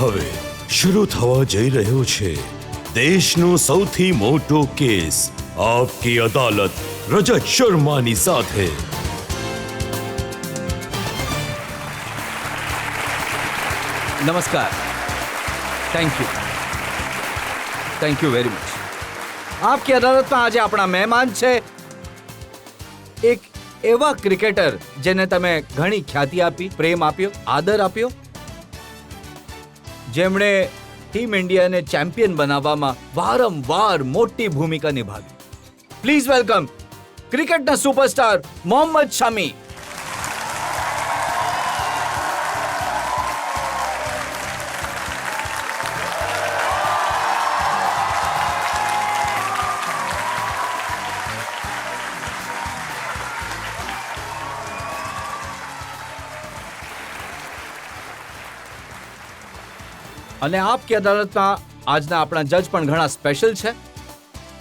હવે શરૂ થવા જઈ રહ્યો છે દેશનો સૌથી મોટો કેસ આપકી અદાલત રજત શર્માની સાથે. નમસ્કાર. Thank you very much. આપકી અદાલતમાં આજે આપણા મહેમાન છે એક એવા ક્રિકેટર જેને તમે ઘણી ખ્યાતિ આપી, પ્રેમ આપ્યો, આદર આપ્યો, જેમણે ટીમ ઇન્ડિયાને ચેમ્પિયન બનાવવામાં વારંવાર મોટી ભૂમિકા નિભાવી. પ્લીઝ વેલકમ ક્રિકેટના સુપરસ્ટાર મોહમ્મદ શમી. અને આપકી અદાલતમાં આજના આપણા જજ પણ ઘણા સ્પેશિયલ છે.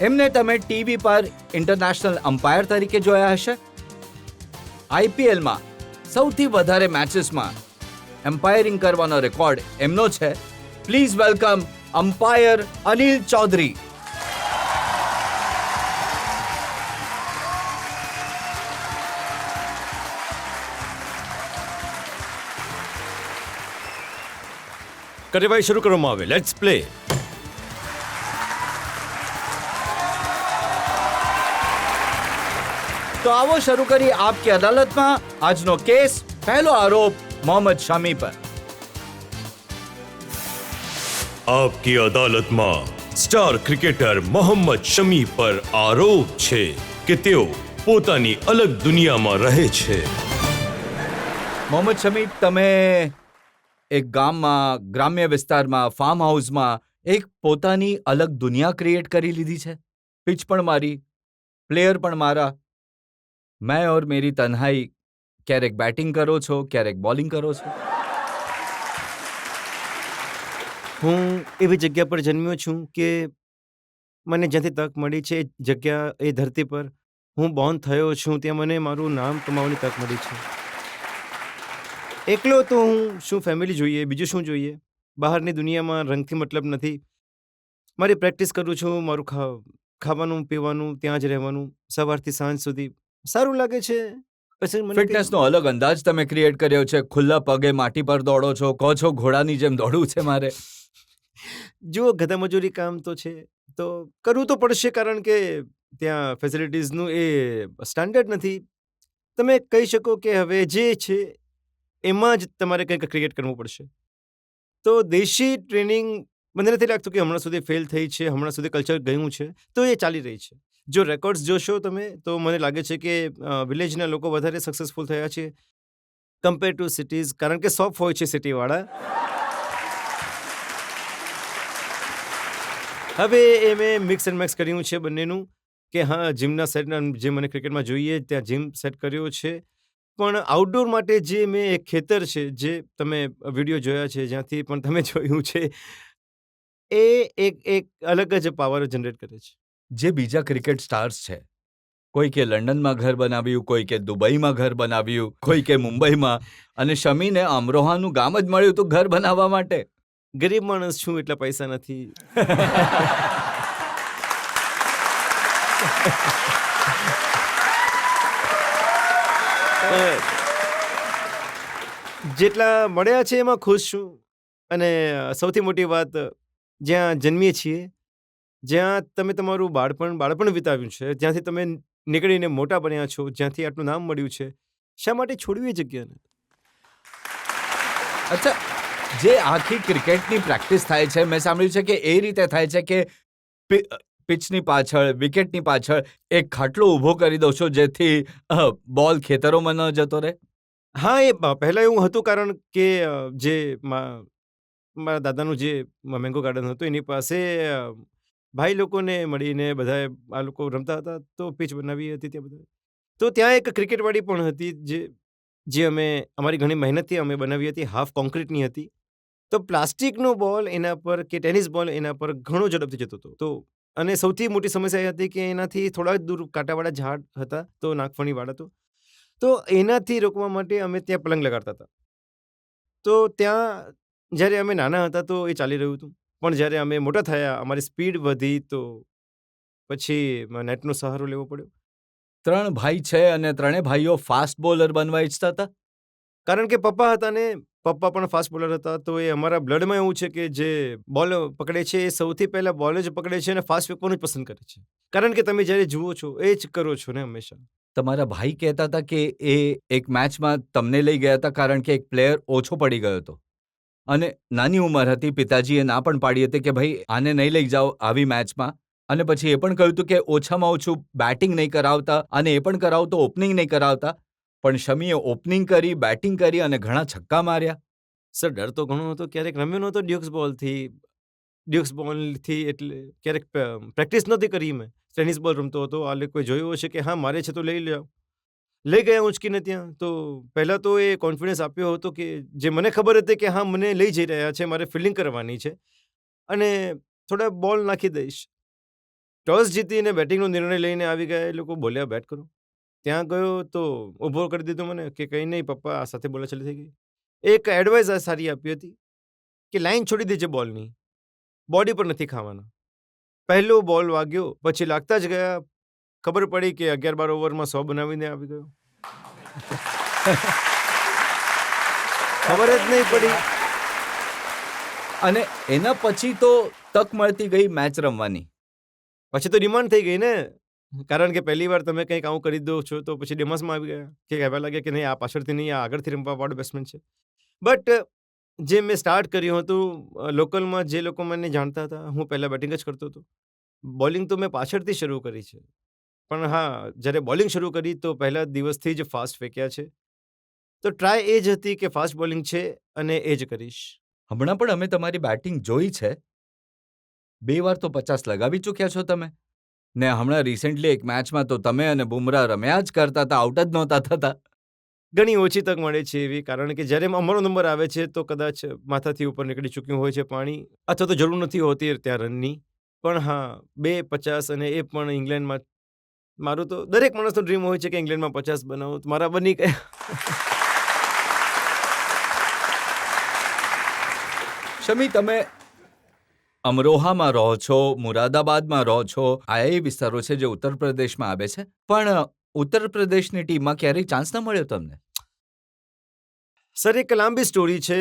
એમને તમે ટીવી પર ઇન્ટરનેશનલ અમ્પાયર તરીકે જોયા હશે. આઈપીએલમાં સૌથી વધારે મેચેસમાં એમ્પાયરિંગ કરવાનો રેકોર્ડ એમનો છે. Please welcome umpire Anil Chaudhary. કાર્યવાહી શરૂ કરવામાં આવે. Let's play. તો આવો શરૂ કરી આપકી અદાલતમાં આજનો કેસ. પહેલો આરોપ મોહમ્મદ શમી પર. આપકી અદાલતમાં સ્ટાર ક્રિકેટર મોહમ્મદ શમી પર આરોપ છે કે તેઓ પોતાની અલગ દુનિયામાં રહે છે. મોહમ્મદ શમી, તમે એક ગામમાં, ગ્રામ્ય વિસ્તારમાં, ફાર્મ હાઉસમાં એક પોતાની અલગ દુનિયા ક્રિએટ કરી લીધી છે. પિચ પણ મારી, પ્લેયર પણ મારા. મેં ઓર મેરી તન્હાઈ. ક્યારેક બેટિંગ કરો છો, ક્યારેક બોલિંગ કરો છો. હું એવી જગ્યા પર જન્મ્યો છું કે મને જ્યાંથી તક મળી છે, એ જગ્યા, એ ધરતી પર હું બોર્ન થયો છું, ત્યાં મને મારું નામ કમાવવાની તક મળી છે. એકલો તો હું શું, ફેમિલી જોઈએ, બીજું શું જોઈએ? બહારની દુનિયામાં રંગથી મતલબ નથી. મારી પ્રેક્ટિસ કરું છું, મારું ખાવાનું પીવાનું, ત્યાં જ રહેવાનું, સવારથી સાંજ સુધી સારું લાગે છે. પછી મને ફિટનેસનો અલગ અંદાજ તમે ક્રિએટ કર્યો છે. ખુલ્લા પગે માટી પર દોડો છો, કહો છો ઘોડાની જેમ દોડવું છે મારે. જો ગધા મજૂરી કામ તો છે, તો કરવું તો પડશે, કારણ કે ત્યાં ફેસિલિટીઝનું એ સ્ટાન્ડર્ડ નથી. તમે કહી શકો કે હવે જે છે એમાં જ તમારે કંઈક ક્રિએટ કરવું પડશે. તો દેશી ટ્રેનિંગ મને નથી લાગતું કે હમણાં સુધી ફેલ થઈ છે, હમણાં સુધી કલ્ચર ગયું છે, તો એ ચાલી રહી છે. જો રેકોર્ડ્સ જોશો તમે, તો મને લાગે છે કે વિલેજના લોકો વધારે સક્સેસફુલ થયા છે કમ્પેર ટુ સિટીઝ, કારણ કે સોફ્ટ હોય છે સિટીવાળા. હવે એ મેં મિક્સ એન્ડ મેક્સ કર્યું છે બંનેનું, કે હા, જીમના સેટ જે મને ક્રિકેટમાં જોઈએ ત્યાં જીમ સેટ કર્યો છે, પણ આઉટડોર માટે જે મેં એક ખેતર છે, જે તમે વિડીયો જોયા છે, જ્યાંથી પણ તમે જોયું છે, એ એક અલગ જ પાવર જનરેટ કરે છે. જે બીજા ક્રિકેટ સ્ટાર્સ છે, કોઈ કે લંડનમાં ઘર બનાવ્યું, કોઈ કે દુબઈમાં ઘર બનાવ્યું, કોઈ કે મુંબઈમાં, અને શમીને અમરોહાનું ગામ જ મળ્યું હતું ઘર બનાવવા માટે. ગરીબ માણસ છું, એટલા પૈસા નથી. જેટલા મળ્યા છે એમાં ખુશ છું. અને સૌથી મોટી વાત, જ્યાં જન્મીએ છીએ, જ્યાં તમે તમારું બાળપણ વિતાવ્યું છે, જ્યાંથી તમે નીકળીને મોટા બન્યા છો, જ્યાંથી આટલું નામ મળ્યું છે, શા માટે છોડવી એ જગ્યાને? અચ્છા, જે આખી ક્રિકેટની પ્રેક્ટિસ થાય છે, મેં સાંભળ્યું છે કે એ રીતે થાય છે કે પિચની પાછળ, વિકેટની પાછળ એક ખાટલો ઊભો કરી દો છો, જેથી બોલ ખેતરોમાં ન જતો રહે. હા, એ પહેલાં એવું હતું, કારણ કે જે મારા દાદાનું જે મેંગો ગાર્ડન હતું, એની પાસે ભાઈ લોકોને મળીને બધાએ આ લોકો રમતા હતા, તો પિચ બનાવી હતી ત્યાં બધા. તો ત્યાં એક ક્રિકેટવાળી પણ હતી, જે અમારી ઘણી મહેનતથી અમે બનાવી હતી. હાફ કોન્ક્રીટની હતી. તો પ્લાસ્ટિકનો બોલ એના પર, કે ટેનિસ બોલ એના પર ઘણો ઝડપથી જતો હતો. તો અને સૌથી મોટી સમસ્યા એ હતી કે એનાથી થોડા જ દૂર કાંટાવાળા ઝાડ હતા, તો નાગફણીવાળા. તો એનાથી રોકવા માટે અમે ત્યાં પલંગ લગાડતા હતા. તો ત્યાં જ્યારે અમે નાના હતા તો એ ચાલી રહ્યું હતું. પણ જ્યારે અમે મોટા થયા, અમારી સ્પીડ વધી તો પછી નેટનો સહારો લેવો પડ્યો. 3 ભાઈ છે અને ત્રણેય ભાઈઓ ફાસ્ટ બોલર બનવા ઈચ્છતા હતા? કારણ કે પપ્પા હતા ને પપ્પા પણ ફાસ્ટ બોલર હતા, તો એ અમારા બ્લડમાં એવું છે કે જે બોલ પકડે છે એ સૌથી પહેલા બોલ જ પકડે છે અને ફાસ્ટ ફેંકવાનું જ પસંદ કરે છે. કારણ કે તમે જ્યારે જુઓ છો એ જ કરો છો ને હંમેશા. તમારા ભાઈ કહેતા હતા કે એ એક મેચમાં તમને લઈ ગયા હતા કારણ કે એક પ્લેયર ઓછો પડી ગયો હતો અને નાની ઉંમર હતી. પિતાજીએ ના પણ પાડી હતી કે ભાઈ આને નહીં લઈ જાઓ આવી મેચમાં, અને પછી એ પણ કહ્યું હતું કે ઓછામાં ઓછું બેટિંગ નહીં કરાવતા, અને એ પણ કરાવો તો ઓપનિંગ નહીં કરાવતા. પણ શમીએ ઓપનિંગ કરી, બેટિંગ કરી અને ઘણા છક્કા માર્યા. સર, ડર તો ઘણો હતો. ક્યારેક રમ્યો નહોતો ડ્યુક્સ બોલથી, એટલે ક્યારેક પ્રેક્ટિસ નહોતી કરી મેં. ટેનિસ બોલ રમતો હતો. આ લોકોએ જોયું હશે કે હા મારે છે તો લઈ લો. લઈ ગયા ઊંચકીને ત્યાં. તો પહેલાં તો એ કોન્ફિડન્સ આપ્યો હતો કે જે મને ખબર હતી કે હા મને લઈ જઈ રહ્યા છે, મારે ફિલ્ડિંગ કરવાની છે અને થોડા બોલ નાખી દઈશ. ટોસ જીતીને બેટિંગનો નિર્ણય લઈને આવી ગયા. એ લોકો બોલ્યા બેટ કરો. ત્યાં ગયો તો ઊભો કરી દીધો મને કે કંઈ નહીં પપ્પા, આ સાથે બોલાચાલી થઈ ગઈ. એક એડવાઇસ સારી આપી હતી કે લાઈન છોડી દેજે બોલની, બોડી પર નથી ખાવાના. પહેલો બોલ વાગ્યો, પછી લાગતા જ ગયા. ખબર પડી કે 11-12 ઓવરમાં 100 બનાવીને આવી ગયો. ખબર જ નહીં પડી. અને એના પછી તો તક મળતી ગઈ મેચ રમવાની. પછી તો ડિમાન્ડ થઈ ગઈ ને, કારણ કે પહેલી વાર તમે કંઈક આવું કરી દો છો તો પછી ડિમાન્ડમાં આવી ગયા કે કહેવા લાગ્યા કે નહીં આ પાછળથી નહીં, આ આગળથી રમવા વાળો બેટ્સમેન છે. બટ જે મેં સ્ટાર્ટ કર્યું હતું લોકલમાં, જે લોકો મને જાણતા હતા, હું પહેલાં બેટિંગ જ કરતો હતો. બોલિંગ તો મેં પાછળથી શરૂ કરી છે. પણ હા, જ્યારે બોલિંગ શરૂ કરી તો પહેલા દિવસથી જ ફાસ્ટ ફેંક્યા છે. તો ટ્રાય એ જ હતી કે ફાસ્ટ બોલિંગ છે અને એ જ કરીશ. હમણાં પણ અમે તમારી બેટિંગ જોઈ છે. 2 વાર તો 50 લગાવી ચૂક્યા છો તમે. ને હમણાં રિસેન્ટલી એક મેચમાં તો તમે અને બુમરાહ રમ્યા જ કરતા હતા, આઉટ જ નહોતા થતા. ઘણી ઓછી તક મળે છે એવી, કારણ કે જ્યારે અમારો નંબર આવે છે તો કદાચ માથાથી ઉપર નીકળી ચૂક્યું હોય છે પાણી, અથવા તો જરૂર નથી હોતી ત્યાં રનની. પણ હા, 2-50, અને એ પણ ઇંગ્લેન્ડમાં. મારું તો દરેક માણસનો ડ્રીમ હોય છે કે ઇંગ્લેન્ડમાં 50 બનાવું. મારા બની ગયા. શમી, તમે અમરોહામાં રહો છો, મુરાદાબાદમાં રહો છો. આ એ વિસ્તારો છે જે ઉત્તર પ્રદેશમાં આવે છે. પણ ઉત્તર પ્રદેશની ટીમમાં ક્યારેય ચાન્સ ન મળ્યો તમને? સર, એક લાંબી સ્ટોરી છે.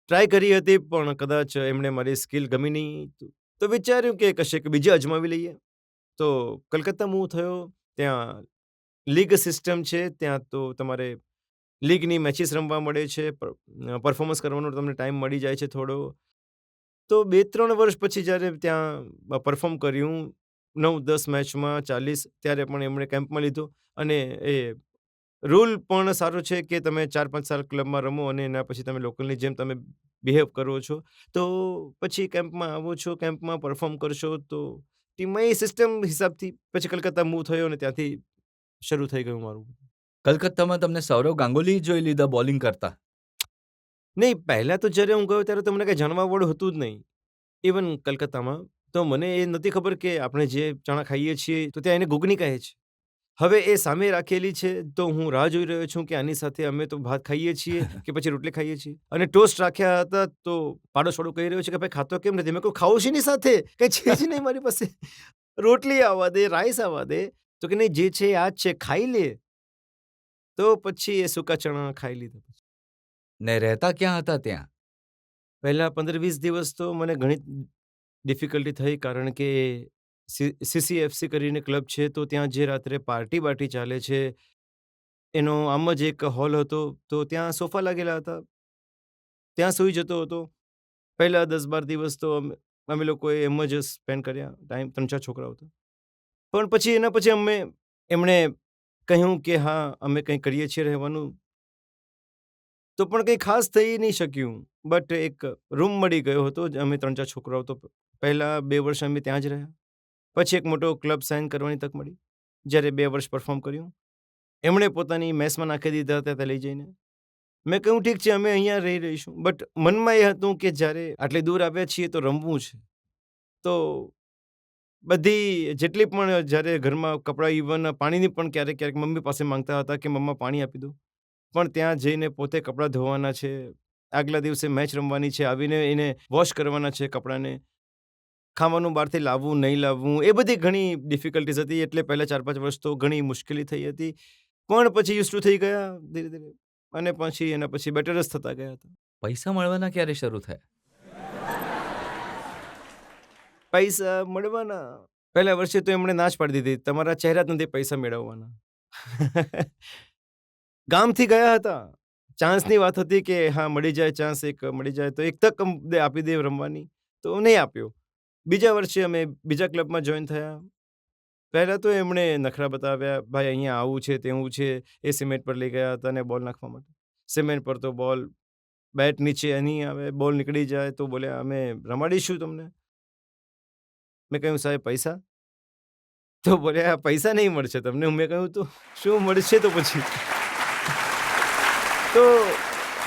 ટ્રાય કરી હતી પણ કદાચ એમણે મારી સ્કિલ ગમી નહીં, તો વિચાર્યું કે કશેક બીજે અજમાવી લઈએ. તો કલકત્તા મૂવ થયો. ત્યાં લીગ સિસ્ટમ છે. ત્યાં તો તમારે લીગની મેચીસ રમવા મળે છે, પરફોર્મન્સ કરવાનો તમને ટાઈમ મળી જાય છે થોડો. તો 2-3 વર્ષ પછી જ્યારે ત્યાં પરફોર્મ કર્યું 9-10 મેચમાં 40, ત્યારે પણ એમણે કેમ્પમાં લીધો. અને એ રૂલ પણ સારો છે કે તમે 4-5 સાલ ક્લબમાં રમો અને એના પછી તમે લોકલની જેમ તમે બિહેવ કરો છો, તો પછી કેમ્પમાં આવો છો, કેમ્પમાં પરફોર્મ કરશો, તો ટીમમાં એ સિસ્ટમ હિસાબથી પછી કલકત્તા મૂવ થયો અને ત્યાંથી શરૂ થઈ ગયું મારું. કલકત્તામાં તમને સૌરવ ગાંગુલી જોઈ લીધા બોલિંગ કરતા? નહીં, પહેલાં તો જ્યારે હું ગયો ત્યારે તો મને કંઈ જાણવાવાળું હતું જ નહીં. ઇવન કલકત્તામાં તો મને એ નથી ખબર કે આપણે જે ચણા ખાઈએ છીએ તો ત્યાં એને ઘૂઘની કહે છે. હવે એ સામે રાખેલી છે તો હું રાહ જોઈ રહ્યો છું કે આની સાથે અમે તો ભાત ખાઈએ છીએ કે પછી રોટલી ખાઈએ છીએ. અને ટોસ્ટ રાખ્યા હતા તો પાડોશવાળો કહી રહ્યો છે કે ભાઈ ખાતો કેમ નથી? મેં કહ્યું ખાવું છે એની સાથે, કંઈ છે જ નહીં મારી પાસે. રોટલી આવવા દે, રાઈસ આવવા દે. તો કે નહીં, જે છે આ જ છે, ખાઈ લે. તો પછી એ સૂકા ચણા ખાઈ લીધા. ને રહેતા ક્યાં હતા ત્યાં? પહેલાં 15-20 દિવસ તો મને ઘણી ડિફિકલ્ટી થઈ, કારણ કે CCFC કરીને ક્લબ છે, તો ત્યાં જે રાત્રે પાર્ટી બાર્ટી ચાલે છે એનો આમ જ એક હોલ હતો, તો ત્યાં સોફા લાગેલા હતા. ત્યાં સૂઈ જતો હતો. પહેલા 10-12 દિવસ તો અમે લોકોએ એમ જ સ્પેન્ડ કર્યા ટાઈમ. 3-4 છોકરાઓ હતા. પણ પછી એના પછી એમણે કહ્યું કે હા અમે કંઈ કરીએ છીએ રહેવાનું. તો પણ કંઈ ખાસ થઈ નહીં શક્યું. બટ એક રૂમ મળી ગયો હતો. અમે 3-4 છોકરાઓ તો પહેલાં 2 વર્ષ અમે ત્યાં જ રહ્યા. પછી એક મોટો ક્લબ સાઇન કરવાની તક મળી. જ્યારે 2 વર્ષ પરફોર્મ કર્યું, એમણે પોતાની મેસમાં નાખી દીધા હતા ત્યાં લઈ જઈને. મેં કહ્યું ઠીક છે, અમે અહીંયા રહી રહીશું. બટ મનમાં એ હતું કે જ્યારે આટલી દૂર આવ્યા છીએ તો રમવું છે. તો બધી જેટલી પણ જ્યારે ઘરમાં કપડાં, ઇવન પાણીની પણ ક્યારેક ક્યારેક મમ્મી પાસે માંગતા હતા કે મમ્મા પાણી આપી દો. પણ ત્યાં જઈને પોતે કપડાં ધોવાના છે, આગલા દિવસે મેચ રમવાની છે, આવીને એને વોશ કરવાના છે કપડાંને, ખાવાનું બહારથી લાવવું નહીં લાવવું, એ બધી ઘણી ડિફિકલ્ટીઝ હતી. એટલે પહેલાં 4-5 વર્ષ તો ઘણી મુશ્કેલી થઈ હતી, પણ પછી યુઝ ટુ થઈ ગયા ધીરે ધીરે, અને પછી એના પછી બેટર જ થતા ગયા હતા. પૈસા મળવાના ક્યારે શરૂ થયા? પૈસા મળવાના પહેલા વર્ષે તો એમણે ના જ પાડી દીધી, તમારા ચહેરા જ નથી પૈસા મેળવવાના. ગામથી ગયા હતા, ચાન્સની વાત હતી કે હા મળી જાય ચાન્સ, એક મળી જાય તો એક તક આપી દે રમવાની, તો નહીં આપ્યો. બીજા વર્ષે અમે બીજા ક્લબમાં જોઈન થયા. પહેલાં તો એમણે નખરા બતાવ્યા, ભાઈ અહીંયા આવું છે તેવું છે. એ સિમેન્ટ પર લઈ ગયા હતા ને બોલ નાખવા માટે. સિમેન્ટ પર તો બોલ, બેટ નીચે નહીં આવે, બોલ નીકળી જાય તો બોલ્યા અમે રમાડીશું તમને. મેં કહ્યું સાહેબ પૈસા? તો બોલ્યા પૈસા નહીં મળશે તમને. મેં કહ્યું તો શું મળશે તો પછી? તો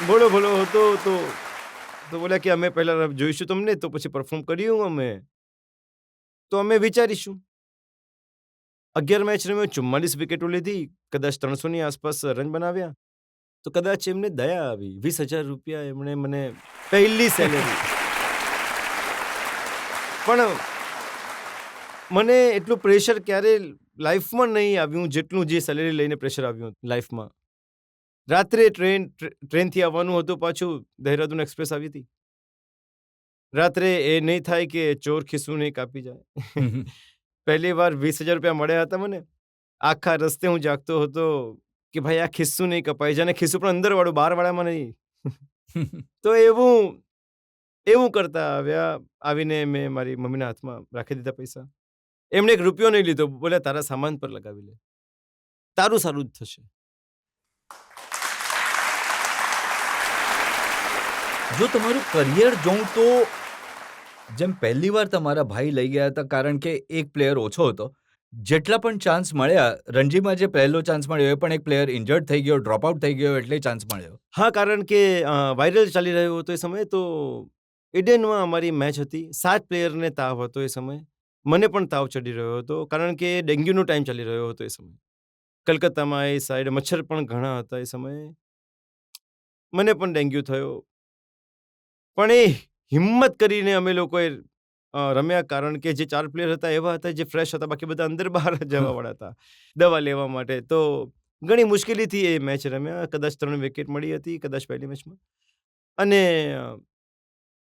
ભોળો ભોળો હતો તો બોલ્યા કે અમે પહેલાં જોઈશું તમને, તો પછી પરફોર્મ કર્યું અમે, તો અમે વિચારીશું. 11 મેચ રમ્યો, 44 વિકેટો લીધી, કદાચ 300ની આસપાસ રન બનાવ્યા. તો કદાચ એમને દયા આવી, 20,000 રૂપિયા એમણે મને પહેલી સેલેરી. પણ મને એટલું પ્રેશર ક્યારે લાઈફમાં નહીં આવ્યું જેટલું જે સેલેરી લઈને પ્રેશર આવ્યું લાઈફમાં. રાત્રે ટ્રેનથી આવવાનું હતું, પાછું દહેરાદૂન એક્સપ્રેસ આવી હતી. રાત્રે એ નહીં થાય કે ચોર ખિસ્સું નહીં કાપી જાય. પહેલી વાર 20,000 રૂપિયા મળ્યા હતા મને. આખા રસ્તે હું જાગતો હતો કે ભાઈ આ ખિસ્સું નહીં કપાઈ જાય, અને ખિસ્સું પણ અંદરવાળું, બહારવાળામાં નહીં. તો એવું કરતા આવ્યા. આવીને મેં મારી મમ્મીના હાથમાં રાખી દીધા પૈસા. એમણે 1 રૂપિયો નહીં લીધો. બોલ્યા તારા સામાન પર લગાવી લે, તારું સારું જ થશે. જો તમારું કરિયર જોઉં તો જેમ પહેલી વાર તમારા ભાઈ લઈ ગયા હતા, કારણ કે એક પ્લેયર ઓછો હતો, જેટલા પણ ચાન્સ મળ્યા, રણજીમાં જે પહેલો ચાન્સ મળ્યો એ પણ એક પ્લેયર ઇન્જર્ડ થઈ ગયો, ડ્રોપ આઉટ થઈ ગયો, એટલે ચાન્સ મળ્યો. હા, કારણ કે વાયરલ ચાલી રહ્યો હતો એ સમયે. તો ઇડનમાં અમારી મેચ હતી, 7 પ્લેયરને તાવ હતો એ સમયે. મને પણ તાવ ચડી રહ્યો હતો, કારણ કે ડેન્ગ્યુનો ટાઈમ ચાલી રહ્યો હતો એ સમયે. કલકત્તામાં એ સાઈડ મચ્છર પણ ઘણા હતા એ સમયે. મને પણ ડેન્ગ્યુ થયો. પણ એ હિંમત કરીને અમે લોકોએ રમ્યા, કારણ કે જે 4 પ્લેયર હતા એવા હતા જે ફ્રેશ હતા, બાકી બધા અંદર બહાર જવાવાળા હતા દવા લેવા માટે. તો ઘણી મુશ્કેલીથી એ મેચ રમ્યા. કદાચ 3 વિકેટ મળી હતી કદાચ પહેલી મેચમાં, અને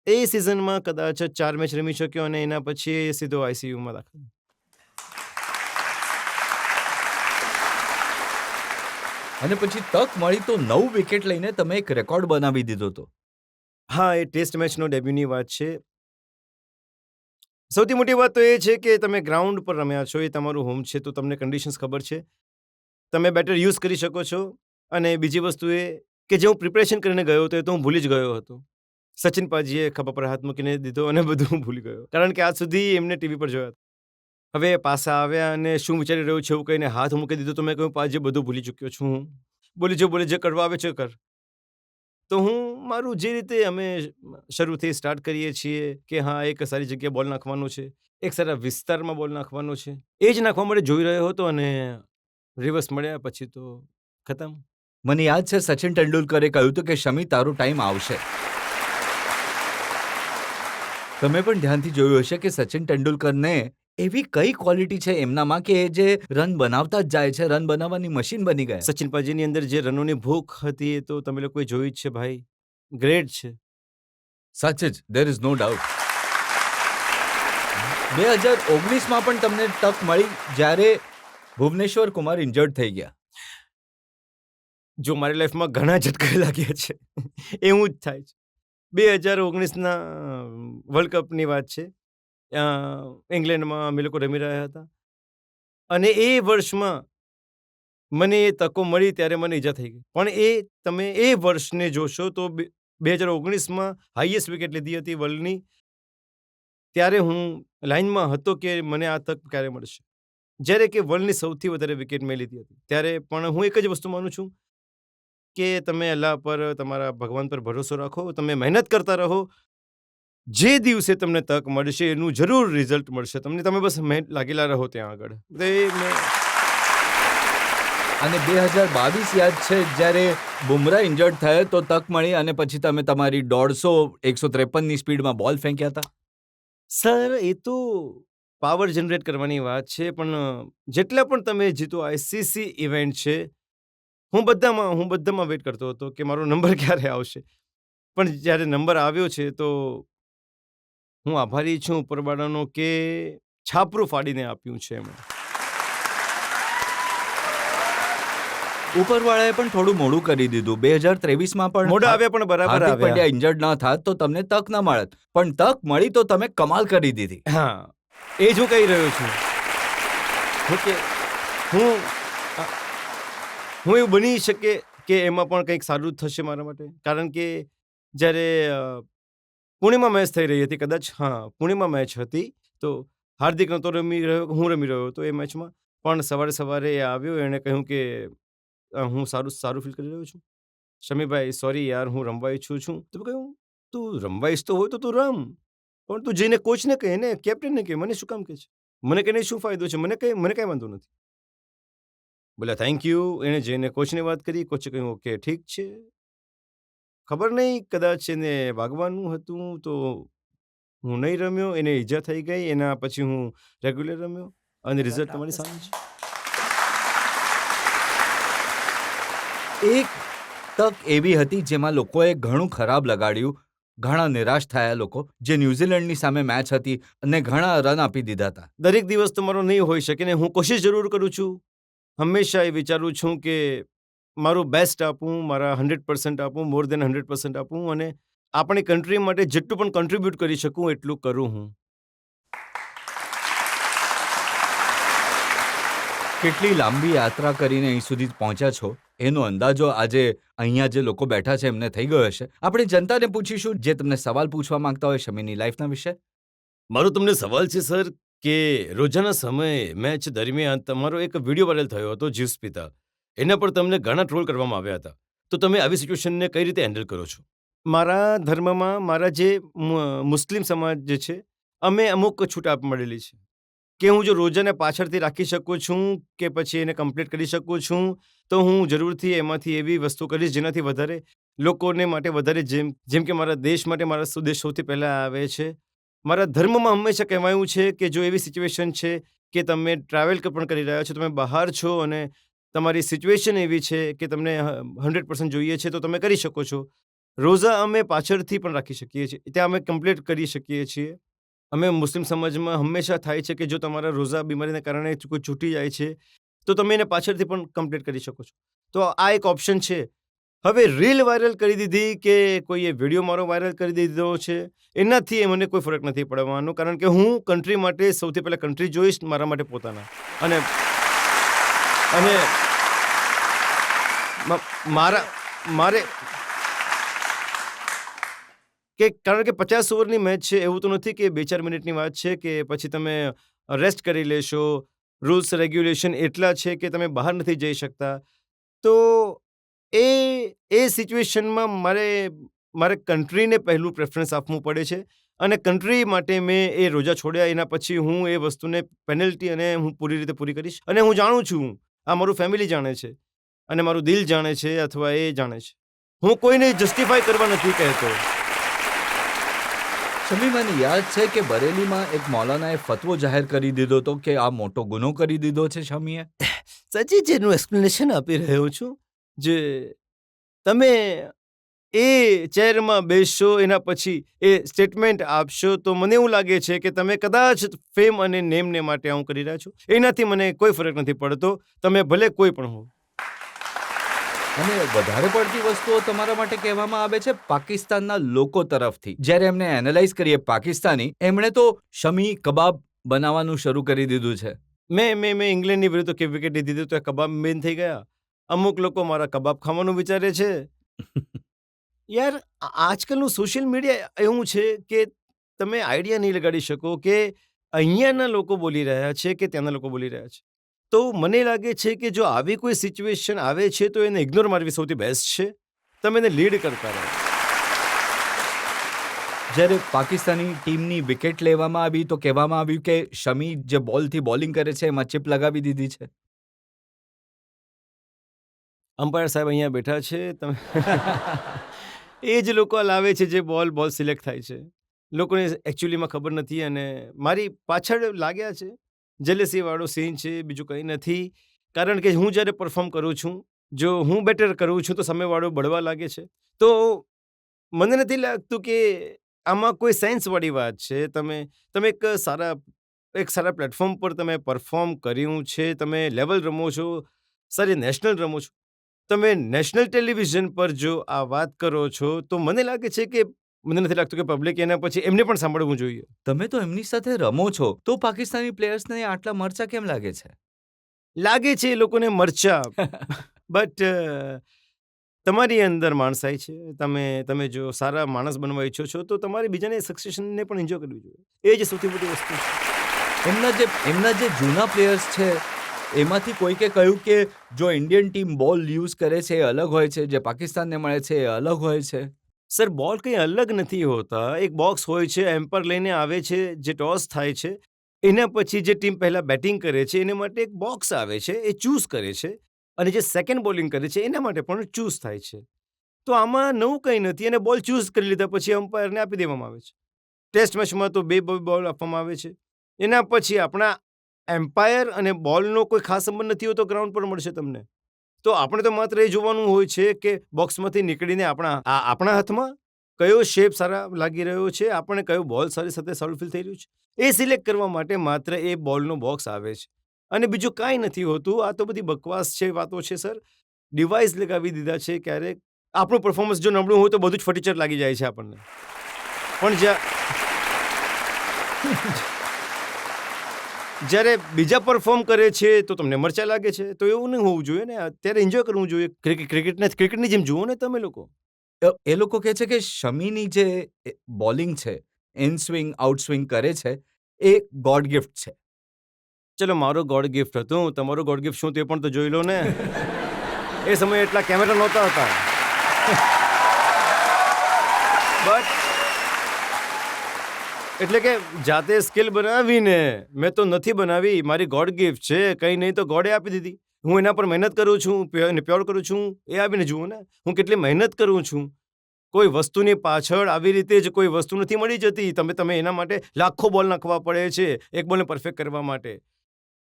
એ સિઝનમાં કદાચ 4 મેચ રમી શક્યો, અને એના પછી સીધો આઈસીયુમાં દાખલ. અને પછી તક મળી તો 9 વિકેટ લઈને તમે એક રેકોર્ડ બનાવી દીધો હતો. હા, એ ટેસ્ટ મેચનો ડેબ્યુની વાત છે. સૌથી મોટી વાત તો એ છે કે તમે ગ્રાઉન્ડ પર રમ્યા છો, એ તમારું હોમ છે, તો તમને કન્ડિશન્સ ખબર છે, તમે બેટર યુઝ કરી શકો છો. અને બીજી વસ્તુ એ કે જે હું પ્રિપરેશન કરીને ગયો હતો એ તો હું ભૂલી જ ગયો હતો. સચિન પાજીએ ખભા પર હાથ મૂકીને દીધો અને બધું હું ભૂલી ગયો, કારણ કે આજ સુધી એમને ટીવી પર જોયા. હવે પાછા આવ્યા અને શું વિચારી રહ્યો છે એવું કહીને હાથ મૂકી દીધો. તો મેં કહ્યું પાજી બધું ભૂલી ચૂક્યો છું હું. બોલી જે કરવા આવે છે કર. તો હું મારું જે રીતે અમે શરૂથી સ્ટાર્ટ કરીએ છીએ કે હા એક સારી જગ્યાએ બોલ નાખવાનું છે, એક સારા વિસ્તારમાં બોલ નાખવાનો છે, એ જ નાખવા માટે જોઈ રહ્યો હતો, અને રિવર્સ મળ્યા પછી તો ખતમ. મને યાદ છે સચિન તેંડુલકરે કહ્યું હતું કે શમી તારો ટાઈમ આવશે. તમે પણ ધ્યાનથી જોયું હશે કે સચિન તેંડુલકરને એવી કઈ ક્વોલિટી છે એમનામાં કે એ જે રન બનાવતા જ જાય છે, રન બનાવવાની મશીન બની ગયા. સચિન પાજીની અંદર જે રનોની ભૂખ હતી એ તો તમે લોકોએ જોઈ જ છે ભાઈ, ગ્રેટ છે. સાચે જ, ધેર ઇઝ નો ડાઉટ. 2019માં પણ તમને તક મળી જ્યારે ભુવનેશ્વર કુમાર ઇન્જર્ડ થઈ ગયા. જો મારી લાઈફમાં ઘણા ઝટકા લાગ્યા છે એવું જ થાય છે. 2019ના વર્લ્ડ કપની વાત છે. ઇંગ્લેન્ડમાં અમે લોકો રમી રહ્યા હતા, અને એ વર્ષમાં મને એ તકો મળી ત્યારે મને ઈજા થઈ ગઈ. પણ તમે એ વર્ષને જોશો તો 2019માં હાઈએસ્ટ વિકેટ લીધી હતી વર્લ્ડની. ત્યારે હું લાઇનમાં હતો કે મને આ તક ક્યારે મળશે, જ્યારે કે વર્લ્ડની સૌથી વધારે વિકેટ મેં લીધી હતી. ત્યારે પણ હું એક જ વસ્તુ માનું છું કે તમે અલ્લાહ પર, તમારા ભગવાન પર ભરોસો રાખો, તમે મહેનત કરતા રહો. જે દિવસે તમને તક મળશે એનું જરૂર રિઝલ્ટ મળશે તમને. તમે બસ લાગેલા રહો ત્યાં આગળ. અને 2022 યાદ છે જ્યારે બુમરાહ ઇન્જર્ડ થયો તો તક મળી અને પછી તમે તમારી 150-153ની સ્પીડમાં બોલ ફેંક્યા હતા. સર એ તો પાવર જનરેટ કરવાની વાત છે, પણ જેટલા પણ તમે જીતો આઈસીસી ઇવેન્ટ છે, હું બધામાં વેઇટ કરતો હતો કે મારો નંબર ક્યારે આવશે. પણ જ્યારે નંબર આવ્યો છે તો હું આભારી છું ઉપરવાળાનો કે છાપરું ફાડીને આપ્યું છે એમણે. ઉપરવાળાએ પણ થોડું મોડું કરી દીધું. 2023માં પણ મોઢા આવ્યા પણ બરાબર હાર્દિક આવ્યા. પંડ્યા ઇન્જર્ડ ન થાત તો તમને તક ન મળત, પણ તક મળી તો તમે કમાલ કરી દીધી. હા, એ જ હું કહી રહ્યો છું. ઓકે, હું એવું બની શકે કે એમાં પણ કંઈક સારું જ થશે મારા માટે, કારણ કે જ્યારે પુણેમાં મેચ થઈ રહી હતી, કદાચ પુણેમાં મેચ હતી, તો હાર્દિક નહોતો રમી રહ્યો, હું રમી રહ્યો હતો એ મેચમાં. પણ સવારે એ આવ્યો, એણે કહ્યું કે હું સારું ફીલ કરી રહ્યો છું. શમીભાઈ સોરી યાર, હું રમવા ઈચ્છું છું. તો મેં કહ્યું તું રમવા ઈચ્છતો હોય તો તું રમ, પણ તું જઈને કોચને કહે ને, કેપ્ટનને કહે, મને શું કામ કહે છે? મને કહીને શું ફાયદો છે? મને કાંઈ વાંધો નથી. બોલ્યા થેન્ક યુ. એણે જઈને કોચને વાત કરી, કોચે કહ્યું ઓકે ઠીક છે. ખબર નહીં, કદાચ એને વાગવાનું હતું તો હું નહીં રમ્યો, એને ઈજા થઈ ગઈ, એના પછી હું રેગ્યુલર રમ્યો અને રિઝલ્ટ તમારી સામે છે. એક તક એવી હતી જેમાં લોકોએ ઘણું ખરાબ લગાડ્યું, ઘણા નિરાશ થયા લોકો, જે ન્યૂઝીલેન્ડની સામે મેચ હતી અને ઘણા રન આપી દીધા હતા. દરેક દિવસ તો મારો નહીં હોઈ શકે ને, હું કોશિશ જરૂર કરું છું. હંમેશા એ વિચારું છું કે મારું બેસ્ટ આપું, મારા 100% આપું, મોર દેન 100% આપું અને આપણી કન્ટ્રી માટે જેટલું પણ કન્ટ્રીબ્યુટ કરી શકું એટલું કરું હું. કેટલી લાંબી યાત્રા કરીને અહીં સુધી પહોંચ્યા છો એનો અંદાજો આજે અહીંયા જે લોકો બેઠા છે એમને થઈ ગયો હશે. આપણે જનતાને પૂછીશું જે તમને સવાલ પૂછવા માંગતા હોય શમીની લાઈફના વિશે. મારો તમને સવાલ છે સર કે રોજાના સમયે મેચ દરમિયાન તમારો એક વિડીયો વાયરલ થયો હતો જ્યુસ પીતા, એના પર તમને ઘણા ટ્રોલ કરવામાં આવ્યા હતા, તો તમે આવી સિચ્યુએશનને કઈ રીતે હેન્ડલ કરો છો? મારા ધર્મમાં મારા જે મુસ્લિમ સમાજ જે છે, અમે અમુક છૂટ આપ મળેલી છે કે હું જો રોજાને પાછળથી રાખી શકું છું કે પછી એને કમ્પ્લીટ કરી શકું છું, તો હું જરૂરથી એમાંથી એવી વસ્તુ કરીશ જેનાથી વધારે લોકોને માટે વધારે, જેમ કે મારા દેશ માટે મારા સ્વદેશ સૌથી પહેલાં આવે છે. મારા ધર્મમાં હંમેશા કહેવાયું છે કે જો એવી સિચ્યુએશન છે કે તમે ટ્રાવેલ પણ કરી રહ્યા છો, તમે બહાર છો અને તમારી સિચ્યુએશન એવી છે કે તમને 100% જોઈએ છે, તો તમે કરી શકો છો. રોઝા અમે પાછળથી પણ રાખી શકીએ છીએ, ત્યાં અમે કમ્પ્લીટ કરી શકીએ છીએ. અમે મુસ્લિમ સમાજમાં હંમેશા થાય છે કે જો તમારા રોઝા બીમારીને કારણે કોઈ છૂટી જાય છે, તો તમે એને પાછળથી પણ કમ્પ્લીટ કરી શકો છો. તો આ એક ઓપ્શન છે. હવે રીલ વાયરલ કરી દીધી કે કોઈએ વિડીયો મારો વાયરલ કરી દીધો છે, એનાથી મને કોઈ ફરક નથી પડવાનો, કારણ કે હું કન્ટ્રી માટે સૌથી પહેલાં કન્ટ્રી જોઈશ, મારા માટે પોતાના. અને મારે કારણ કે 50 ઓવરની મેચ છે, એવું તો નથી કે 2-4 મિનિટની વાત છે કે પછી તમે રેસ્ટ કરી લેશો. રૂલ્સ રેગ્યુલેશન એટલા છે કે તમે બહાર નથી જઈ શકતા. તો એ સિચ્યુએશનમાં મારે કન્ટ્રીને પહેલું પ્રેફરન્સ આપવું પડે છે અને કન્ટ્રી માટે મેં એ રોજા છોડ્યા. એના પછી હું એ વસ્તુને પેનલ્ટી અને હું પૂરી રીતે પૂરી કરીશ. અને હું જાણું છું, આ મારું ફેમિલી જાણે છે અને મારું દિલ જાણે છે, અથવા એ જાણે છે. હું કોઈને જસ્ટિફાય કરવા નથી કહેતો. શમી, મને યાદ છે કે બરેલીમાં એક મૌલાનાએ ફતવો જાહેર કરી દીધો હતો કે આ મોટો ગુનો કરી દીધો છે શમીએ. સચી જેનું એક્સપ્લેનેશન આપી રહ્યો છું, જે તમે એ ચેરમાં બેસશો એના પછી એ સ્ટેટમેન્ટ આપશો, તો મને એવું લાગે છે કે તમે કદાચ ફેમ અને નેમને માટે આવું કરી રહ્યા છો. એનાથી મને કોઈ ફરક નથી પડતો, તમે ભલે કોઈ પણ હો. અને વધારે પડતી વસ્તુઓ તમારા માટે કહેવામાં આવે છે પાકિસ્તાનના લોકો તરફથી. જ્યારે એમને એનાલાઇઝ કરીએ પાકિસ્તાની, એમણે તો શમી કબાબ બનાવવાનું શરૂ કરી દીધું છે. મેં ઇંગ્લેન્ડની વિરુદ્ધ વિકેટ લીધી તો કબાબ બેન થઈ ગયા. અમુક લોકો મારા કબાબ ખાવાનું વિચારે છે. યાર, આજકાલનું સોશિયલ મીડિયા એવું છે કે તમે આઈડિયા નહીં લગાડી શકો કે અહીંયાના લોકો બોલી રહ્યા છે કે ત્યાંના લોકો બોલી રહ્યા છે. તો મને લાગે છે કે જો આવી કોઈ સિચ્યુએશન આવે છે તો એને ઇગ્નોર મારવી સૌથી બેસ્ટ છે. તમે એને લીડ કરતા રહો. જ્યારે પાકિસ્તાની ટીમની વિકેટ લેવામાં આવી તો કહેવામાં આવ્યું કે શમી જે બોલથી બોલિંગ કરે છે એમાં ચિપ લગાવી દીધી છે. અમ્પાયર સાહેબ અહીંયા બેઠા છે, તમે એ જ લોકો લાવે છે જે બોલ સિલેક્ટ થાય છે. લોકોને એકચ્યુઅલીમાં ખબર નથી અને મારી પાછળ લાગ્યા છે. જેલેસીવાળો સીન છે, બીજું કંઈ નથી. કારણ કે હું જ્યારે પરફોર્મ કરું છું, જો હું બેટર કરું છું તો સામેવાળો બળવા લાગે છે. તો મને નથી લાગતું કે આમાં કોઈ સાયન્સવાળી વાત છે. તમે એક સારા પ્લેટફોર્મ પર તમે પરફોર્મ કર્યું છે, તમે લેવલ રમો છો, સારી નેશનલ રમો છો. તમે નેશનલ ટેલિવિઝન પર જો આ વાત કરો છો તો મને લાગે છે કે મને નથી લાગતું કે પબ્લિક એના પછી એમને પણ સાંભળવું જોઈએ. તમે તો એમની સાથે રમો છો, તો પાકિસ્તાની પ્લેયર્સને આટલા મરચા કેમ લાગે છે? લાગે છે એ લોકોને મરચા, બટ તમારી અંદર માણસાઈ છે. તમે જો સારા માણસ બનવા ઈચ્છો છો તો તમારે બીજાને સક્સેસને પણ એન્જોય કરવી જોઈએ. એ જ સૌથી મોટી વસ્તુ છે. એમના જે જૂના પ્લેયર્સ છે, એમાંથી કોઈકે કહ્યું કે જો ઇન્ડિયન ટીમ બોલ યુઝ કરે છે એ અલગ હોય છે, જે પાકિસ્તાનને મળે છે એ અલગ હોય છે. સર, બોલ કંઈ અલગ નથી હોતા. એક બોક્સ હોય છે, એમ્પાયર લઈને આવે છે, જે ટોસ થાય છે. એના પછી જે ટીમ પહેલાં બેટિંગ કરે છે એના માટે એક બોક્સ આવે છે, એ ચૂઝ કરે છે. અને જે સેકન્ડ બોલિંગ કરે છે એના માટે પણ ચૂઝ થાય છે. તો આમાં નવું કંઈ નથી અને બોલ ચૂઝ કરી લીધા પછી અમ્પાયરને આપી દેવામાં આવે છે. ટેસ્ટ મેચમાં તો 2 બોલ આપવામાં આવે છે. એના પછી આપણા એમ્પાયર અને બોલનો કોઈ ખાસ સંબંધ નથી હોતો, ગ્રાઉન્ડ પર મળશે તમને. તો આપણે તો માત્ર એ જોવાનું હોય છે કે બોક્સમાંથી નીકળીને આપણા હાથમાં કયો શેપ સારા લાગી રહ્યો છે, આપણને કયો બોલ સારી સાથે સારું ફીલ થઈ રહ્યું છે, એ સિલેક્ટ કરવા માટે માત્ર એ બોલનો બોક્સ આવે છે. અને બીજું કાંઈ નથી હોતું. આ તો બધી બકવાસ છે, વાતો છે સર. ડિવાઇસ લગાવી દીધા છે. ક્યારેક આપણું પરફોર્મન્સ જો નબળું હોય તો બધું જ ફટીચર લાગી જાય છે આપણને. પણ જ્યારે બીજા પરફોર્મ કરે છે તો તમને મરચા લાગે છે. તો એવું નહીં હોવું જોઈએ ને. અત્યારે એન્જોય કરવું જોઈએ. ક્રિકેટની જેમ જુઓ ને તમે લોકો. એ લોકો કહે છે કે શમીની જે બોલિંગ છે, ઇન સ્વિંગ આઉટ સ્વિંગ કરે છે, એ ગોડ ગિફ્ટ છે. ચલો, મારો ગોડ ગિફ્ટ હતું. તમારો ગોડ ગિફ્ટ શું તે પણ તો જોઈ લો ને. એ સમયે એટલા કેમેરા નહોતા હતા. બટ એટલે કે જાતે સ્કિલ બનાવીને મેં તો નથી બનાવી. મારી ગોડ ગિફ્ટ છે. કંઈ નહીં તો ગોડે આપી દીધી. હું એના પર મહેનત કરું છું, પ્યોર કરું છું. એ આવીને જુઓ ને હું કેટલી મહેનત કરું છું. કોઈ વસ્તુની પાછળ આવી રીતે જ કોઈ વસ્તુ નથી મળી જતી. તમે એના માટે લાખો બોલ નાખવા પડે છે એક બોલને પરફેક્ટ કરવા માટે.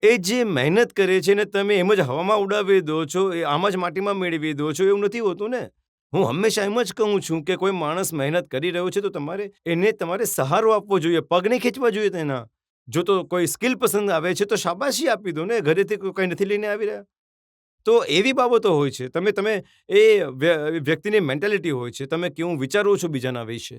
એ જે મહેનત કરે છે ને તમે એમ જ હવામાં ઉડાવી દો છો, એ આમ જ માટીમાં મેળવી દો છો, એવું નથી હોતું ને. હું હંમેશા એમ જ કહું છું કે કોઈ માણસ મહેનત કરી રહ્યો છે તો તમારે સહારો આપવો જોઈએ, પગ નહીં ખેંચવા જોઈએ તેના. જો તો કોઈ સ્કિલ પસંદ આવે છે તો શાબાશી આપી દો ને. ઘરેથી કંઈ નથી લઈને આવી રહ્યા. તો એવી બાબતો હોય છે. તમે એ વ્યક્તિની મેન્ટાલિટી હોય છે. તમે કેવું વિચારો છો બીજાના વિશે.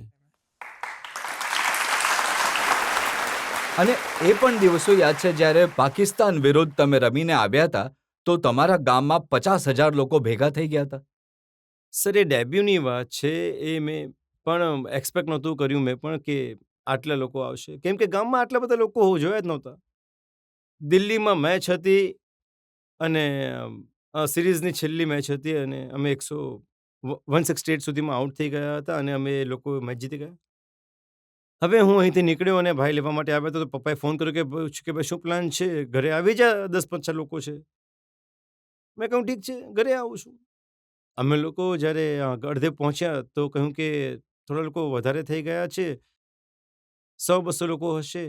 અને એ પણ દિવસો યાદ છે જ્યારે પાકિસ્તાન વિરુદ્ધ તમે રમીને આવ્યા હતા, તો તમારા ગામમાં 50,000 લોકો ભેગા થઈ ગયા હતા. સર, એ ડેબ્યુની વાત છે. એ મેં પણ એક્સપેક્ટ નહોતું કર્યું મેં પણ કે આટલા લોકો આવશે. કેમ કે ગામમાં આટલા બધા લોકો જોયા જ નહોતા. દિલ્હીમાં મેચ હતી અને સિરીઝની છેલ્લી મેચ હતી અને અમે 168 સુધીમાં આઉટ થઈ ગયા હતા અને અમે લોકો મેચ જીતી ગયા. હવે હું અહીંથી નીકળ્યો અને ભાઈ લેવા માટે આવ્યા હતા તો પપ્પાએ ફોન કર્યો કે ભાઈ શું પ્લાન છે, ઘરે આવી જા, 10-15 લોકો છે. મેં કહ્યું ઠીક છે, ઘરે આવું છું. અમે લોકો જ્યારે અડધે પહોંચ્યા તો કહ્યું કે થોડા લોકો વધારે થઈ ગયા છે, 100-200 લોકો હશે,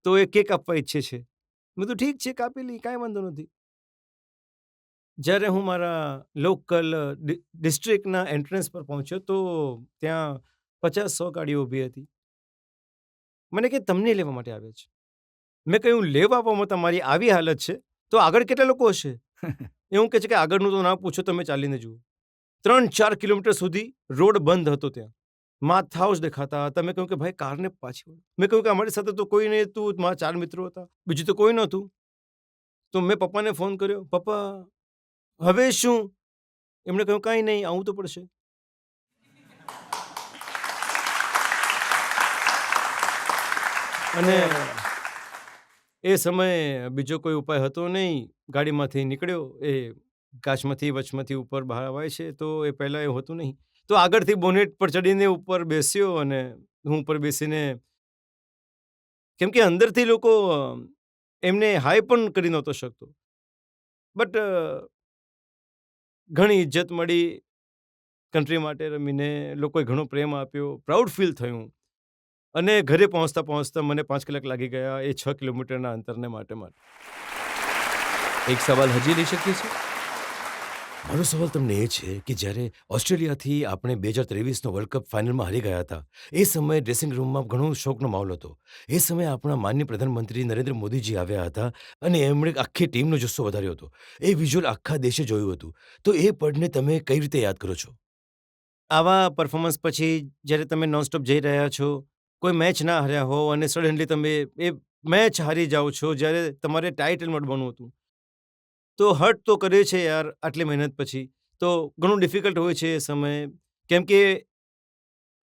તો એ કેક આપવા ઈચ્છે છે. મેં તો ઠીક છે, કાપી લઈ, કાંઈ વાંધો નથી. જ્યારે હું મારા લોકલ ડિસ્ટ્રિક્ટના એન્ટ્રન્સ પર પહોંચ્યો તો ત્યાં 50-100 ગાડીઓ ઊભી હતી. મને કે તમને લેવા માટે આવ્યા છે. મેં કહ્યું લેવા આવવામાં તમારી આવી હાલત છે તો આગળ કેટલા લોકો હશે? એવું કહે છે કે આગળનું તો ના પૂછો, તમે ચાલીને જુઓ. 3-4 કિલોમીટર સુધી રોડ બંધ હતો. ત્યાં માથ હાઉસ દેખાતા હતા. મેં કહ્યું કે ભાઈ કારને પાછી વળો. મેં કહ્યું કે અમારી સાથે તો કોઈ નહીં હતું, મારા 4 મિત્રો હતા, બીજું તો કોઈ નહોતું. તો મેં પપ્પાને ફોન કર્યો, પપ્પા હવે શું? એમણે કહ્યું કાંઈ નહીં, આવવું તો પડશે. અને એ સમયે બીજો કોઈ ઉપાય હતો નહીં. ગાડીમાંથી નીકળ્યો, એ કાચમાંથી વચમાંથી ઉપર બહાર આવે છે તો એ પહેલાં એવું હતું નહીં. તો આગળથી બોનેટ પર ચડીને ઉપર બેસ્યો અને હું ઉપર બેસીને, કેમ કે અંદરથી લોકો એમને હાય પણ કરી નહોતો શકતો. બટ ઘણી ઇજ્જત મળી કન્ટ્રી માટે રમીને, લોકોએ ઘણો પ્રેમ આપ્યો, પ્રાઉડ ફીલ થયું અને ઘરે પહોંચતા પહોંચતા મને 5 કલાક લાગી ગયા એ 6 કિલોમીટરના અંતરને માટે. એક સવાલ હજી લઈ શકીએ છીએ? મારો સવાલ તમને એ છે કે જ્યારે ઓસ્ટ્રેલિયાથી આપણે 2023નો વર્લ્ડ કપ ફાઇનલમાં હારી ગયા હતા, એ સમયે ડ્રેસિંગ રૂમમાં ઘણો શોકનો માહોલ હતો. એ સમયે આપણા માનનીય પ્રધાનમંત્રી નરેન્દ્ર મોદીજી આવ્યા હતા અને એમણે આખી ટીમનો જુસ્સો વધાર્યો હતો. એ વિઝ્યુઅલ આખા દેશે જોયું હતું. તો એ પળને તમે કઈ રીતે યાદ કરો છો? આવા પરફોર્મન્સ પછી જ્યારે તમે નોનસ્ટોપ જઈ રહ્યા છો, કોઈ મેચ ના હાર્યા હો અને સડનલી તમે એ મેચ હારી જાઓ છો, જ્યારે તમારે ટાઇટલ મળવાનું હતું, તો હર્ટ તો કરે છે યાર. આટલી મહેનત પછી તો ઘણું ડિફિકલ્ટ હોય છે એ સમયે, કેમ કે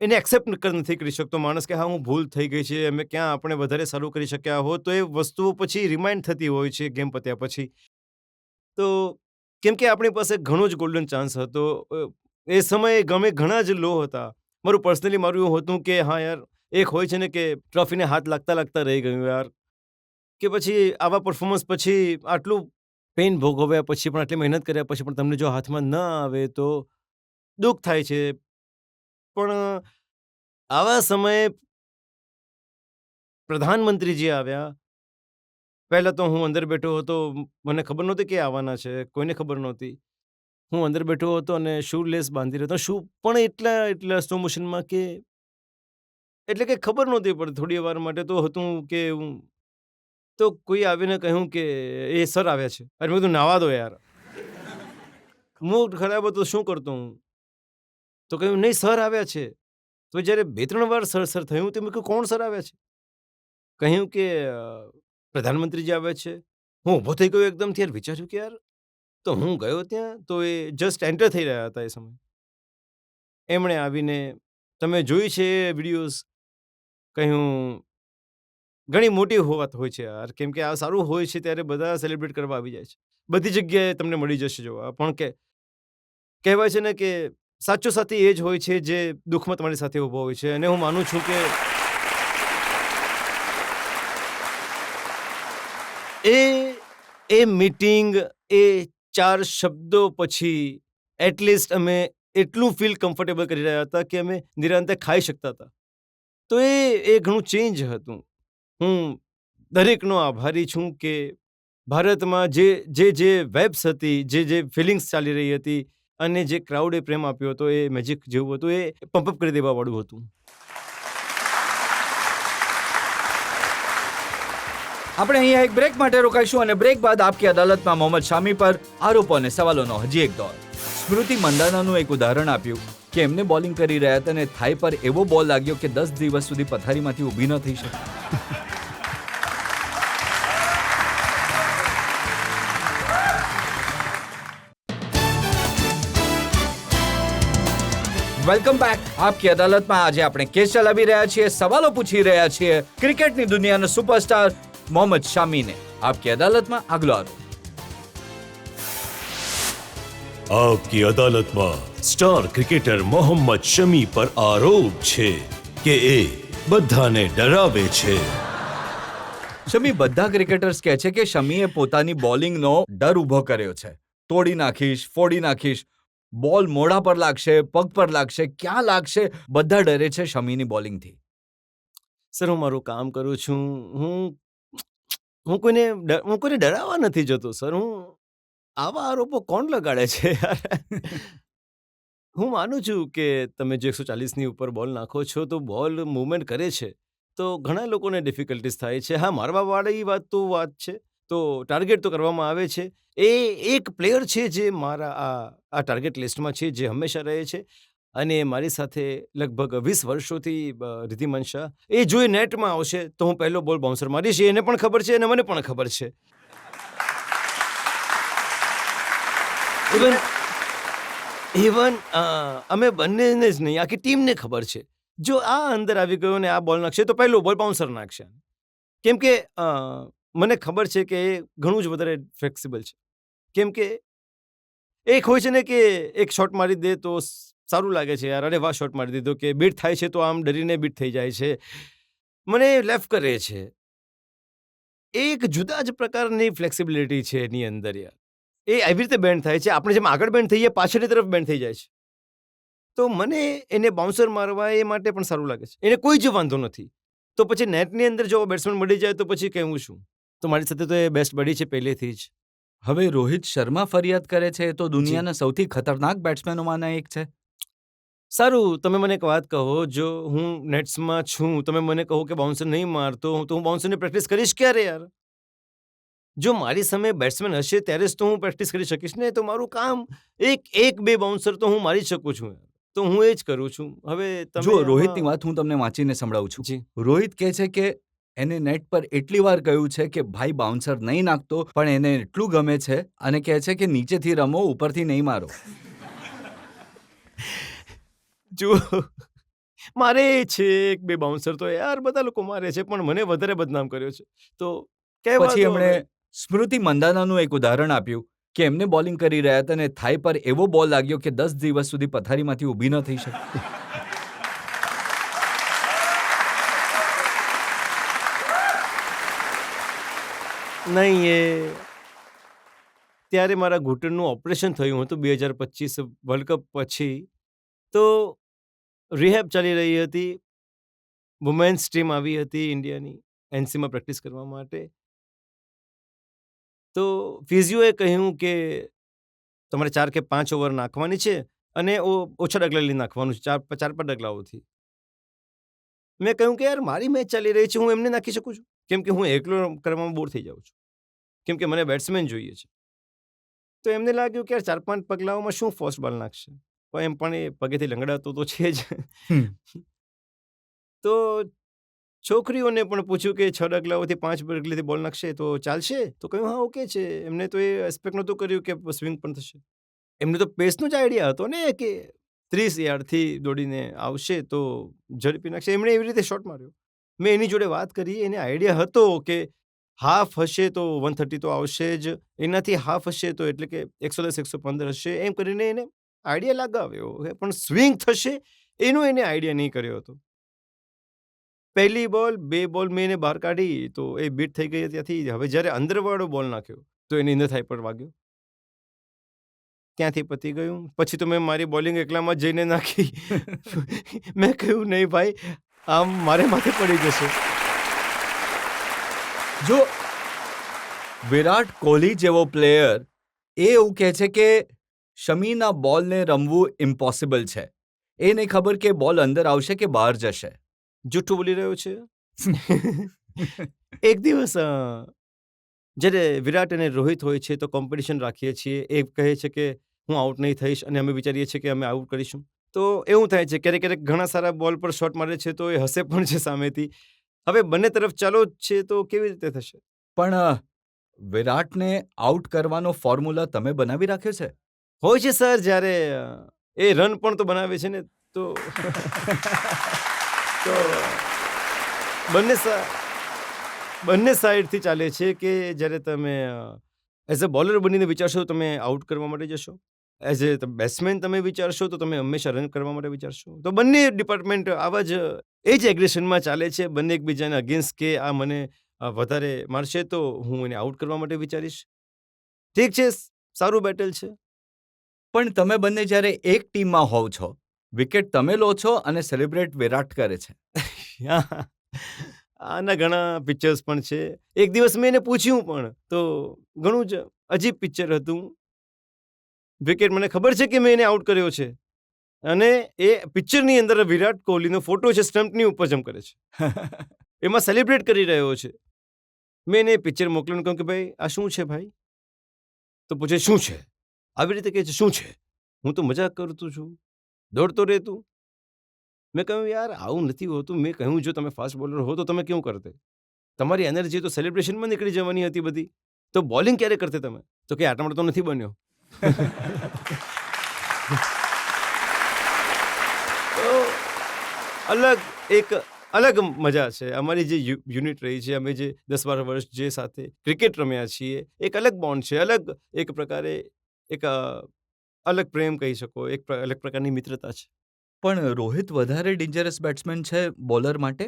એને એક્સેપ્ટ નથી કરી શકતો માણસ કે હા, હું ભૂલ થઈ ગઈ છે, અમે ક્યાં આપણે વધારે સારું કરી શક્યા હો. તો એ વસ્તુઓ પછી રિમાઇન્ડ થતી હોય છે ગેમ પત્યા પછી. તો કેમ કે આપણી પાસે ઘણો જ ગોલ્ડન ચાન્સ હતો. એ સમયે ગમે ઘણા જ લો હતા. મારું પર્સનલી એવું હતું કે હા યાર, એક હોય છે ને કે ટ્રોફીને હાથ લાગતા રહી ગયું યાર, કે પછી આવા પરફોર્મન્સ પછી આટલું પેઇન ભોગવ્યા પછી પણ, આટલી મહેનત કર્યા પછી પણ તમને જો હાથમાં ન આવે તો દુઃખ થાય છે. પણ આવા સમયે પ્રધાનમંત્રીજી આવ્યા. પહેલાં તો હું અંદર બેઠો હતો, મને ખબર નહોતી કે આવવાના છે, કોઈને ખબર નહોતી. હું અંદર બેઠો હતો અને શૂ લેસ બાંધી રહ્યો હતો. શૂ પણ એટલા સ્લો મોશનમાં કે એટલે કે ખબર નહોતી પડતી. થોડી વાર માટે તો હતું કે તો કોઈ આવીને કહ્યું કે એ સર આવ્યા છે. અરે મેં કીધું નાવા દો યાર, મૂડ ખરાબ હતો, શું કરતો હું? તો કહ્યું નહીં, સર આવ્યા છે. તો જ્યારે 2-3 વાર સર થયું તો મેં કહ્યું કોણ સર આવ્યા છે? કહ્યું કે પ્રધાનમંત્રીજી આવ્યા છે. હું ઊભો થઈ ગયો એકદમથી, યાર વિચાર્યું કે યાર, તો હું ગયો ત્યાં તો એ જસ્ટ એન્ટર થઈ રહ્યા હતા એ સમયે. એમણે આવીને, તમે જોઈ છે વિડીયોઝ, કહ્યું ઘણી મોટી વાત હોય છે યાર, કેમ કે આ સારું હોય છે ત્યારે બધા સેલિબ્રેટ કરવા આવી જાય છે. બધી જગ્યાએ તમને મળી જશે જોવા. પણ કે કહેવાય છે ને કે સાચો સાથી એ જ હોય છે જે દુઃખમાં તમારી સાથે ઊભો હોય છે. અને હું માનું છું કે એ મીટિંગ, એ 4 શબ્દો પછી એટલીસ્ટ અમે એટલું ફીલ કમ્ફર્ટેબલ કરી રહ્યા હતા કે અમે નિરાંતે ખાઈ શકતા હતા. તો એ ઘણું ચેન્જ હતું. હું દરેકનો આભારી છું કે ભારતમાં જે વેબ્સ હતી, જે ફિલિંગ્સ ચાલી રહી હતી અને જે ક્રાઉડે પ્રેમ આપ્યો હતો, એ મેજિક જેવું હતું, એ પંપ અપ કરી દેવાવાળું હતું. આપણે અહીંયા એક બ્રેક માટે રોકાઈશું અને બ્રેક બાદ આપકી અદાલતમાં મોહમ્મદ શામી પર આરોપો અને સવાલોનો હજી એક દોર. સ્મૃતિ મંદાનાનું એક ઉદાહરણ આપ્યું કે એમને બોલિંગ કરી રહ્યા હતા અને થાઈ પર એવો બોલ લાગ્યો કે 10 દિવસ સુધી પથારીમાંથી ઊભી ન થઈ શકે. Welcome back. આપકી અદાલતમાં આજે આપણે કેસ ચલાવી રહ્યા છીએ, સવાલો પૂછી રહ્યા છીએ ક્રિકેટની દુનિયાના સુપરસ્ટાર મોહમ્મદ શામીને. આપકી અદાલતમાં આગલો આરોપ. આપકી અદાલતમાં સ્ટાર ક્રિકેટર મોહમ્મદ શમી પર આરોપ છે કે એ બધાને ડરાવે છે. શમી, બધા ક્રિકેટર્સ કહે છે કે શમીએ પોતાની બોલિંગનો ડર ઊભો કર્યો છે. તોડી નાખીશ, ફોડી નાખીશ, બોલ મોઢા પર લાગશે, પગ પર લાગશે, ક્યાં લાગશે, બધા ડરે છે શમીની બોલિંગથી. સર, હું મારું કામ કરું છું. હું કોઈને ડરાવવા નથી જતો સર. આવા આરોપો કોણ લગાડે છે યાર? હું માનું છું કે તમે જો 140ની ઉપર બોલ નાખો છો તો બોલ મૂવમેન્ટ કરે છે, તો ઘણા લોકોને ડિફિકલ્ટીઝ થાય છે. હા, મારવાવાળી વાત છે, તો ટાર્ગેટ તો કરવામાં આવે છે. એ એક પ્લેયર છે જે મારા આ ટાર્ગેટ લિસ્ટમાં છે, જે હંમેશા રહે છે અને મારી સાથે લગભગ 20 વર્ષોથી રિદ્ધિમાન શાહ. એ જો એ નેટમાં આવશે તો હું પહેલો બોલ બાઉન્સર મારીશ. એને પણ ખબર છે અને મને પણ ખબર છે. ઇવન અમે બંનેને જ નહીં, આખી ટીમને ખબર છે. જો આ અંદર આવી ગયો ને આ બોલ નાખશે તો પહેલો બોલ બાઉન્સર નાખશે. કેમ કે મને ખબર છે કે એ ઘણું જ વધારે ફ્લેક્સિબલ છે. કેમ કે એક હોય છે ને કે એક શોટ મારી દે તો સારું લાગે છે યાર, અરે વાહ શોટ મારી દીધો, કે બીટ થાય છે તો આમ ડરીને બીટ થઈ જાય છે. મને લેફ્ટ કરે છે. એક જુદા જ પ્રકારની ફ્લેક્સિબિલિટી છે એની અંદર યાર. એ આવી રીતે બેન્ડ થાય છે, આપણે જેમ આગળ બેન્ડ થઈએ પાછળની તરફ બેન્ડ થઈ જાય છે. તો મને એને બાઉન્સર મારવા એ માટે પણ સારું લાગે છે. એને કોઈ જ વાંધો નથી. તો પછી નેટની અંદર જો બેટ્સમેન મળી જાય તો પછી કહેવું શું? તો મારી સાથે તો એ બેસ્ટ બડી છે પહેલેથી જ. હવે રોહિત શર્મા ફરિયાદ કરે છે એ તો દુનિયાના સૌથી ખતરનાક બેટ્સમેનોમાંના એક છે. સારું, તમે મને એક વાત કહો, જો હું નેટ્સમાં છું, તમે મને કહો કે બાઉન્સર નહીં મારતો, તો હું બાઉન્સરની પ્રેક્ટિસ કરીશ ક્યારે યાર? જો મારી સામે બેટ્સમેન હશે ત્યારે જ તો હું પ્રેક્ટિસ કરી શકીશ ને. તો મારું કામ એક બે બાઉન્સર તો હું મારી જ શકું છું યાર. તો હું એ જ કરું છું. હવે તમે જો રોહિતની વાત હું તમને વાંચીને સંભળાવું છું. જી. રોહિત કહે છે કે એને નેટ પર એટલી વાર કહ્યું છે કે ભાઈ બાઉન્સર નહીં નાખતો, પણ એને એટલું ગમે છે અને કહે છે કે નીચેથી રમો, ઉપરથી નહીં મારો. જો મારે છે એક બે બાઉન્સર તો યાર બધા લોકો મારે છે, પણ મને વધારે બદનામ કર્યો છે. તો કહેવા પછી દો એમણે હવે. સ્મૃતિ મંદાનાનું એક ઉદાહરણ આપ્યું કે એમને બોલિંગ કરી રહ્યા હતા અને થાઈ પર એવો બોલ લાગ્યો કે 10 દિવસ સુધી પથારીમાંથી ઊભી ન થઈ શકે. નહીં, એ ત્યારે મારા ઘૂંટણનું ઓપરેશન થયું હતું 2025 વર્લ્ડ કપ પછી. તો રિહેબ ચાલી રહી હતી. વુમેન્સ ટીમ આવી હતી ઇન્ડિયાની એનસીમાં પ્રેક્ટિસ કરવા માટે. તો ફિઝિયોએ કહ્યું કે તમારે 4 કે 5 ઓવર નાખવાની છે અને ઓછા ડગલા લઈને નાખવાનું છે, 4-5 ડગલાઓથી. મેં કહ્યું કે યાર મારી મેચ ચાલી રહી છે, હું એમને નાખી શકું છું? કેમ કે હું એકલો કરવામાં બોર થઈ જાઉં છું. કેમ કે મને બેટ્સમેન જોઈએ છે. તો એમને લાગ્યું કે યાર 4-5 પગલાઓમાં શું ફાસ્ટ બોલ નાખશે? પણ એમ પણ એ પગેથી લંગડાતો તો છે જ. તો છોકરીઓને પણ પૂછ્યું કે 6 ડગલાઓથી 5 ડગલેથી બોલ નાખશે તો ચાલશે? તો કહ્યું હા ઓકે છે. એમને તો એ એક્સપેક્ટ નહોતું કર્યું કે સ્વિંગ પણ થશે. એમને તો પેસનો જ આઈડિયા હતો ને કે 30 યાર્ડથી દોડીને આવશે તો ઝડપી નાખશે. એમણે એવી રીતે શોટ માર્યો. મેં એની જોડે વાત કરી, એને આઈડિયા હતો કે હાફ હશે તો 130 તો આવશે જ, એનાથી હાફ હશે તો એટલે કે 110-115 હશે, એમ કરીને એને આઈડિયા લગાવ્યો. પણ સ્વિંગ થશે એનો એને આઈડિયા નહીં કર્યો હતો. પહેલી બોલ 2 બોલ મેં એને બહાર કાઢી તો એ બીટ થઈ ગઈ ત્યાંથી. હવે જ્યારે અંદરવાળો બોલ નાખ્યો તો એની ઇન્દર થાઈ પર વાગ્યો. ત્યાંથી પતી ગયું. પછી તો મેં મારી બોલિંગ એકલામાં જઈને નાખી. મેં કહ્યું નહીં ભાઈ, આમ મારે માથે પડી જશે. જો વિરાટ કોહલી જેવો પ્લેયર એ એવું કહે છે કે શમીના બોલને રમવું ઇમ્પોસિબલ છે. એ નહીં ખબર કે બોલ અંદર આવશે કે બહાર જશે. જૂઠું બોલી રહ્યો છે. એક દિવસ જ્યારે વિરાટ અને રોહિત હોય છે તો કોમ્પિટિશન રાખીએ છીએ. એ કહે છે કે હું આઉટ નહીં થઈશ અને અમે વિચારીએ છીએ કે અમે આઉટ કરીશું. તો એવું થાય છે ક્યારેક ઘણા સારા બોલ પર શોટ મારે છે તો એ હસે પણ છે સામેથી. હવે બંને તરફ ચાલો જ છે તો કેવી રીતે થશે? પણ વિરાટને આઉટ કરવાનો ફોર્મ્યુલા તમે બનાવી રાખ્યો છે? હોય છે સર, જ્યારે એ રન પણ તો બનાવે છે ને. તો તો બંને સાઈડથી ચાલે છે કે જ્યારે તમે એઝ અ બોલર બનીને વિચારશો તો તમે આઉટ કરવા માટે જશો. એઝ એ બેટ્સમેન તમે વિચારશો તો તમે હંમેશા રન કરવા માટે વિચારશો. તો બંને ડિપાર્ટમેન્ટ આવા જ એ જ એગ્રેશનમાં ચાલે છે. બંને એકબીજાને અગેન્સ્ટ કે આ મને વધારે મારશે તો હું એને આઉટ કરવા માટે વિચારીશ. ઠીક છે, સારું બેટલ છે. પણ તમે બંને જ્યારે એક ટીમમાં હોવ છો, વિકેટ તમે લો છો અને સેલિબ્રેટ વિરાટ કરે છે. આના ઘણા પિક્ચર્સ પણ છે. એક દિવસ મેં એને પૂછ્યું પણ તો ઘણું જ અજીબ પિક્ચર હતું. વિકેટ મને ખબર છે કે મેં એને આઉટ કર્યો છે અને એ પિક્ચરની અંદર વિરાટ કોહલીનો ફોટો છે, સ્ટમ્પની ઉપર જમ કરે છે. એમાં સેલિબ્રેટ કરી રહ્યો છે. મેં એને પિક્ચર મોકલ્યું, કહ્યું કે ભાઈ આ શું છે ભાઈ? તો પૂછે શું છે? આવી રીતે કહે છે શું છે? હું તો મજાક કરતું છું, દોડતો રહે તું. મેં કહ્યું યાર આવું નથી હોતું. મેં કહ્યું જો તમે ફાસ્ટ બોલર હો તો તમે કેવું કરતે? તમારી એનર્જી તો સેલિબ્રેશનમાં નીકળી જવાની હતી બધી. તો બોલિંગ ક્યારે કરતે તમે? તો કે આટલા માટે તો નથી બન્યો. તો અલગ મજા છે. અમારી જે યુનિટ રહી છે, અમે જે 10-12 વર્ષ જે સાથે ક્રિકેટ રમ્યા છીએ, એક અલગ બોન્ડ છે. એક પ્રકારે એક અલગ પ્રેમ કહી શકો, એક અલગ પ્રકારની મિત્રતા છે. પણ રોહિત વધારે ડેન્જરસ બેટ્સમેન છે બોલર માટે?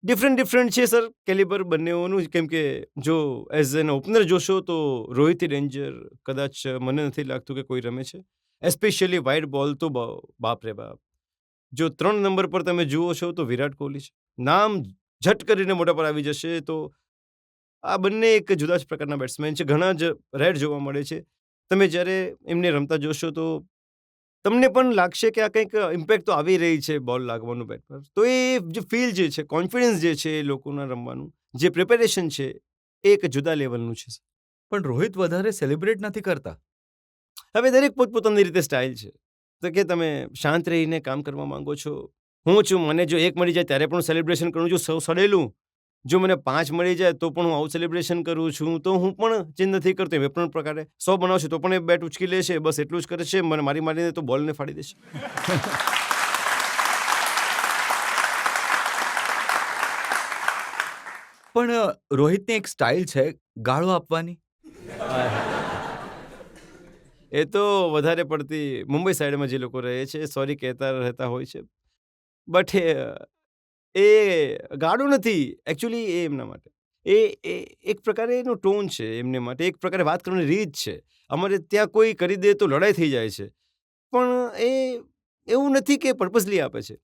ડિફરન્ટ છે સર કેલિબર બંનેઓનું, કેમ કે જો એઝ એન ઓપનર જોશો તો રોહિત ડેન્જર કદાચ મને નથી લાગતું કે કોઈ રમે છે, એસ્પેશિયલી વાઇડ બોલ તો બાપ રે બાપ. જો 3 નંબર પર તમે જુઓ છો તો વિરાટ કોહલી છે, નામ ઝટ કરીને મોઢા પર આવી જશે. તો આ બંને એક જુદા જ પ્રકારના બેટ્સમેન છે, ઘણા જ રેર જોવા મળે છે. તમે જ્યારે એમને રમતા જોશો તો તમને પણ લાગશે કે આ કંઈક ઇમ્પેક્ટ તો આવી રહી છે બોલ લાગવાનું બેટ પર. તો એ જે ફીલ જે છે, કોન્ફિડન્સ જે છે એ લોકોના રમવાનું, જે પ્રિપેરેશન છે એ એક જુદા લેવલનું છે. પણ રોહિત વધારે સેલિબ્રેટ નથી કરતા. હવે દરેક પોતપોતાની રીતે સ્ટાઇલ છે. તો કે તમે શાંત રહીને કામ કરવા માંગો છો, હું છું મને જો 1 મળી જાય ત્યારે પણ સેલિબ્રેશન કરું છું સૌ સડેલું, જો મને 5 મળી જાય તો પણ હું આવું સેલિબ્રેશન કરું છું. તો હું પણ ચેન્જ નથી કરતો. એ પણ પ્રકારે 100 બનાવશે તો પણ એ બેટ ઉચકી લેશે, બસ એટલું જ કરે છે. મને મારીને તો બોલને ફાડી દેશે. પણ રોહિતની એક સ્ટાઇલ છે ગાળો આપવાની. એ તો વધારે પડતી મુંબઈ સાઈડમાં જે લોકો રહે છે સોરી કહેતા રહેતા હોય છે. બટ એ ગાળું નથી એકચ્યુઅલી, એ એમના માટે એ એક પ્રકારે એનો ટોન છે, એમને માટે એક પ્રકારે વાત કરવાની રીત છે. અમારે ત્યાં કોઈ કરી દે તો લડાઈ થઈ જાય છે, પણ એ એવું નથી કે પર્પઝલી આપે છે.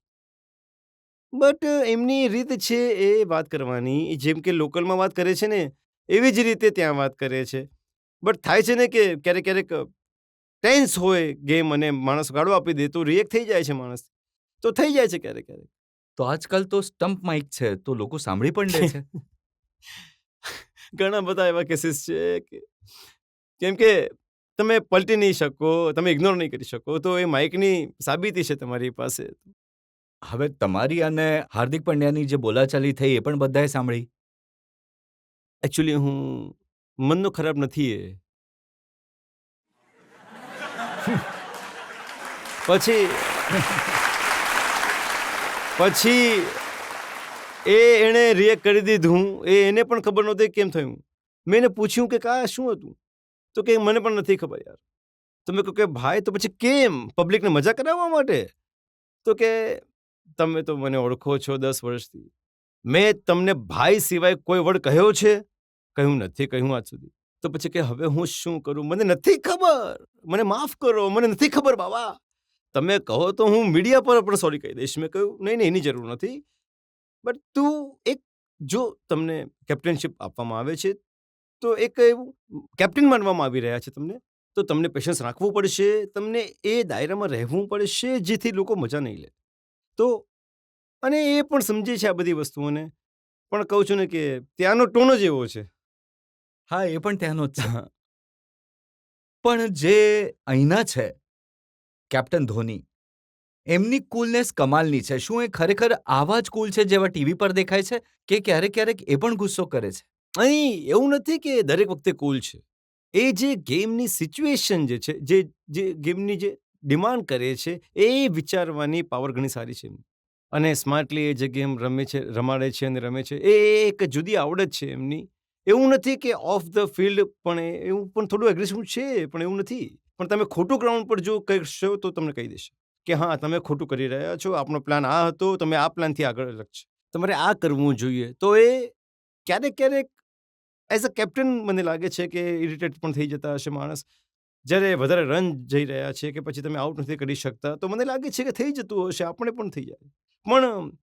બટ એમની રીત છે એ વાત કરવાની, જેમ કે લોકલમાં વાત કરે છે ને એવી જ રીતે ત્યાં વાત કરે છે. બટ થાય છે ને કે ક્યારેક ટેન્સ હોય ગેમ અને માણસ ગાળો આપી દે તો રિએક્ટ થઈ જાય છે માણસ, તો થઈ જાય છે ક્યારેક. તો આજકાલ તો સ્ટમ્પ માઇક છે તો લોકો સાંભળી પણ લે છે. ઘણા બધા એવા કેસીસ છે કે કેમ કે તમે પલટી નહીં શકો, તમે ઇગ્નોર નહીં કરી શકો, તો એ માઇકની સાબિતી છે તમારી પાસે. હવે તમારી અને હાર્દિક પંડ્યાની જે બોલાચાલી થઈ એ પણ બધાએ સાંભળી. એકચ્યુઅલી હું મનનો ખરાબ નથી એ. પછી એણે રિએક્ટ કરી દીધું, એને પણ ખબર નહોતી કેમ થયું. મેં એને પૂછ્યું કે કા શું હતું, તો કે મને પણ નથી ખબર યાર. તો મેં કહ્યું કે ભાઈ તો પછી કેમ, પબ્લિકને મજા કરાવવા માટે? તો કે તમે તો મને ઓળખો છો 10 વર્ષથી, મેં તમને ભાઈ સિવાય કોઈ વર્ડ કહ્યો છે? કહ્યું નથી કહ્યું આજ સુધી. તો પછી કે હવે હું શું કરું, મને નથી ખબર, મને માફ કરો, મને નથી ખબર બાબા. તમે કહો તો હું મીડિયા પર પણ સોરી કહી દઈશ. મેં કહ્યું નહીં એની જરૂર નથી. બટ તું એક, જો તમને કેપ્ટનશિપ આપવામાં આવે છે તો એક એવું કેપ્ટન માનવામાં આવી રહ્યા છે તમને, તો તમને પેશન્સ રાખવું પડશે, તમને એ દાયરામાં રહેવું પડશે જેથી લોકો મજા નહીં લે. તો અને એ પણ સમજે છે આ બધી વસ્તુઓને, પણ કહું છું ને કે ત્યાંનો ટોન જ એવો છે. હા, એ પણ ત્યાંનો જ છે. પણ જે અહીંના છે કેપ્ટન ધોની, એમની કુલનેસ કમાલની છે. શું એ ખરેખર આવા જ કુલ છે જેવા ટીવી પર દેખાય છે કે ક્યારેક એ પણ ગુસ્સો કરે છે? અહીં એવું નથી કે દરેક વખતે કુલ છે. એ જે ગેમની સિચ્યુએશન જે છે, જે ગેમની જે ડિમાન્ડ કરે છે એ વિચારવાની પાવર ઘણી સારી છે એમની. અને સ્માર્ટલી એ જે ગેમ રમાડે છે અને રમે છે એ એક જુદી આવડત છે એમની. એવું નથી કે ઓફ ધ ફિલ્ડ પણ એવું પણ થોડું એગ્રેસિવ છે, પણ એવું નથી. પણ તમે ખોટું ગ્રાઉન્ડ પર જો કરશો તો તમને કહી દેશે કે હા તમે ખોટું કરી રહ્યા છો, આપણો પ્લાન આ હતો, તમે આ પ્લાનથી આગળ અલગ છે, તમારે આ કરવું જોઈએ. તો એ ક્યારેક એઝ અ કેપ્ટન મને લાગે છે કે ઇરિટેટ પણ થઈ જતા હશે માણસ, જ્યારે વધારે રન જઈ રહ્યા છે કે પછી તમે આઉટ નથી કરી શકતા, તો મને લાગે છે કે થઈ જતું હશે, આપણે પણ થઈ જાય. પણ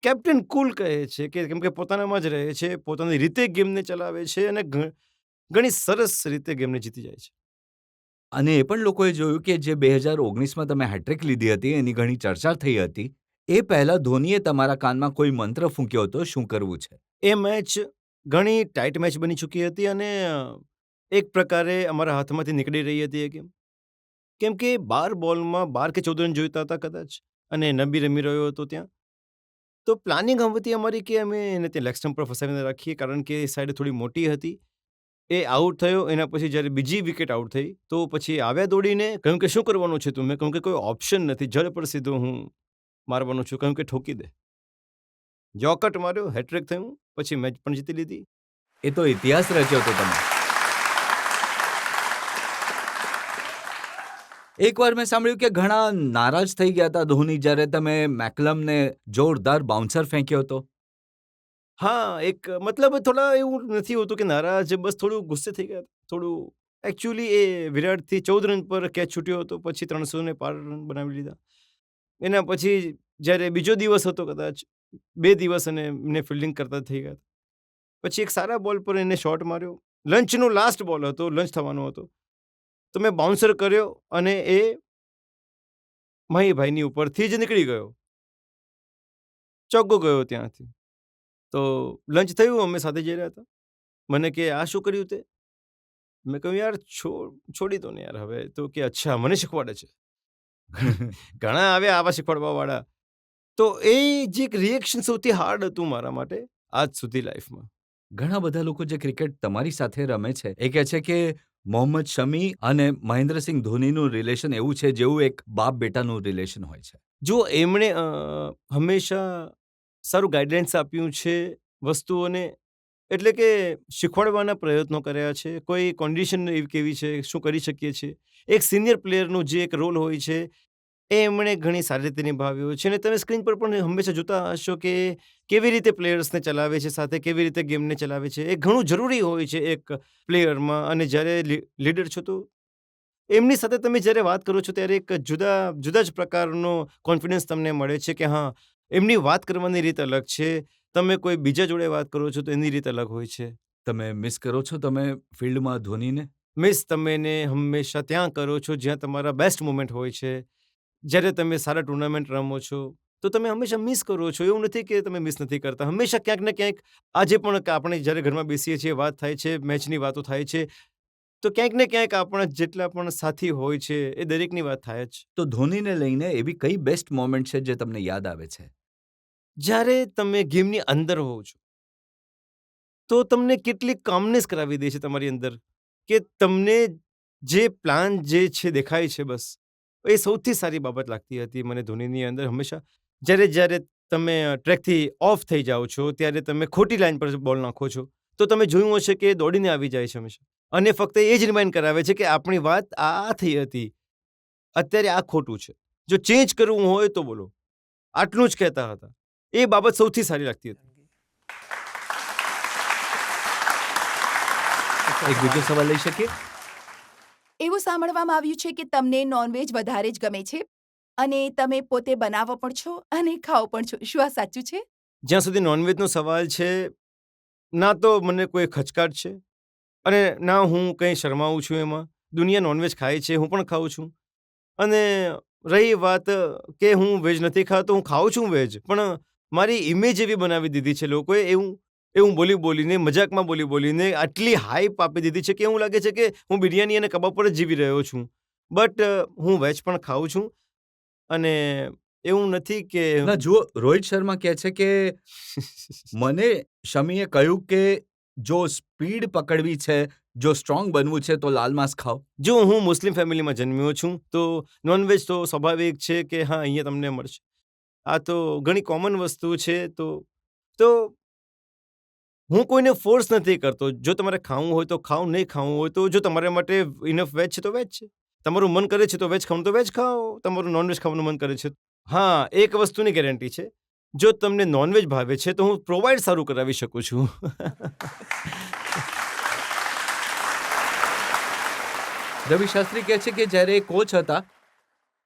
કેપ્ટન કુલ કહે છે કે કેમ કે પોતાનામાં જ રહે છે, પોતાની રીતે ગેમને ચલાવે છે અને ઘણી સરસ રીતે ગેમને જીતી જાય છે. અને એ પણ લોકોએ જોયું કે જે 2019માં તમે હેટ્રિક લીધી હતી એની ઘણી ચર્ચા થઈ હતી. એ પહેલા ધોનીએ તમારા કાનમાં કોઈ મંત્ર ફૂંક્યો હતો, શું કરવું છે? એ મેચ ઘણી ટાઈટ મેચ બની ચૂકી હતી અને એક પ્રકારે અમારા હાથમાંથી નીકળી રહી હતી એ ગેમ. કેમ કે 12 બોલમાં 12 કે 14 રન જોઈતા હતા કદાચ, અને નબી રમી રહ્યો હતો ત્યાં. તો પ્લાનિંગ હતી અમારી કે અમે એને ત્યાં લેગ સ્ટમ્પ પર ફસાવીને રાખીએ, કારણ કે એ સાઈડ થોડી મોટી હતી. એ આઉટ થયો, એના પછી જ્યારે બીજી વિકેટ આઉટ થઈ તો પછી આવ્યા દોડીને, કહ્યું કે શું કરવાનું છે તું? મેં કહ્યું કે કોઈ ઓપ્શન નથી, જડ પર સીધો હું મારવાનો છું. કહ્યું કે ઠોકી દે. યોકટ માર્યો, હેટ્રિક થયું, પછી મેચ પણ જીતી લીધી. એ તો ઇતિહાસ રચ્યો હતો તમે. એકવાર મેં સાંભળ્યું કે ઘણા નારાજ થઈ ગયા હતા ધોની જ્યારે તમે મેકલમને જોરદાર બાઉન્સર ફેંક્યો હતો. હા, એક મતલબ થોડા એવું નથી હોતું કે નારાજ, બસ થોડું ગુસ્સે થઈ ગયા હતા. થોડું એકચ્યુઅલી એ વિરાટથી 14 રન પર કેચ છૂટ્યો હતો, પછી 300 ને પાર રન બનાવી લીધા. એના પછી જ્યારે બીજો દિવસ હતો કદાચ 2 દિવસ અને એમને ફિલ્ડિંગ કરતા થઈ ગયા. પછી એક સારા બોલ પર એને શોટ માર્યો. લંચનો લાસ્ટ બોલ હતો, લંચ થવાનો હતો. તો મેં બાઉન્સર કર્યો અને એ મહીભાઈની ઉપરથી જ નીકળી ગયો. ચોગ્ગો ગયો ત્યાંથી. તો લંચ થયું, અમે સાથે જઈ રહ્યા હતા. મને કે આ શું કર્યું તે? મેં કહ્યું યાર છોડી દો ને યાર હવે. તો કે અચ્છા મને શીખવાડે છે. ઘણા આવ્યા આવા શીખવાડવાવાળા. તો એ જે એક રિએક્શન સૌથી હાર્ડ હતું મારા માટે આજ સુધી લાઈફમાં. ઘણા બધા લોકો જે ક્રિકેટ તમારી સાથે રમે છે એ કહે છે કે મોહમ્મદ શમી અને મહેન્દ્રસિંહ ધોનીનું રિલેશન એવું છે જેવું એક બાપ બેટાનું રિલેશન હોય છે. જો એમણે હંમેશા સારું ગાઈડલાઇન્સ આપ્યું છે વસ્તુઓને, એટલે કે શીખવાડવાના પ્રયત્નો કર્યા છે. કોઈ કન્ડિશન એવી કેવી છે, શું કરી શકીએ છીએ. એક સિનિયર પ્લેયરનો જે એક રોલ હોય છે એ એમણે ઘણી સારી રીતે નિભાવ્યો છે. અને તમે સ્ક્રીન પર પણ હંમેશા જોતા હશો કે કેવી રીતે પ્લેયર્સને ચલાવે છે, સાથે કેવી રીતે ગેમને ચલાવે છે. એ ઘણું જરૂરી હોય છે એક પ્લેયરમાં. અને જ્યારે લીડર છો તો એમની સાથે તમે જ્યારે વાત કરો છો ત્યારે એક જુદા જ પ્રકારનો કોન્ફિડન્સ તમને મળે છે કે હા, એમની વાત કરવાની રીત અલગ છે. તમે કોઈ બીજા જોડે વાત કરો છો તો એની રીત અલગ હોય છે. તમે મિસ કરો છો તમે ફિલ્ડમાં ધોનીને? મિસ તમે એને હંમેશા ત્યાં કરો છો જ્યાં તમારા બેસ્ટ મોમેન્ટ હોય છે. જ્યારે તમે સારા ટુર્નામેન્ટ રમો છો તો તમે હંમેશા મિસ કરો છો. એવું નથી કે તમે મિસ નથી કરતા. હંમેશા ક્યાંક ને ક્યાંક આજે પણ આપણે જ્યારે ઘરમાં બેસીએ છીએ, વાત થાય છે, મેચની વાતો થાય છે, તો ક્યાંક ને ક્યાંક આપણા જેટલા પણ સાથી હોય છે એ દરેકની વાત થાય જ. તો ધોનીને લઈને એવી કઈ બેસ્ટ મોમેન્ટ છે જે તમને યાદ આવે છે? જ્યારે તમે ગેમની અંદર હોવ છો તો તમને કેટલી કામનેસ કરાવી દે છે તમારી અંદર, કે તમને જે પ્લાન જે છે દેખાય છે બસ. એ સૌથી સારી બાબત લાગતી હતી મને ધોનીની અંદર હંમેશા. જ્યારે તમે ટ્રેકથી ઓફ થઈ જાઓ છો ત્યારે તમે ખોટી લાઈન પર બોલ નાખો છો તો તમે જોયું હશે કે દોડીને આવી જાય છે હંમેશા. અને ફક્ત એ જ રિમાઇન્ડ કરાવે છે કે આપણી વાત આ થઈ હતી, અત્યારે આ ખોટું છે. જો ચેન્જ કરવું હોય તો બોલો. આટલું જ કહેતા હતા. એ બાબત સૌથી સારી લાગતી હતી. એક બીજો સવાલ લઈ શકીએ? એવું સાંભળવામાં આવ્યું છે કે તમને નોનવેજ વધારે જ ગમે છે અને તમે પોતે બનાવો પણ છો અને ખાઓ પણ છો. શું આ સાચું છે? જ્યાં સુધી નોનવેજનો સવાલ છે, ના તો મને કોઈ ખચકાટ છે અને ના હું કંઈ શરમાવું છું એમાં. દુનિયા નોનવેજ ખાય છે, હું પણ ખાઉં છું. અને રહી વાત કે હું વેજ નથી ખાતો, હું ખાઉં છું વેજ, પણ મારી ઇમેજ એવી બનાવી દીધી છે લોકોએ, એવું એવું બોલીને, મજાકમાં બોલીને આટલી હાઈપ આપી દીધી છે કે એવું લાગે છે કે હું બિરયાની અને કબાબ પર જ જીવી રહ્યો છું. બટ હું વેજ પણ ખાઉં છું અને એવું નથી કે ના જુઓ, રોહિત શર્મા કહે છે કે મને શમીએ કહ્યું કે જો સ્પીડ પકડવી છે, જો સ્ટ્રોંગ બનવું છે તો લાલ માંસ ખાઓ. જો હું મુસ્લિમ ફેમિલીમાં જન્મ્યો છું તો નોનવેજ તો સ્વાભાવિક છે કે હા, અહીંયા તમને મળશે. આ તો ઘણી કોમન વસ્તુ છે. તો હું કોઈને ફોર્સ નથી કરતો. જો તમારે ખાવું હોય તો ખાઓ, નહીં ખાવું હોય તો જો તમારા માટે ઇનફ વેજ છે તો વેજ છે. તમારું મન કરે છે તો વેજ ખાવાનું તો વેજ ખાઓ. તમારું નોનવેજ ખાવાનું મન કરે છે. હા, એક વસ્તુની ગેરંટી છે. જો તમને નોનવેજ ભાવે છે તો હું પ્રોવાઈડ સારું કરાવી શકું છું. રવિ શાસ્ત્રી કહે છે કે જ્યારે એ કોચ હતા,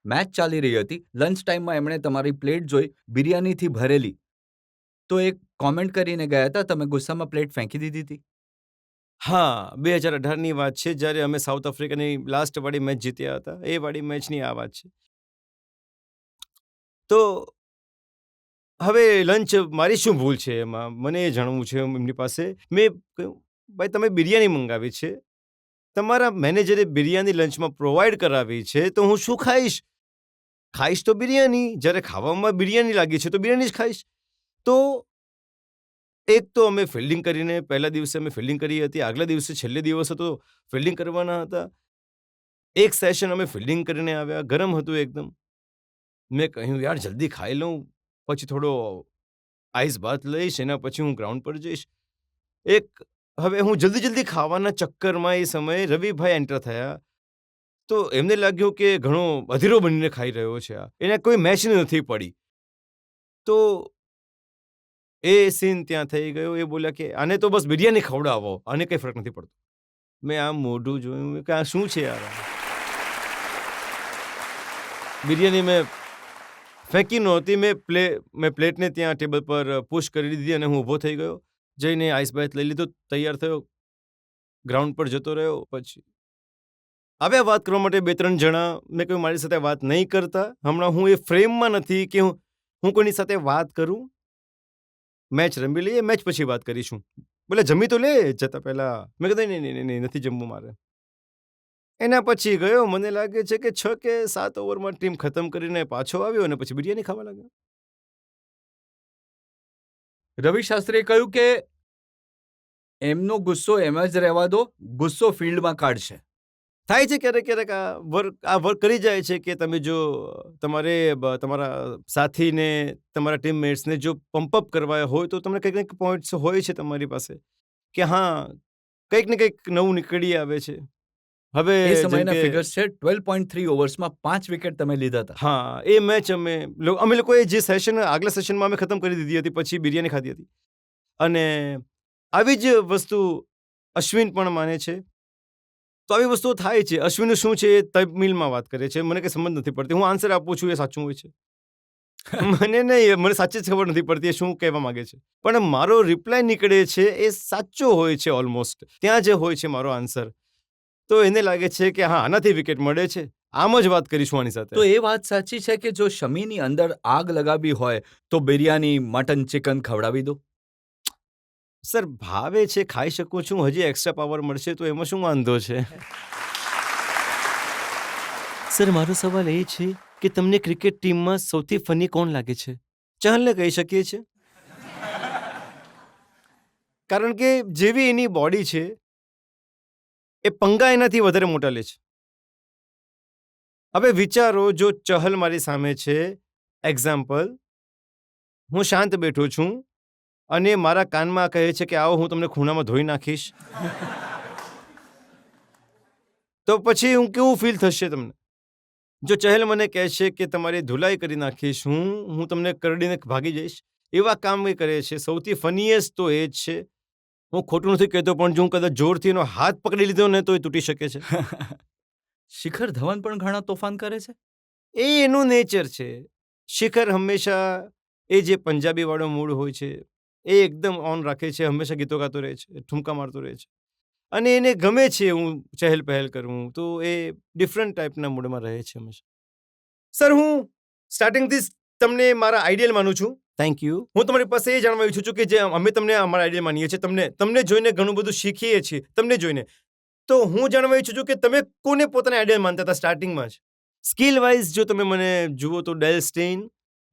મેચ ચાલી રહી હતી, લંચ ટાઈમમાં એમણે તમારી પ્લેટ જોઈ બિરયાનીથી ભરેલી, તો એક કોમેન્ટ કરીને ગયા હતા, તમે ગુસ્સામાં પ્લેટ ફેંકી દીધી હતી. હા, 2018ની વાત છે જ્યારે અમે સાઉથ આફ્રિકાની લાસ્ટ વાળી મેચ જીત્યા હતા. એ વાળી મેચની આ વાત છે. તો હવે લંચ મારી શું ભૂલ છે એમાં? મને એ જાણવું છે એમની પાસે. મેં કહ્યું, "ભાઈ તમે બિરયાની મંગાવી છે. તમારા મેનેજરે બિરયાની લંચમાં પ્રોવાઈડ કરાવી છે તો હું શું ખાઈશ? ખાઈશ તો બિરયાની. જ્યારે ખાવામાં બિરયાની લાગી છે તો બિરયાની જ ખાઈશ." તો એક તો અમે ફિલ્ડિંગ કરીને પહેલા દિવસે અમે ફિલ્ડિંગ કરી હતી. આગલા દિવસે છેલ્લે દિવસ હતો, ફિલ્ડિંગ કરવાના હતા. એક સેશન અમે ફિલ્ડિંગ કરીને આવ્યા, ગરમ હતું એકદમ. મેં કહ્યું યાર જલ્દી ખાઈ લઉં, પછી થોડો આઈસ બાથ લઈશ, એના પછી હું ગ્રાઉન્ડ પર જઈશ. હવે હું જલ્દી ખાવાના ચક્કરમાં એ સમયે રવિભાઈ એન્ટર થયા. તો એમને લાગ્યું કે ઘણો અધીરો બનીને ખાઈ રહ્યો છે આ. એને કોઈ મેચ નથી પડી. તો એ સીન ત્યાં થઈ ગયો. એ બોલ્યા કે આને તો બસ બિરયાની ખવડાવો, આને કંઈ ફરક નથી પડતો. મેં આમ મોઢું જોયું કે આ શું છે યાર. બિરયાની મેં ફેંકી નહોતી. મેં પ્લેટને ત્યાં ટેબલ પર પુશ કરી દીધી અને હું ઊભો થઈ ગયો. જઈને આઈસ બાથ લઈ લીધો, તૈયાર થયો, ગ્રાઉન્ડ પર જતો રહ્યો. પછી આવ્યા વાત કરવા માટે 2-3 જણા. મેં કહ્યું મારી સાથે વાત નહીં કરતા. હમણાં હું એ ફ્રેમમાં નથી કે હું કોઈની સાથે વાત કરું. મેચ રમી લઈએ, મેચ પછી વાત કરીશું. બોલે જમી તો લે જતા પહેલા. મેં કીધું નહીં, નથી જમવું મારે. એના પછી ગયો. મને લાગે છે કે 6 કે 7 ઓવરમાં ટીમ ખતમ કરીને પાછો આવ્યો અને પછી બિરયાની ખાવા લાગ્યો. રવિ શાસ્ત્રીએ કહ્યું કે એમનો ગુસ્સો એમ જ રહેવા દો, ગુસ્સો ફિલ્ડમાં કાઢશે. થાય છે ક્યારેક આ વર્ક કરી જાય છે કે તમે જો તમારા સાથીને, તમારા ટીમમેટ્સને જો પંપઅપ કરવા હોય તો તમને કંઈક પોઈન્ટ્સ હોય છે તમારી પાસે કે હા કંઈક ને કંઈક નવું નીકળી આવે છે. હવે એ સમયના ફિગર્સ છે 12.3 ઓવર્સમાં 5 વિકેટ તમે લીધા હતા. હા, એ મેચ અમે લોકોએ જે સેશન આગલા સેશનમાં અમે ખતમ કરી દીધી હતી, પછી બિરયાની ખાધી હતી. અને આવી જ વસ્તુ અશ્વિન પણ માને છે. તો આવી વસ્તુઓ થાય છે. અશ્વિન શું છે એ તમિલમાં વાત કરે છે, મને કંઈ સમજ નથી પડતી. હું આન્સર આપું છું એ સાચું હોય છે. મને સાચી જ ખબર નથી પડતી એ શું કહેવા માંગે છે. પણ મારો રિપ્લાય નીકળે છે એ સાચો હોય છે ઓલમોસ્ટ. ત્યાં જે હોય છે મારો આન્સર, તો એને લાગે છે કે હા આનાથી વિકેટ મળે છે. આમ જ વાત કરીશું આની સાથે. તો એ વાત સાચી છે કે જો શમીની અંદર આગ લગાવી હોય તો બિરયાની, મટન, ચિકન ખવડાવી દો. સર ભાવે છે, ખાઈ શકું છું. હજી એક્સ્ટ્રા પાવર મળશે તો એમાં શું વાંધો છે. સર મારો સવાલ એ છે કે તમને ક્રિકેટ ટીમમાં સૌથી ફની કોણ લાગે છે? ચહલને કહી શકીએ છીએ, કારણ કે જેવી એની બોડી છે એ પંગા એનાથી વધારે મોટા લે છે. હવે વિચારો, જો ચહલ મારી સામે છે, એક્ઝામ્પલ, હું શાંત બેઠો છું અને મારા કાનમાં કહે છે કે આવો હું તમને ખૂણામાં ધોઈ નાખીશ, તો પછી હું કેવું ફીલ થશે તમને? જો ચહલ મને કહે છે કે તમારી ધુલાઈ કરી નાખીશ, હું તમને કરડીને ભાગી જઈશ, એવા કામ એ કરે છે. સૌથી ફનીએસ્ટ તો એ જ છે. હું ખોટું નથી કહેતો, પણ જો હું કદાચ જોરથી એનો હાથ પકડી લીધો ને તો એ તૂટી શકે છે. શિખર ધવન પણ ઘણા તોફાન કરે છે. એ એનું નેચર છે. શિખર હંમેશા એ જે પંજાબી વાળો મૂડ હોય છે એ એકદમ ઓન રાખે છે. હંમેશા ગીતો ગાતો રહે છે, ઠુમકા મારતો રહે છે, અને એને ગમે છે હું ચહેલ પહેલ કરું, તો એ ડિફરન્ટ ટાઈપના મૂડમાં રહે છે હંમેશા. સર હું સ્ટાર્ટિંગથી તમને મારા આઈડિયલ માનું છું. Thank you. હું તમારી પાસે એ જાણવા ઈચ્છું છું કે જે અમે તમને અમારા આઈડિયલ માનીએ છીએ, તમને જોઈને ઘણું બધું શીખીએ છીએ તમને જોઈને, તો હું જાણવા ઈચ્છું છું કે તમે કોને પોતાના આઈડિયલ માનતા હતા સ્ટાર્ટિંગમાં જ? સ્કિલ વાઇઝ જો તમે મને જુઓ તો ડેલ સ્ટેઇન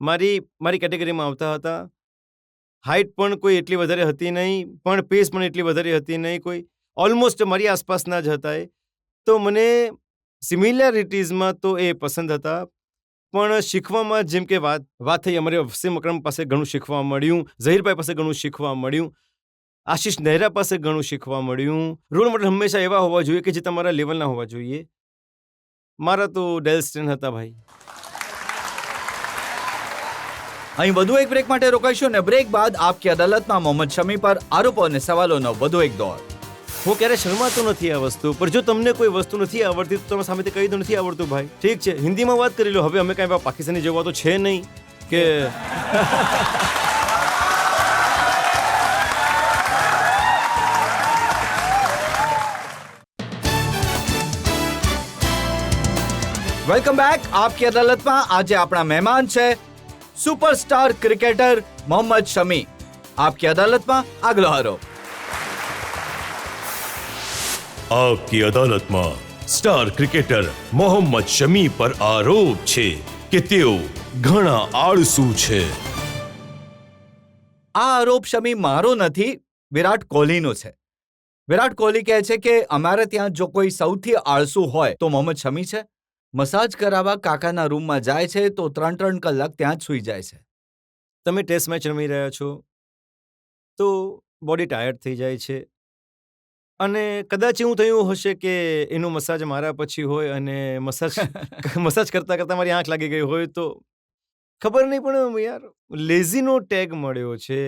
મારી કેટેગરીમાં આવતા હતા. હાઇટ પણ કોઈ એટલી વધારે હતી નહીં, પણ પેસ પણ એટલી વધારે હતી નહીં, કોઈ ઓલમોસ્ટ મારી આસપાસના જ હતા. તો મને સિમિલેરિટીઝમાં તો એ પસંદ હતા, પણ શીખવામાં જેમ કે વાત થઈ, અમારે વસીમ અકરમ પાસે ઘણું શીખવા મળ્યું, ઝહીરભાઈ પાસે ઘણું શીખવા મળ્યું, આશિષ નહેરા પાસે ઘણું શીખવા મળ્યું. રોલ મોડલ હંમેશા એવા હોવા જોઈએ કે જે તમારા લેવલના હોવા જોઈએ. મારા તો ડેલ સ્ટેન હતા ભાઈ. અહીં વધુ એક બ્રેક માટે રોકાઈશું અને બ્રેક બાદ આપકી અદાલતમાં મોહમ્મદ શમી પર આરોપો અને સવાલોનો વધુ એક દોર. હું ક્યારે શરમાતો નથી આ વસ્તુ પર. જો તમને કોઈ વસ્તુ નથી આવડતી તો તમે સામેથી કહી દો નથી આવડતું ભાઈ, ઠીક છે, હિન્દીમાં વાત કરી લો. હવે અમે કાંઈ પાકિસ્તાની જેવા તો છે નહીં કે વેલકમ બેક. આપકી અદાલતમાં આજે આપણા મહેમાન છે સુપરસ્ટાર ક્રિકેટર મોહમ્મદ શમી. આપકી અદાલતમાં આગલો આરોપ. આપકી અદાલતમાં સ્ટાર ક્રિકેટર મોહમ્મદ શમી પર આરોપ છે કે તેઓ ઘણા આળસુ છે. આ આરોપ શમી મારો નથી, વિરાટ કોહલીનો છે. વિરાટ કોહલી કહે છે કે અમારે ત્યાં જો કોઈ સૌથી આળસુ હોય તો મોહમ્મદ શમી છે. મસાજ કરાવવા કાકાના રૂમમાં જાય છે તો 3-3 કલાક ત્યાં જ સૂઈ જાય છે. તમે ટેસ્ટ મેચ રમી રહ્યા છો તો બોડી ટાયર્ડ થઈ જાય છે, અને કદાચ એવું થયું હશે કે એનું મસાજ મારા પછી હોય અને મસાજ કરતાં કરતાં મારી આંખ લાગી ગઈ હોય, તો ખબર નહીં, પણ યાર લેઝીનો ટેગ મળ્યો છે.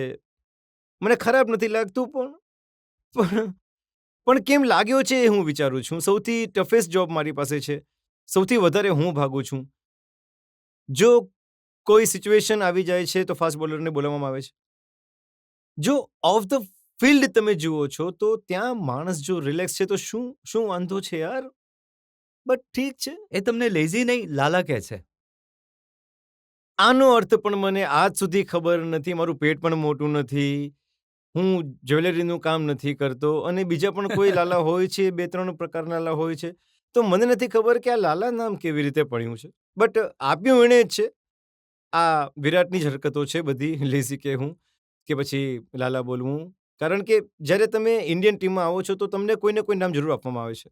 મને ખરાબ નથી લાગતું, પણ કેમ લાગ્યો છે એ હું વિચારું છું. સૌથી ટફેસ્ટ જોબ મારી પાસે છે. સૌથી વધારે હું ભાગું છું. જો કોઈ સિચ્યુએશન આવી જાય છે તો ફાસ્ટ બોલરને બોલાવવામાં આવે છે. જો ઓફ ધ ફિલ્ડ તમે જુઓ છો તો ત્યાં માણસ જો રિલેક્સ છે તો શું વાંધો છે યાર? બટ ઠીક છે. એ તમને લેઝી નહીં લાલા કહે છે. આનો અર્થ પણ મને આજ સુધી ખબર નથી. મારું પેટ પણ મોટું નથી. હું જ્વેલરીનું કામ નથી કરતો અને બીજા પણ કોઈ લાલા હોય છે, 2-3 પ્રકારના લાલા હોય છે. તો મને નથી ખબર કે આ લાલા નામ કેવી રીતે પડ્યું છે. બટ આપ્યું એણે જ છે. આ વિરાટની જ હરકતો છે બધી, લેઝી કે હું કે પછી લાલા બોલવું. કારણ કે જ્યારે તમે ઇન્ડિયન ટીમમાં આવો છો તો તમને કોઈને કોઈ નામ જરૂર આપવામાં આવે છે.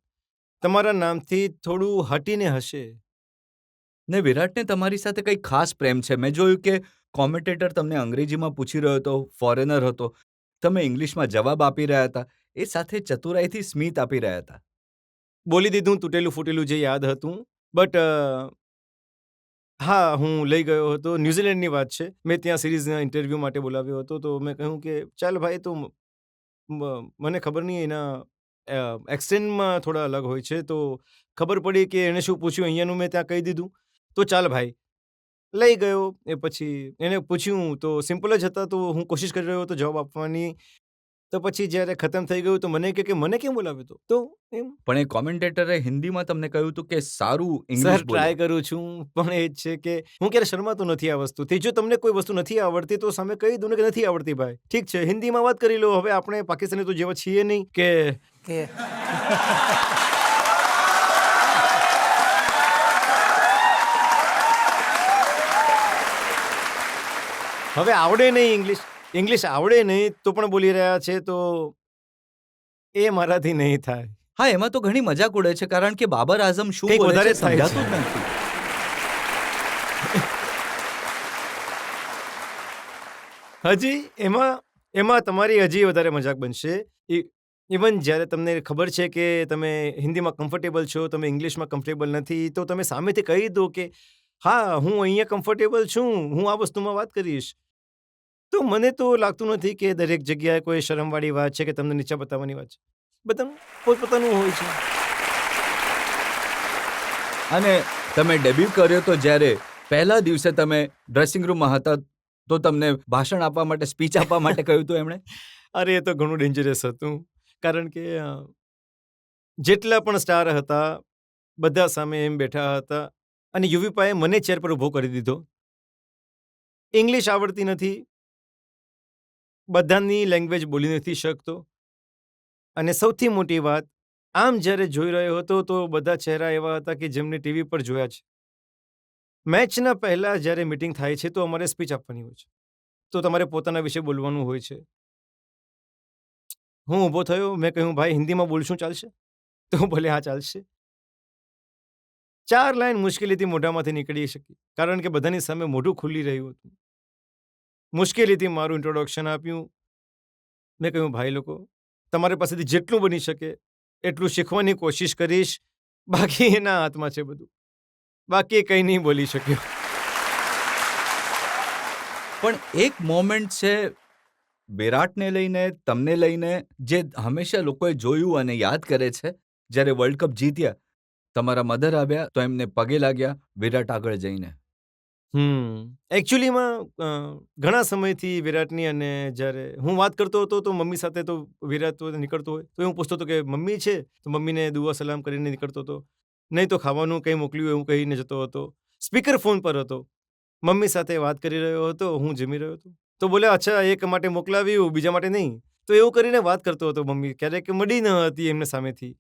તમારા નામથી થોડું હટીને હશે. ને વિરાટને તમારી સાથે કંઈ ખાસ પ્રેમ છે. મેં જોયું કે કોમેન્ટેટર તમને અંગ્રેજીમાં પૂછી રહ્યો હતો, ફોરેનર હતો. તમે ઇંગ્લિશમાં જવાબ આપી રહ્યા હતા. એ સાથે ચતુરાઈથી સ્મિત આપી રહ્યા હતા. બોલી દીધું તૂટેલું ફૂટેલું જે યાદ હતું. બટ હા, હું લઈ ગયો હતો. ન્યૂઝીલેન્ડની વાત છે. મેં ત્યાં સિરીઝના ઇન્ટરવ્યૂ માટે બોલાવ્યો હતો. તો મેં કહ્યું કે ચાલ ભાઈ, તો મને ખબર નહીં, એના એક્સેન્ટમાં થોડા અલગ હોય છે. તો ખબર પડી કે એણે શું પૂછ્યું, અહીંયાનું મેં ત્યાં કહી દીધું. તો ચાલ ભાઈ, લઈ ગયો. એ પછી એણે પૂછ્યું તો સિમ્પલ જ હતા. તો હું કોશિશ કરી રહ્યો હતો જવાબ આપવાની. તો પછી જ્યારે ખતમ થઈ ગયું તો મને કહે કે મને કેમ બોલાવ્યો હતો? તો એમ પણ એ કોમેન્ટેટરે હિન્દીમાં તમને કહ્યું હતું કે સારું સર ઇંગ્લિશ બોલો. ટ્રાય કરું છું, પણ એ જ છે કે હું ક્યારે શરમાતો નથી આ વસ્તુથી. જો તમને કોઈ વસ્તુ નથી આવડતી તો સામે કહી દો ને કે નથી આવડતી ભાઈ. ઠીક છે, હિન્દીમાં વાત કરી લો. હવે આપણે પાકિસ્તાની તો જેવા છીએ નહીં કે હવે આવડે નહીં ઇંગ્લિશ આવડે નહીં તો પણ બોલી રહ્યા છે, તો એ મારાથી નહીં થાય. હા, એમાં તો ઘણી મજાક ઉડે છે, કારણ કે બાબર આઝમ શું કંઈક બોલે વધારે છે થાય છે. સમજાતું જ નથી. હજી એમાં તમારી હજી વધારે મજાક બનશે. ઇવન જ્યારે તમને ખબર છે કે તમે હિન્દીમાં કમ્ફર્ટેબલ છો, તમે ઇંગ્લિશમાં કમ્ફર્ટેબલ નથી, તો તમે સામેથી કહી દો કે હા, હું અહીંયા કમ્ફર્ટેબલ છું, હું આ વસ્તુમાં વાત કરીશ. તો મને તો લાગતું નથી કે દરેક જગ્યાએ કોઈ શરમવાળી વાત છે કે તમને નીચા બતાવવાની વાત છે. બધાનું પોતપોતાનું હોય છે. અને તમે ડેબ્યુ કર્યો તો જ્યારે પહેલા દિવસે તમે ડ્રેસિંગ રૂમમાં હતા, તો તમને ભાષણ આપવા માટે, સ્પીચ આપવા માટે કહ્યું હતું એમણે? અરે, એ તો ઘણું ડેન્જરસ હતું. કારણ કે જેટલા પણ સ્ટાર હતા બધા સામે એમ બેઠા હતા અને યુવીપાએ મને ચેર પર ઊભો કરી દીધો. ઇંગ્લિશ આવડતી નથી, બધાની લેંગ્વેજ બોલી નથી શકતો, અને સૌથી મોટી વાત, આમ જ્યારે જોઈ રહ્યો હતો તો બધા ચહેરા એવા હતા કે જેમને ટીવી પર જોયા છે. મેચના પહેલા જ્યારે મીટિંગ થાય છે તો અમારે સ્પીચ આપવાની હોય છે, તો તમારે પોતાના વિશે બોલવાનું હોય છે. હું ઊભો થયો, મેં કહ્યું ભાઈ હિન્દીમાં બોલશું, ચાલશે? તો બોલે હા ચાલશે. 4 લાઈન મુશ્કેલીથી મોઢામાંથી નીકળી શકી, કારણ કે બધાની સામે મોઢું ખુલ્લી રહ્યું હતું. મુશ્કેલીથી મારું ઇન્ટ્રોડક્શન આપ્યું. મેં કહ્યું ભાઈ લોકો, તમારી પાસેથી જેટલું બની શકે એટલું શીખવાની કોશિશ કરીશ, બાકી એના હાથમાં છે બધું. બાકી કંઈ નહીં બોલી શક્યો. પણ એક મોમેન્ટ છે વિરાટને લઈને, તમને લઈને, જે હંમેશા લોકોએ જોયું અને યાદ કરે છે. જ્યારે વર્લ્ડ કપ જીત્યા, તમારા મધર આવ્યા તો એમને પગે લાગ્યા વિરાટ આગળ જઈને. એકચ્યુઅલીમાં ઘણા સમયથી વિરાટની, અને જ્યારે હું વાત કરતો હતો તો મમ્મી સાથે તો વિરાટ તો નીકળતો હોય તો હું પૂછતો હતો કે મમ્મી છે, તો મમ્મીને દુઆ સલામ કરીને નીકળતો હતો. નહીં તો ખાવાનું કંઈ મોકલ્યું એવું કહીને જતો હતો. સ્પીકર ફોન પર હતો, મમ્મી સાથે વાત કરી રહ્યો હતો, હું જમી રહ્યો હતો. તો બોલ્યા અચ્છા, એક માટે મોકલાવ્યું, બીજા માટે નહીં. તો એવું કરીને વાત કરતો હતો મમ્મી. ક્યારેક મળી ન હતી એમને સામેથી,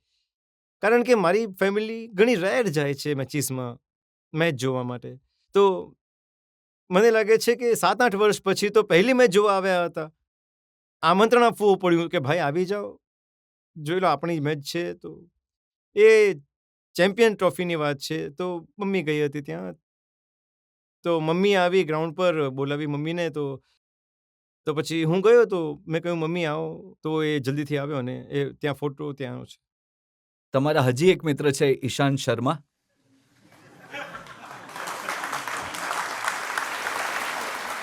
કારણ કે મારી ફેમિલી ઘણી રેર જાય છે મેચીસમાં, મેચ જોવા માટે. તો મને લાગે છે કે 7-8 વર્ષ પછી તો પહેલી મેચ જોવા આવ્યા હતા. આમંત્રણ આપવું પડ્યું કે ભાઈ આવી જાઓ, જોઈ લો આપણી મેચ છે. તો એ ચેમ્પિયન ટ્રોફીની વાત છે. તો મમ્મી ગઈ હતી ત્યાં. તો મમ્મી આવી ગ્રાઉન્ડ પર, બોલાવી મમ્મીને. તો પછી હું ગયો, તો મેં કહ્યું મમ્મી આવો. તો એ જલ્દીથી આવ્યો અને એ ત્યાં ફોટો ત્યાં છે. તમારા હજી એક મિત્ર છે ઈશાંત શર્મા.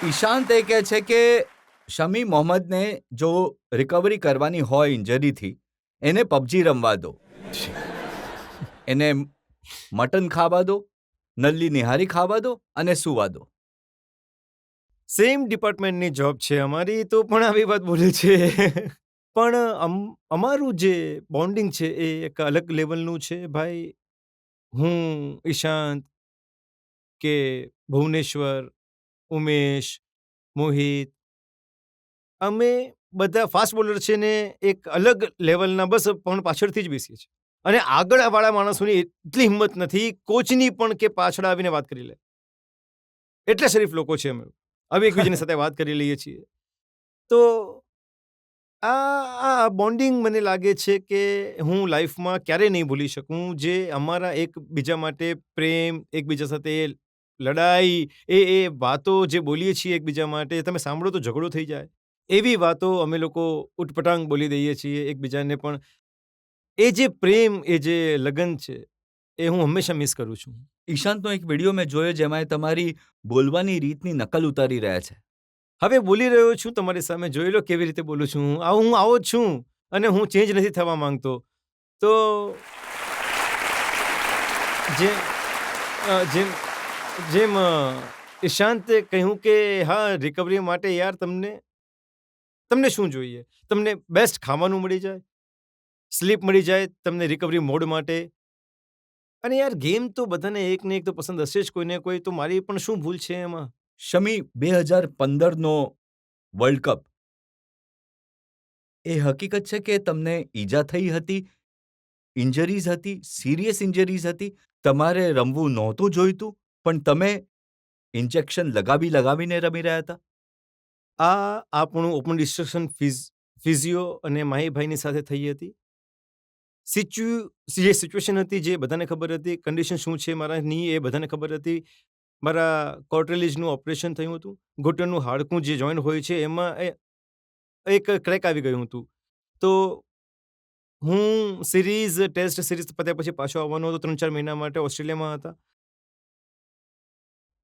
ઈશાંત એ કહે છે કે શમી મોહમ્મદને જો રિકવરી કરવાની હોય ઇન્જરીથી એને પબજી રમવા દો, એને મટન ખાવા દો, નલ્લી નિહારી ખાવા દો અને સુવા દો. સેમ ડિપાર્ટમેન્ટની જોબ છે અમારી, તો પણ આવી વાત બોલે છે. પણ અમારું જે બોન્ડિંગ છે એ એક અલગ લેવલનું છે ભાઈ. હું, ઈશાંત, કે ભુવનેશ્વર, ઉમેશ, મોહિત, અમે બધા ફાસ્ટ બોલર છે ને એક અલગ લેવલના, બસ પણ પાછળથી જ બેસીએ છીએ. અને આગળવાળા માણસોની એટલી હિંમત નથી, કોચની પણ, કે પાછળ આવીને વાત કરી લે. એટલા શરીફ લોકો છે અમે. હવે એકબીજાની સાથે વાત કરી લઈએ છીએ. તો આ બોન્ડિંગ મને લાગે છે કે હું લાઈફમાં ક્યારેય નહીં ભૂલી શકું. જે અમારા એકબીજા માટે પ્રેમ, એકબીજા સાથે લડાઈ, એ વાતો જે બોલીએ છીએ એકબીજા માટે, તમે સાંભળો તો ઝઘડો થઈ જાય. એવી વાતો અમે લોકો ઉટપટાંગ બોલી દઈએ છીએ એકબીજાને. પણ એ જે પ્રેમ, એ જે લગન છે, એ હું હંમેશા મિસ કરું છું. ઈશાંતનો એક વિડીયો મેં જોયો જેમાં એ તમારી બોલવાની રીતની નકલ ઉતારી રહ્યા છે. હવે બોલી રહ્યો છું તમારી સામે, જોઈ લો કેવી રીતે બોલું છું. હું આવો જ છું અને હું ચેન્જ નથી થવા માંગતો. તો જેમ ઈશાંતે કહ્યું કે હા, રિકવરી માટે યાર તમને શું જોઈએ? તમને બેસ્ટ ખાવાનું મળી જાય, સ્લીપ મળી જાય તમને રિકવરી મોડ માટે. અને યાર ગેમ તો બધાને એક ને એક તો પસંદ હશે જ, કોઈને કોઈ. તો મારી પણ શું ભૂલ છે એમાં? શમી, 2015નો વર્લ્ડ કપ, એ હકીકત છે કે તમને ઈજા થઈ હતી, ઇન્જરીઝ હતી, સિરિયસ ઇન્જરીઝ હતી, તમારે રમવું નહોતું જોઈતું, પણ તમે ઇન્જેક્શન લગાવીને રમી રહ્યા હતા. આ આપણું ઓપન ડિસ્કશન ફિઝિયો અને માહીભાઈની સાથે થઈ હતી. જે સિચ્યુએશન હતી, જે બધાને ખબર હતી, કન્ડિશન શું છે મારાની એ બધાને ખબર હતી. મારા કોર્ટેલિજનું ઓપરેશન થયું હતું. ઘૂંટણનું હાડકું જે જોઈન્ટ હોય છે એમાં એક ક્રેક આવી ગયું હતું. તો હું ટેસ્ટ સિરીઝ પત્યા પછી પાછો આવવાનો હતો. 3-4 મહિના માટે ઓસ્ટ્રેલિયામાં હતા.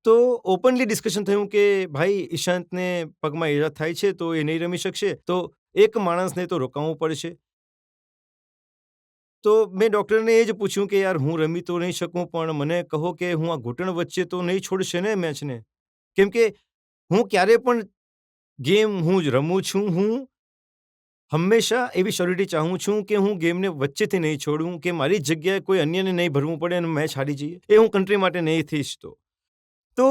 તો ઓપનલી ડિસ્કશન થયું કે ભાઈ, ઈશાંતને પગમાં ઈજા થાય છે તો એ નહીં રમી શકશે, તો એક માણસને તો રોકાવવું પડશે. તો મેં ડૉક્ટરને એ જ પૂછ્યું કે યાર, હું રમી તો નહીં શકું, પણ મને કહો કે હું આ ઘૂંટણ વચ્ચે તો નહીં છોડશે ને મેચને? કેમ કે હું ક્યારે પણ ગેમ હું જ રમું છું. હું હંમેશા એવી શ્યોરિટી ચાહું છું કે હું ગેમને વચ્ચેથી નહીં છોડું, કે મારી જગ્યાએ કોઈ અન્યને નહીં ભરવું પડે અને મેચ હારી જઈએ. એ હું કન્ટ્રી માટે નહીં થઈ ઈચ્છતો. તો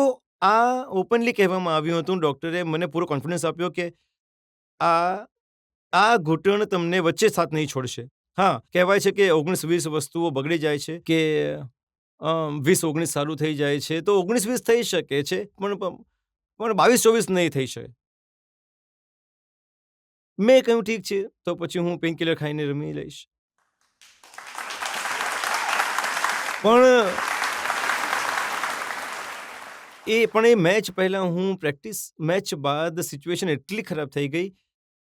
આ ઓપનલી કહેવામાં આવ્યું હતું. ડૉક્ટરે મને પૂરો કોન્ફિડન્સ આપ્યો કે આ ઘૂંટણ તમને વચ્ચે સાથ નહીં છોડશે. હા, કહેવાય છે કે 19-20 વસ્તુઓ બગડી જાય છે, કે 20-19 સારું થઈ જાય છે. તો 19-20 થઈ શકે છે, પણ 22-24 નહીં થઈ શકે. મેં કહ્યું ઠીક છે, તો પછી હું પેઇનકિલર ખાઈને રમી લઈશ. પણ એ મેચ પહેલાં હું મેચ બાદ સિચ્યુએશન એટલી ખરાબ થઈ ગઈ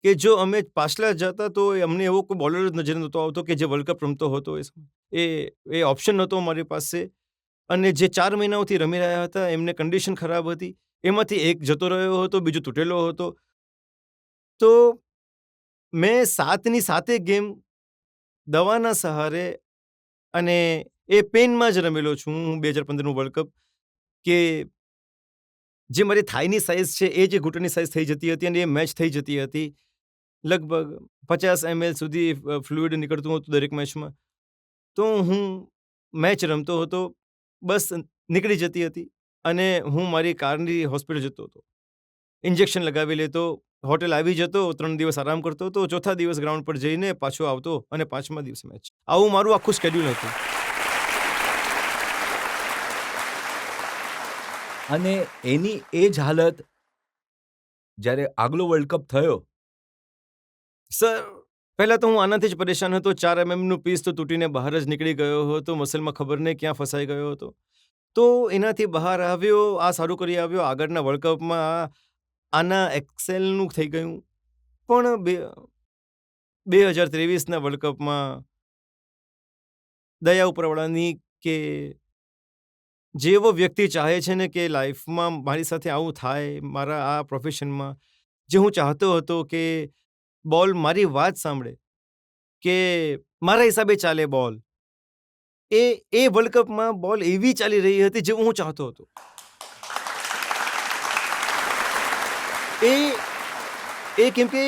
કે જો અમે પાછલા જતા તો અમને એવો કોઈ બોલર જ નજર નહોતો આવતો કે જે વર્લ્ડ કપ રમતો હતો. એ ઓપ્શન નહોતો મારી પાસે. અને જે 4 મહિનાઓથી રમી રહ્યા હતા એમને કન્ડિશન ખરાબ હતી. એમાંથી એક જતો રહ્યો હતો, બીજો તૂટેલો હતો. તો મેં 7ની 7 ગેમ દવાના સહારે અને એ પેનમાં જ રમેલો છું. હું 2015નું વર્લ્ડ કપ, કે જે મારી થાઈની સાઇઝ છે એ જે ઘૂંટણની સાઇઝ થઈ જતી હતી અને એ મેચ થઈ જતી હતી. લગભગ 50 ml સુધી ફ્લુઇડ નીકળતું હતું દરેક મેચમાં. તો હું મેચ રમતો હતો, બસ નીકળી જતી હતી અને હું મારી કારની હોસ્પિટલ જતો હતો. ઇન્જેક્શન લગાવી લેતો, હોટેલ આવી જતો, 3 દિવસ આરામ કરતો હતો, ચોથા દિવસ ગ્રાઉન્ડ પર જઈને પાછો આવતો અને 5મા દિવસે મેચ. આવું મારું આખું શેડ્યુલ હતું. અને એની એ જ હાલત જ્યારે આગલો વર્લ્ડ કપ થયો. સર, પહેલાં તો હું આનાથી જ પરેશાન હતો. 4 mmનું પીસ તો તૂટીને બહાર જ નીકળી ગયો હતો. મસલમાં ખબર નહીં ક્યાં ફસાઈ ગયો હતો. તો એનાથી બહાર આવ્યો, આ સારું કરી આવ્યો. આગળના વર્લ્ડ કપમાં આના એક્સેલનું થઈ ગયું. પણ 2023ના વર્લ્ડ કપમાં દયા ઉપરવાળાની, કે જેવો વ્યક્તિ ચાહે છે ને કે લાઈફમાં મારી સાથે આવું થાય, મારા આ પ્રોફેશનમાં, જે હું ચાહતો હતો કે બોલ મારી વાત સાંભળે, કે મારા હિસાબે ચાલે બોલ, એ વર્લ્ડ કપમાં બોલ એવી ચાલી રહી હતી જેવું હું ચાહતો હતો. એ કેમ કે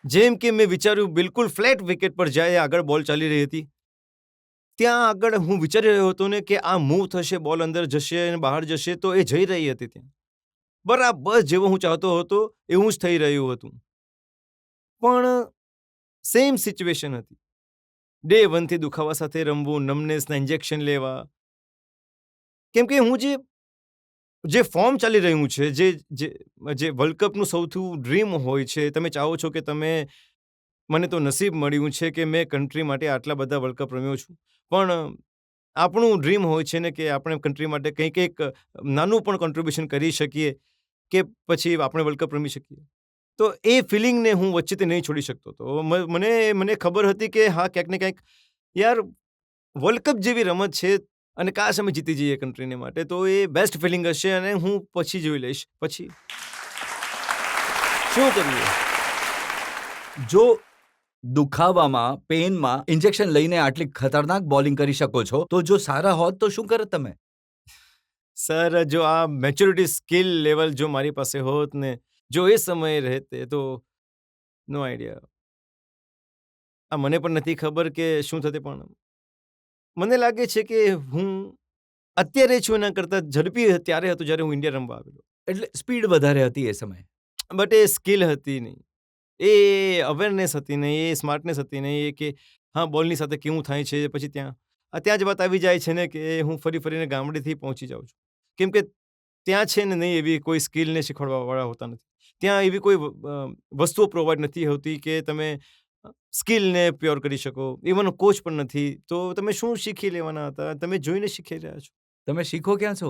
જેમ કે મેં વિચાર્યું બિલકુલ ફ્લેટ વિકેટ પર જાય આગળ બોલ ચાલી રહી હતી. ત્યાં આગળ હું વિચારી રહ્યો હતો ને કે આ મૂવ થશે, બોલ અંદર જશે અને બહાર જશે, તો એ જઈ રહી હતી ત્યાં. બરાબર જેવું હું ચાહતો હતો એવું જ થઈ રહ્યું હતું. પણ સેમ સિચ્યુએશન હતી. ડે 1 થી દુખાવા સાથે રમવું, નમનેસના ઇન્જેક્શન લેવા. કેમ કે હું જે ફોર્મ ચાલી રહ્યું છે, જે વર્લ્ડ કપનું સૌથી ડ્રીમ હોય છે, તમે ચાહો છો કે મને તો નસીબ મળ્યું છે કે મેં કન્ટ્રી માટે આટલા બધા વર્લ્ડ કપ રમ્યો છું. પણ આપણું ડ્રીમ હોય છે ને કે આપણે કન્ટ્રી માટે કંઈક એક નાનું પણ કોન્ટ્રીબ્યુશન કરી શકીએ, કે પછી આપણે વર્લ્ડ કપ રમી શકીએ. તો એ ફિલિંગને હું વચ્ચેથી નહીં છોડી શકતો હતો. મને ખબર હતી કે હા, ક્યાંક ને ક્યાંક યાર વર્લ્ડ કપ જેવી રમત છે અને કાશ અમે જીતી જઈએ કન્ટ્રીને માટે, તો એ બેસ્ટ ફિલિંગ હશે અને હું પછી જોઈ લઈશ. પછી શું કરીએ? જો દુખાવામાં, પેનમાં ઇન્જેક્શન લઈને આટલી ખતરનાક બોલિંગ કરી શકો છો, તો જો સારા હોત તો શું કરત તમે? સર, જો આ મેચ્યોરિટી સ્કિલ લેવલ જો મારી પાસે હોત ને, જો એ સમયે રહેતે, તો નો આઈડિયા. આ મને પણ નથી ખબર કે શું થતે, પણ મને લાગે છે કે હું અત્યારે છું એના કરતાં ઝડપી ત્યારે હતો જ્યારે હું ઇન્ડિયા રમવા આવેલો. એટલે સ્પીડ વધારે હતી એ સમયે. બટ એ સ્કિલ હતી નહીં, એ અવેરનેસ હતી નહીં, એ સ્માર્ટનેસ હતી નહીં, કે હા બોલની સાથે કેવું થાય છે. પછી ત્યાં જ વાત આવી જાય છે ને કે હું ફરીને ગામડેથી પહોંચી જાઉં છું. કેમ કે ત્યાં છે ને નહીં એવી કોઈ સ્કિલને શીખવાડવાવાળા હોતા નથી. ત્યાં એવી કોઈ વસ્તુઓ પ્રોવાઈડ નથી હોતી કે તમે સ્કિલને પ્યોર કરી શકો. ઇવન કોચ પણ નથી, તો તમે શું શીખી લેવાના હતા? તમે જોઈને શીખી રહ્યા છો. તમે શીખો ક્યાં છો?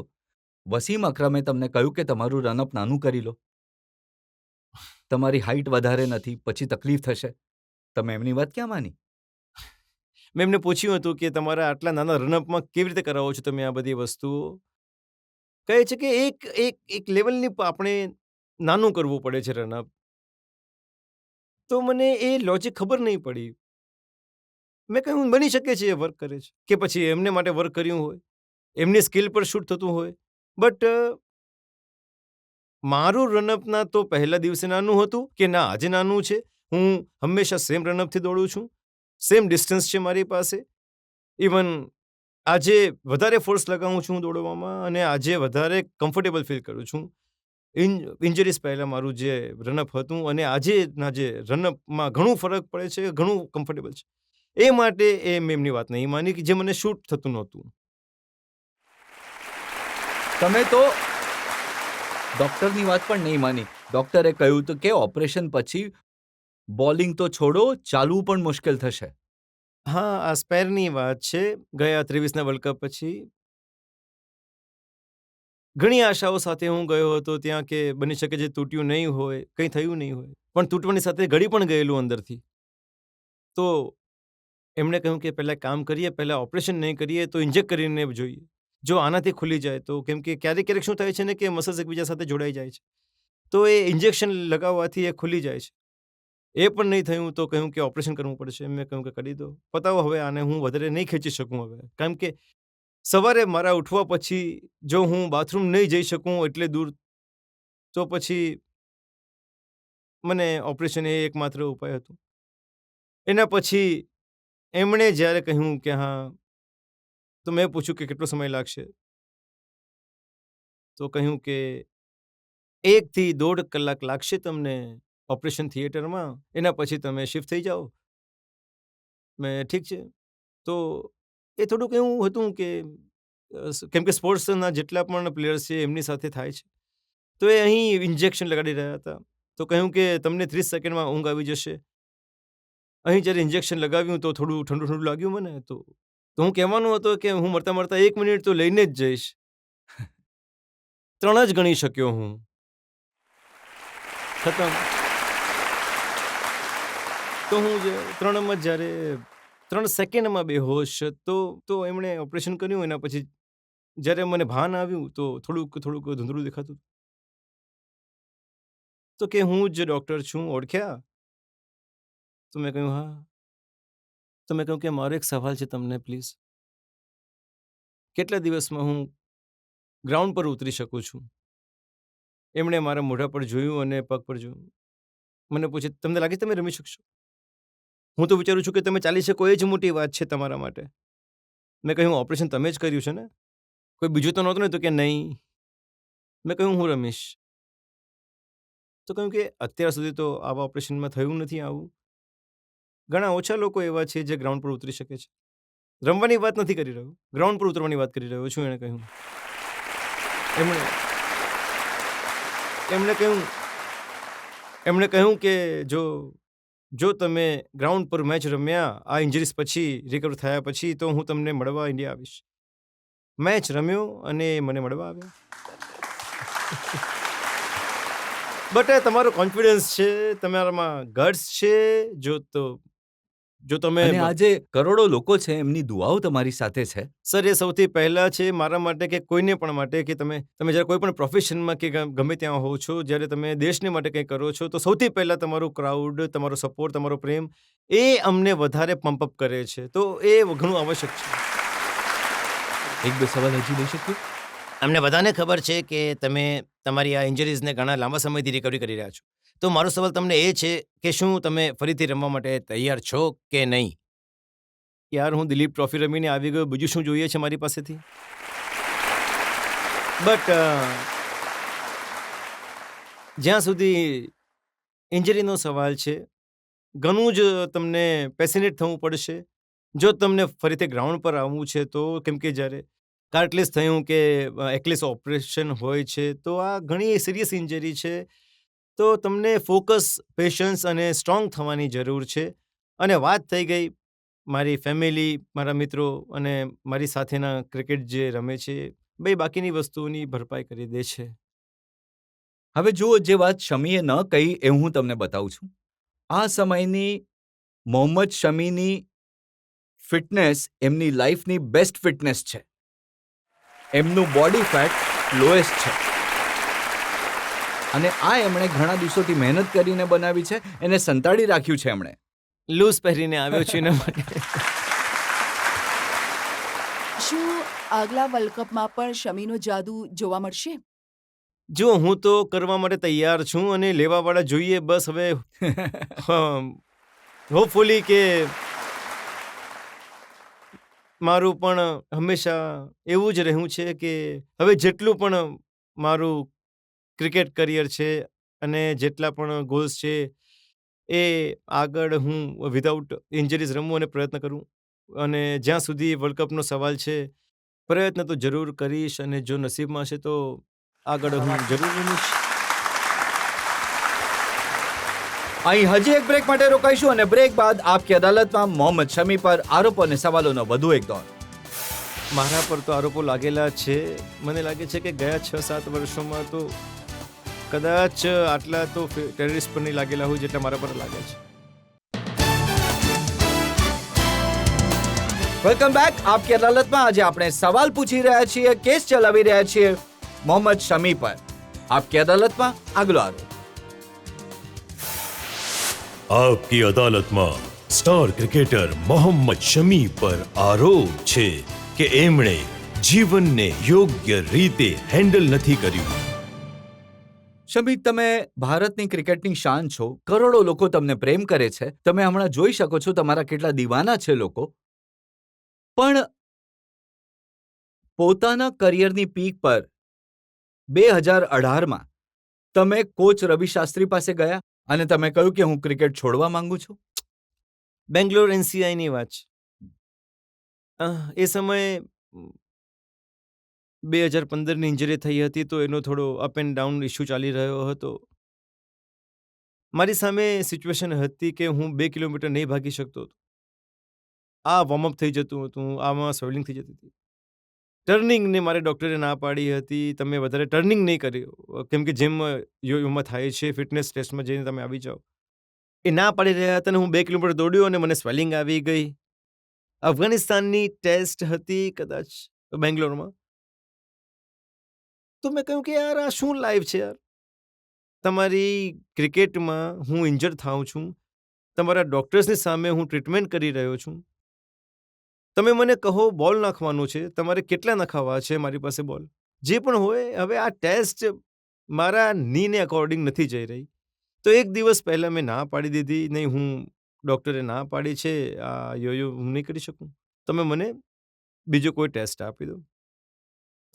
વસીમ અકરમે તમને કહ્યું કે તમારું રનઅપ નાનું કરી લો. તમારી હાઇટ વધારે નથી, પછી તકલીફ થશે. તમે એમની વાત ક્યાં માની? મેં એમને પૂછ્યું હતું કે તમારા આટલા નાના રનઅપમાં કેવી રીતે કરાવો છો તમે આ બધી વસ્તુઓ? કહે છે કે એક લેવલની આપણે નાનું કરવું પડે છે રનઅપ. તો મને એ લોજિક ખબર નહીં પડી. મેં કહ્યું બની શકે છે એ વર્ક કરે છે, કે પછી એમને માટે વર્ક કર્યું હોય, એમની સ્કિલ પર શૂટ થતું હોય. બટ મારું રનઅપના તો પહેલા દિવસે નાનું હતું કે ના આજે નાનું છે. હું હંમેશા સેમ રનઅપથી દોડું છું, સેમ ડિસ્ટન્સ છે મારી પાસે. ઇવન આજે વધારે ફોર્સ લગાવું છું દોડવામાં, અને આજે વધારે કમ્ફર્ટેબલ ફીલ કરું છું. ઇન્જરીઝ પહેલાં મારું જે રનઅપ હતું અને આજેના જે રનઅપમાં ઘણું ફરક પડે છે, ઘણું કમ્ફર્ટેબલ છે. એ માટે મેં એમની વાત નહીં માની કે જે મને શૂટ થતું નહોતું. તમે તો ડોક્ટરની વાત પણ નહીં માની. ડોક્ટરે કહ્યું હતું કે ઓપરેશન પછી બોલિંગ તો છોડો, ચાલવું પણ મુશ્કેલ થશે. હા, આ સ્પેરની વાત છે. ગયા 23ના વર્લ્ડ કપ પછી ઘણી આશાઓ સાથે હું ગયો હતો ત્યાં, કે બની શકે જે તૂટ્યું નહીં હોય, કંઈ થયું નહીં હોય. પણ તૂટવાની સાથે ગળી પણ ગયેલું અંદરથી. તો એમણે કહ્યું કે પહેલાં કામ કરીએ, પહેલાં ઓપરેશન નહીં કરીએ તો ઇન્જેક્ટ કરીને જોઈએ. જો આનાથી ખુલી જાય તો, કેમ કે ક્યારેક શું થાય છે ને કે મસલ્સ એકબીજા સાથે જોડાઈ જાય છે, તો એ ઇન્જેક્શન લગાવવાથી એ ખુલી જાય છે. એ પણ નહીં થયું તો કહ્યું કે ઓપરેશન કરવું પડશે. મેં કહ્યું કે કરી દો, પતાવો હવે આને, હું વધારે નહીં ખેંચી શકું હવે. કારણ કે સવારે મારા ઉઠવા પછી જો હું બાથરૂમ નહીં જઈ શકું એટલે દૂર, તો પછી મને ઓપરેશન એ એકમાત્ર ઉપાય હતો. એના પછી એમણે જ્યારે કહ્યું કે હા, તો મેં પૂછ્યું કે કેટલો સમય લાગશે? તો કહ્યું કે 1 થી 1.5 કલાક લાગશે તમને ઓપરેશન થિયેટરમાં, એના પછી તમે શિફ્ટ થઈ જાઓ. મેં ઠીક છે. તો એ થોડુંક એવું હતું કે કેમ કે સ્પોર્ટ્સના જેટલા પણ પ્લેયર્સ છે એમની સાથે થાય છે, તો એ અહીં ઇન્જેક્શન લગાડી રહ્યા હતા. તો કહ્યું કે તમને 30 સેકન્ડમાં ઊંઘ આવી જશે. અહીં જ્યારે ઇન્જેક્શન લગાવ્યું તો થોડું ઠંડુ લાગ્યું મને. તો હું કહેવાનો હતો કે હું મરતા 1 મિનિટ તો લઈને જ જઈશ. 3 જ ગણી શક્યો હું. ખતમ. તો હું 3માં જ્યારે 3 સેકન્ડમાં બેહોશ, તો એમણે ઓપરેશન કર્યું. એના પછી જ્યારે મને ભાન આવ્યું તો થોડુંક ધૂંધળું દેખાતું. તો કે હું જ ડૉક્ટર છું, ઓળખ્યા? તો મેં કહ્યું, હા. તો મેં કહ્યું કે મારો એક સવાલ છે તમને પ્લીઝ. કેટલા દિવસમાં હું ગ્રાઉન્ડ પર ઉતરી શકું છું? એમણે મારા મોઢા પર જોયું અને પગ પર જોયું. મને પૂછે, તમને લાગે છે તમે રમી શકશો? હું તો વિચારું છું કે તમે ચાલી શકો એ જ મોટી વાત છે તમારા માટે. મેં કહ્યું, ઓપરેશન તમે જ કર્યું છે ને? કોઈ બીજું તો નહોતું ને? તો કે નહીં. મેં કહ્યું, હું રમીશ. તો કહ્યું કે અત્યાર સુધી તો આવા ઓપરેશનમાં થયું નથી આવું. ઘણા ઓછા લોકો એવા છે જે ગ્રાઉન્ડ પર ઉતરી શકે છે. રમવાની વાત નથી કરી રહ્યો, ગ્રાઉન્ડ પર ઉતરવાની વાત કરી રહ્યો છું, એણે કહ્યું. એમણે એમણે કહ્યું એમણે કહ્યું કે જો તમે ગ્રાઉન્ડ પર મેચ રમ્યા આ ઇન્જરીઝ પછી, રિકવર થયા પછી, તો હું તમને મળવા ઇન્ડિયા આવીશ. મેચ રમ્યો અને મને મળવા આવ્યા. બટ તમારો કોન્ફિડન્સ છે, તમારામાં ગટ્સ છે, જો તમે અને આજે કરોડો લોકો છે, એમની દુઆઓ તમારી સાથે છે. સર, એ સૌથી પહેલા છે મારા માટે કે કોઈને પણ માટે કે તમે જ્યારે કોઈ પણ પ્રોફેશનમાં કે ગમે ત્યાં હો છો, જ્યારે તમે દેશને માટે કંઈ કરો છો, તો સૌથી પહેલા તમારું ક્રાઉડ, તમારો સપોર્ટ, તમારો પ્રેમ, એ અમને વધારે પંપ અપ કરે છે. તો એ ઘણું આવશ્યક છે. એક બે સવાલ હજી લઈ શકીએ? અમને બધાને ખબર છે કે તમે તમારી આ ઇન્જરીઝને ઘણા લાંબા સમયથી રિકવરી કરી રહ્યા છો. તો મારો સવાલ તમને એ છે કે શું તમે ફરીથી રમવા માટે તૈયાર છો કે નહીં? યાર, હું દિલીપ ટ્રોફી રમીને આવી ગયો, બીજું શું જોઈએ છે મારી પાસેથી? બટ જ્યાં સુધી ઇન્જરીનો સવાલ છે, ઘણું જ તમને પેસિનેટ થવું પડશે જો તમને ફરીથી ગ્રાઉન્ડ પર આવવું છે તો. કેમ કે જ્યારે કાર્ટલેસ થયું કે એક્લેસ ઓપરેશન હોય છે, તો આ ઘણી સિરિયસ ઇન્જરી છે. તો તમને ફોકસ, પેશન્સ અને સ્ટ્રોંગ થવાની જરૂર છે. અને વાત થઈ ગઈ મારી ફેમિલી, મારા મિત્રો અને મારી સાથેના ક્રિકેટ જે રમે છે, ભાઈ બાકીની વસ્તુઓની ભરપાઈ કરી દે છે. હવે જુઓ, જે વાત શમીએ ન કહી એ હું તમને બતાવું છું. આ સમયની મોહમ્મદ શમીની ફિટનેસ એમની લાઈફની બેસ્ટ ફિટનેસ છે. એમનું બોડી ફેટ લોએસ્ટ છે. અને આ એમણે ઘણા દિવસોથી મહેનત કરીને બનાવી છે, એને સંતાડી રાખ્યું છે એમણે. લૂઝ પહેરીને આવ્યો છું એના માટે. શું આગલા વર્લ્ડ કપમાં પણ શમીનો જાદુ જોવા મળશે? જો, હું તો કરવા માટે તૈયાર છું અને લેવાવાળા જોઈએ. બસ હવે હોપફુલી કે મારું પણ હંમેશા એવું જ રહ્યું છે કે હવે જેટલું પણ મારું ક્રિકેટ કરિયર છે અને જેટલા પણ ગોલ્સ છે, એ આગળ હું વિધાઉટ ઇન્જરીઝ રમવું અને પ્રયત્ન કરું. અને જ્યાં સુધી વર્લ્ડ કપનો સવાલ છે, પ્રયત્ન તો જરૂર કરીશ અને જો નસીબમાં હશે તો આગળ હું જરૂર રમીશ. અહીં હજી એક બ્રેક માટે રોકાઈશું અને બ્રેક બાદ આપકી અદાલતમાં મોહમ્મદ શમી પર આરોપો અને સવાલોનો વધુ એક દોર. મારા પર તો આરોપો લાગેલા છે. મને લાગે છે કે ગયા 6-7 વર્ષોમાં તો કદાચ આટલા તો ટેરરિસ્ટ પર નહીં લાગેલા હોય જેટલા મારા પર લાગે છે. Welcome back. આપકી અદાલતમાં આજે આપણે સવાલ પૂછી રહ્યા છીએ, કેસ ચલાવી રહ્યા છીએ મોહમ્મદ શમી પર. આપકી અદાલતમાં આગલો આરોપ. આપકી અદાલતમાં સ્ટાર ક્રિકેટર મોહમ્મદ શમી પર આરોપ છે કે એમણે જીવનને યોગ્ય રીતે હેન્ડલ નથી કર્યું. શમી, તમે ભારતની ક્રિકેટની શાન છો. કરોડો લોકો તમને પ્રેમ કરે છે. તમે હમણાં જોઈ શકો છો તમારા કેટલા દીવાના છે લોકો. પણ પોતાના કરિયરની પીક પર 2018માં તમે કોચ રવિ શાસ્ત્રી પાસે ગયા અને તમે કહ્યું કે હું ક્રિકેટ છોડવા માંગુ છું. બેંગ્લોર NCIની વાત છે. એ સમયે 2015ની ઇન્જરી થઈ હતી, તો એનો થોડો અપ એન્ડ ડાઉન ઇસ્યુ ચાલી રહ્યો હતો. મારી સામે સિચ્યુએશન હતી કે હું 2 કિલોમીટર નહીં ભાગી શકતો હતો. આ વોર્મઅપ થઈ જતું હતું, આમાં સ્વેલિંગ થઈ જતી હતી. ટર્નિંગને મારે ડૉક્ટરે ના પાડી હતી, તમે વધારે ટર્નિંગ નહીં કર્યો કેમ કે જેમ યોમાં થાય છે, ફિટનેસ ટેસ્ટમાં જઈને તમે આવી જાઓ. એ ના પાડી રહ્યા હતા અને હું 2 કિલોમીટર દોડ્યો અને મને સ્વેલિંગ આવી ગઈ. અફઘાનિસ્તાનની ટેસ્ટ હતી કદાચ બેંગ્લોરમાં. તો મેં કહ્યું કે યાર આ શું લાઈફ છે યાર. તમારી ક્રિકેટમાં હું ઇન્જર થાઉં છું, તમારા ડૉક્ટર્સની સામે હું ટ્રીટમેન્ટ કરી રહ્યો છું. તમે મને કહો બોલ નાખવાનો છે, તમારે કેટલા નખાવા છે મારી પાસે બોલ? જે પણ હોય, હવે આ ટેસ્ટ મારા નીને અકોર્ડિંગ નથી જઈ રહી. તો એક દિવસ પહેલાં મેં ના પાડી દીધી, નહીં હું ડૉક્ટરે ના પાડી છે, આ યો હું નહીં કરી શકું. તમે મને બીજો કોઈ ટેસ્ટ આપી દો.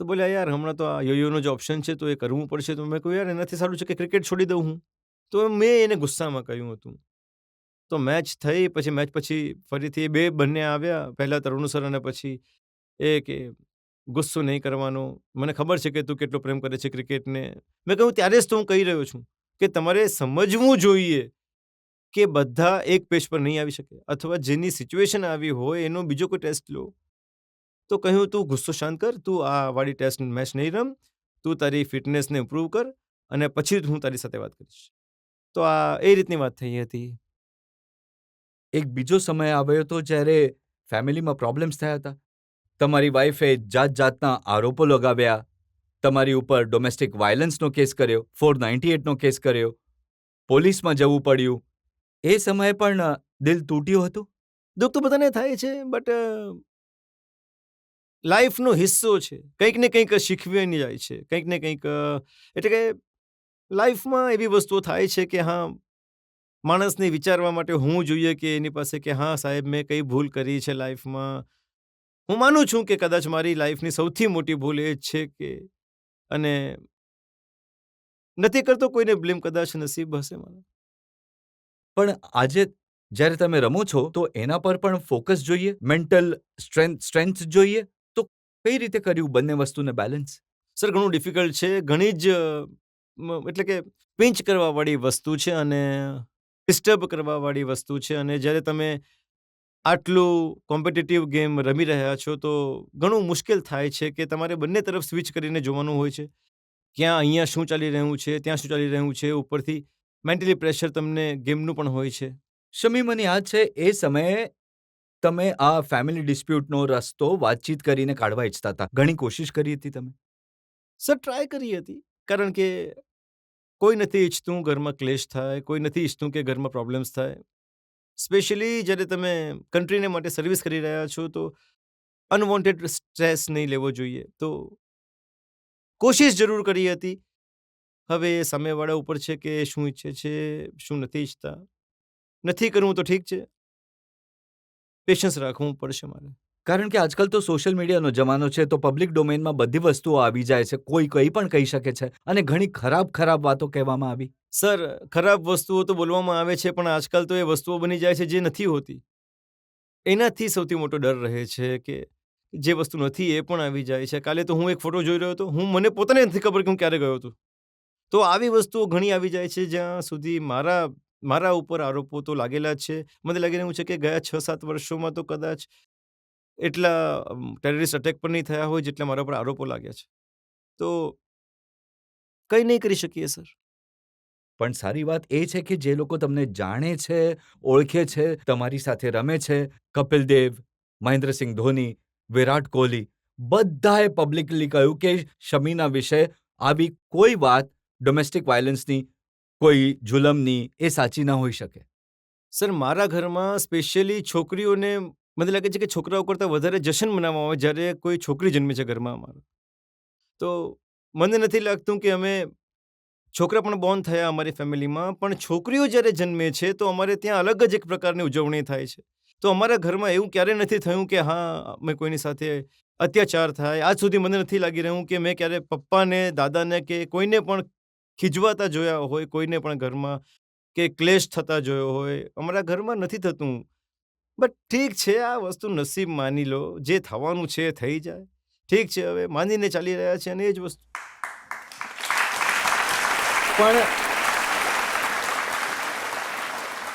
તો બોલ્યા, યાર હમણાં તો આ યો-યોનો જે ઓપ્શન છે તો એ કરવું પડશે. તો મેં કહ્યું, યાર એનાથી સારું છે કે ક્રિકેટ છોડી દઉં હું. તો મેં એને ગુસ્સામાં કહ્યું હતું. તો મેચ થઈ, પછી મેચ પછી ફરીથી એ બંને આવ્યા, પહેલાં તરુણ સર અને પછી એ કે ગુસ્સો નહીં કરવાનો, મને ખબર છે કે તું કેટલો પ્રેમ કરે છે ક્રિકેટને. મેં કહ્યું, ત્યારે જ તો હું કહી રહ્યો છું કે તમારે સમજવું જોઈએ કે બધા એક પેજ પર નહીં આવી શકે, અથવા જેની સિચ્યુએશન આવી હોય એનો બીજો કોઈ ટેસ્ટ લો. તો કહ્યું, તું ગુસ્સો શાંત કર, તું આ વાળી ટેસ્ટ મેચ નહીં રમ, તું તારી ફિટનેસને ઇમ્પ્રૂવ કર અને પછી જ હું તારી સાથે વાત કરીશ. તો આ એ રીતની વાત થઈ હતી. એક બીજો સમય આવ્યો હતો જ્યારે ફેમિલીમાં પ્રોબ્લેમ્સ થયા હતા. તમારી વાઈફે જાતના આરોપો લગાવ્યા, તમારી ઉપર ડોમેસ્ટિક વાયલન્સનો કેસ કર્યો, 498નો કેસ કર્યો, પોલીસમાં જવું પડ્યું. એ સમયે પણ દિલ તૂટ્યું હતું? દુઃખ તો બધાને થાય છે, બટ લાઈફનો હિસ્સો છે. કંઈક ને કંઈક શીખવીને જાય છે, કંઈક ને કંઈક એટલે કે લાઈફમાં એવી વસ્તુઓ થાય છે કે હા, માણસને વિચારવા માટે હોવું જોઈએ કે એની પાસે કે હા સાહેબ, મેં કઈ ભૂલ કરી છે લાઈફમાં. હું માનું છું કે કદાચ મારી લાઈફની સૌથી મોટી ભૂલ એ જ છે કે, અને નથી કરતો કોઈને બ્લેમ, કદાચ નસીબ હશે મારા. પણ આજે જ્યારે તમે રમો છો તો એના પર પણ ફોકસ જોઈએ, મેન્ટલ સ્ટ્રેન્થ જોઈએ. તો કઈ રીતે કર્યું બંને વસ્તુને બેલેન્સ? સર, ઘણું ડિફિકલ્ટ છે. ઘણી જ એટલે કે પિંચ કરવાવાળી વસ્તુ છે અને ડિસ્ટર્બ કરવાવાળી વસ્તુ છે. અને જ્યારે તમે આટલું કોમ્પિટિટિવ ગેમ રમી રહ્યા છો તો ઘણું મુશ્કેલ થાય છે કે તમારે બંને તરફ સ્વિચ કરીને જોવાનું હોય છે. ક્યાં અહીંયા શું ચાલી રહ્યું છે, ત્યાં શું ચાલી રહ્યું છે. ઉપરથી મેન્ટલી પ્રેશર તમને ગેમનું પણ હોય છે. શમી, મને યાદ છે એ સમયે તમે આ ફેમિલી ડિસ્પ્યુટનો રસ્તો વાતચીત કરીને કાઢવા ઈચ્છતા હતા. ઘણી કોશિશ કરી હતી તમે? સર, ટ્રાય કરી હતી, કારણ કે કોઈ નથી ઈચ્છતું ઘરમાં ક્લેશ થાય, કોઈ નથી ઈચ્છતું કે ઘરમાં પ્રોબ્લેમ્સ થાય. સ્પેશિયલી જ્યારે તમે કન્ટ્રીને માટે સર્વિસ કરી રહ્યા છો તો અનવોન્ટેડ સ્ટ્રેસ નહીં લેવો જોઈએ. તો કોશિશ જરૂર કરી હતી. હવે એ સામેવાળા ઉપર છે કે શું ઈચ્છે છે, શું નથી ઈચ્છતા. નથી કરવું તો ઠીક છે, પેશન્સ રાખવું પડશે મારે. કારણ કે આજકાલ તો સોશિયલ મીડિયાનો જમાનો છે, તો પબ્લિક ડોમેઇનમાં બધી વસ્તુઓ આવી જાય છે. કોઈ કંઈ પણ કહી શકે છે અને ઘણી ખરાબ વાતો કહેવામાં આવી. સર, ખરાબ વસ્તુઓ તો બોલવામાં આવે છે, પણ આજકાલ તો એ વસ્તુઓ બની જાય છે જે નથી હોતી. એનાથી સૌથી મોટો ડર રહે છે કે જે વસ્તુ નથી એ પણ આવી જાય છે. કાલે તો હું એક ફોટો જોઈ રહ્યો હતો, મને પોતાને નથી ખબર કે હું ક્યારે ગયો હતો. તો આવી વસ્તુઓ ઘણી આવી જાય છે જ્યાં સુધી મારા ઉપર આરોપો તો લાગેલા જ છે. મને લાગી રહ્યું છે કે ગયા 6-7 વર્ષોમાં તો કદાચ એટલા ટેરરિસ્ટ અટેક પણ નહીં થયા હોય જેટલા મારા પર આરોપો લાગ્યા છે. તો કંઈ નહીં કરી શકીએ સર. પણ સારી વાત એ છે કે જે લોકો તમને જાણે છે, ઓળખે છે, તમારી સાથે રમે છે, કપિલ દેવ, મહેન્દ્રસિંહ ધોની, વિરાટ કોહલી, બધાએ પબ્લિકલી કહ્યું કે શમીના વિશે આવી કોઈ વાત ડોમેસ્ટિક વાયલન્સની, કોઈ જુલમની એ સાચી ન હોઈ શકે. સર, મારા ઘરમાં સ્પેશિયલી છોકરીઓને મને લાગે છે કે છોકરાઓ કરતાં વધારે જશ્ન મનાવવામાં આવે જ્યારે કોઈ છોકરી જન્મે છે ઘરમાં અમારા. તો મને નથી લાગતું કે અમે છોકરા પણ બોર્ન થયા અમારી ફેમિલીમાં, પણ છોકરીઓ જ્યારે જન્મે છે તો અમારે ત્યાં અલગ જ એક પ્રકારની ઉજવણી થાય છે. તો અમારા ઘરમાં એવું ક્યારે નથી થયું કે હા, અમે કોઈની સાથે અત્યાચાર થાય. આજ સુધી મને નથી લાગી રહ્યું કે મેં ક્યારે પપ્પાને, દાદાને કે કોઈને પણ ખીજવાતા જોયા હોય, કોઈને પણ ઘરમાં કે ક્લેશ થતા જોયો હોય. અમારા ઘરમાં નથી થતું. બટ ઠીક છે, આ વસ્તુ નસીબ માની લો, જે થવાનું છે એ થઈ જાય. ઠીક છે, હવે માનીને ચાલી રહ્યા છે અને એ જ વસ્તુ. પણ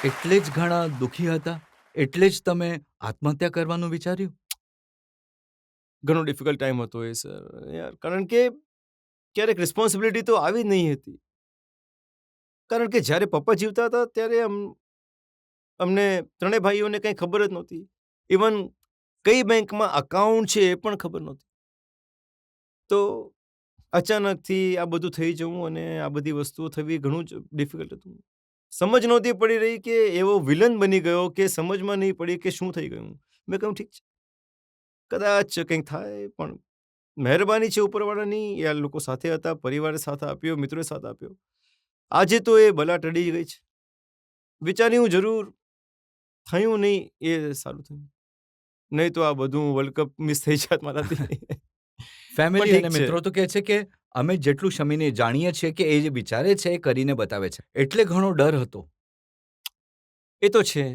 એટલે જ ઘણા દુઃખી હતા, એટલે જ તમે આત્મહત્યા કરવાનું વિચાર્યું? ઘણો ડિફિકલ્ટ ટાઈમ હતો એ સર, યાર. કારણ કે ક્યારેક રિસ્પોન્સિબિલિટી તો આવી જ નહીં હતી. કારણ કે જ્યારે પપ્પા જીવતા હતા ત્યારે અમને ત્રણેય ભાઈઓને કંઈ ખબર જ નહોતી. ઇવન કઈ બેંકમાં અકાઉન્ટ છે એ પણ ખબર નહોતી. તો અચાનકથી આ બધું થઈ જવું અને આ બધી વસ્તુઓ થવી ઘણું જ ડિફિકલ્ટ હતું. સમજ નહોતી પડી રહી કે એવો વિલન બની ગયો કે સમજમાં નહીં પડી કે શું થઈ ગયું. મેં કહ્યું ઠીક છે, કદાચ કંઈક થાય પણ મહેરબાની છે ઉપરવાળાની. એ આ લોકો સાથે હતા, પરિવારે સાથ આપ્યો, મિત્રોએ સાથ આપ્યો. આજે તો એ બલા ટળી ગઈ છે. વિચાર્યું જરૂર થયું નહીં એ સારું થયું. નહીં તો આ બધું વર્લ્ડ કપ મિસ થઈ જાત મારાથી. ફેમિલી ઠીક અને છે. મિત્રો તો કહે છે કે અમે જેટલું શમીને જાણીએ છીએ કે એ જે વિચારે છે એ કરીને બતાવે છે, એટલે ઘણો ડર હતો. એ તો છે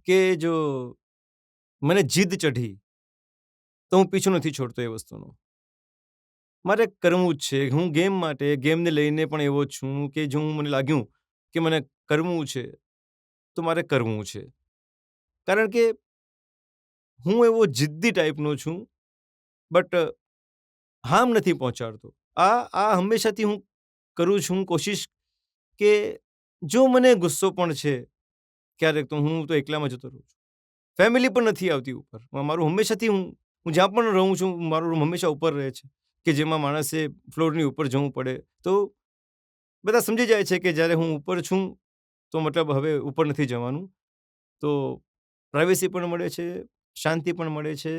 કે જો મને જીદ ચઢી તો હું પીછો નથી છોડતો એ વસ્તુનો. મારે કરવું જ છે. હું ગેમ માટે ગેમને લઈને પણ એવો જ છું કે જો મને લાગ્યું કે મને કરવું છે તો મારે કરવું છે. કારણ કે હું એવો જિદ્દી ટાઈપનો છું, બટ હાર્મ નથી પહોંચાડતો. આ હંમેશાથી હું કરું છું કોશિશ કે જો મને ગુસ્સો પણ છે ક્યારેક તો હું તો એકલામાં જતો રહું છું. ફેમિલી પણ નથી આવતી ઉપર. મારું હંમેશાથી હું જ્યાં પણ રહું છું મારો રૂમ હંમેશા ઉપર રહે છે કે જેમાં માણસે ફ્લોરની ઉપર જવું પડે. તો બધા સમજી જાય છે કે જ્યારે હું ઉપર છું તો મતલબ હવે ઉપર નથી જવાનું. તો પ્રાઇવસી પણ મળે છે, શાંતિ પણ મળે છે,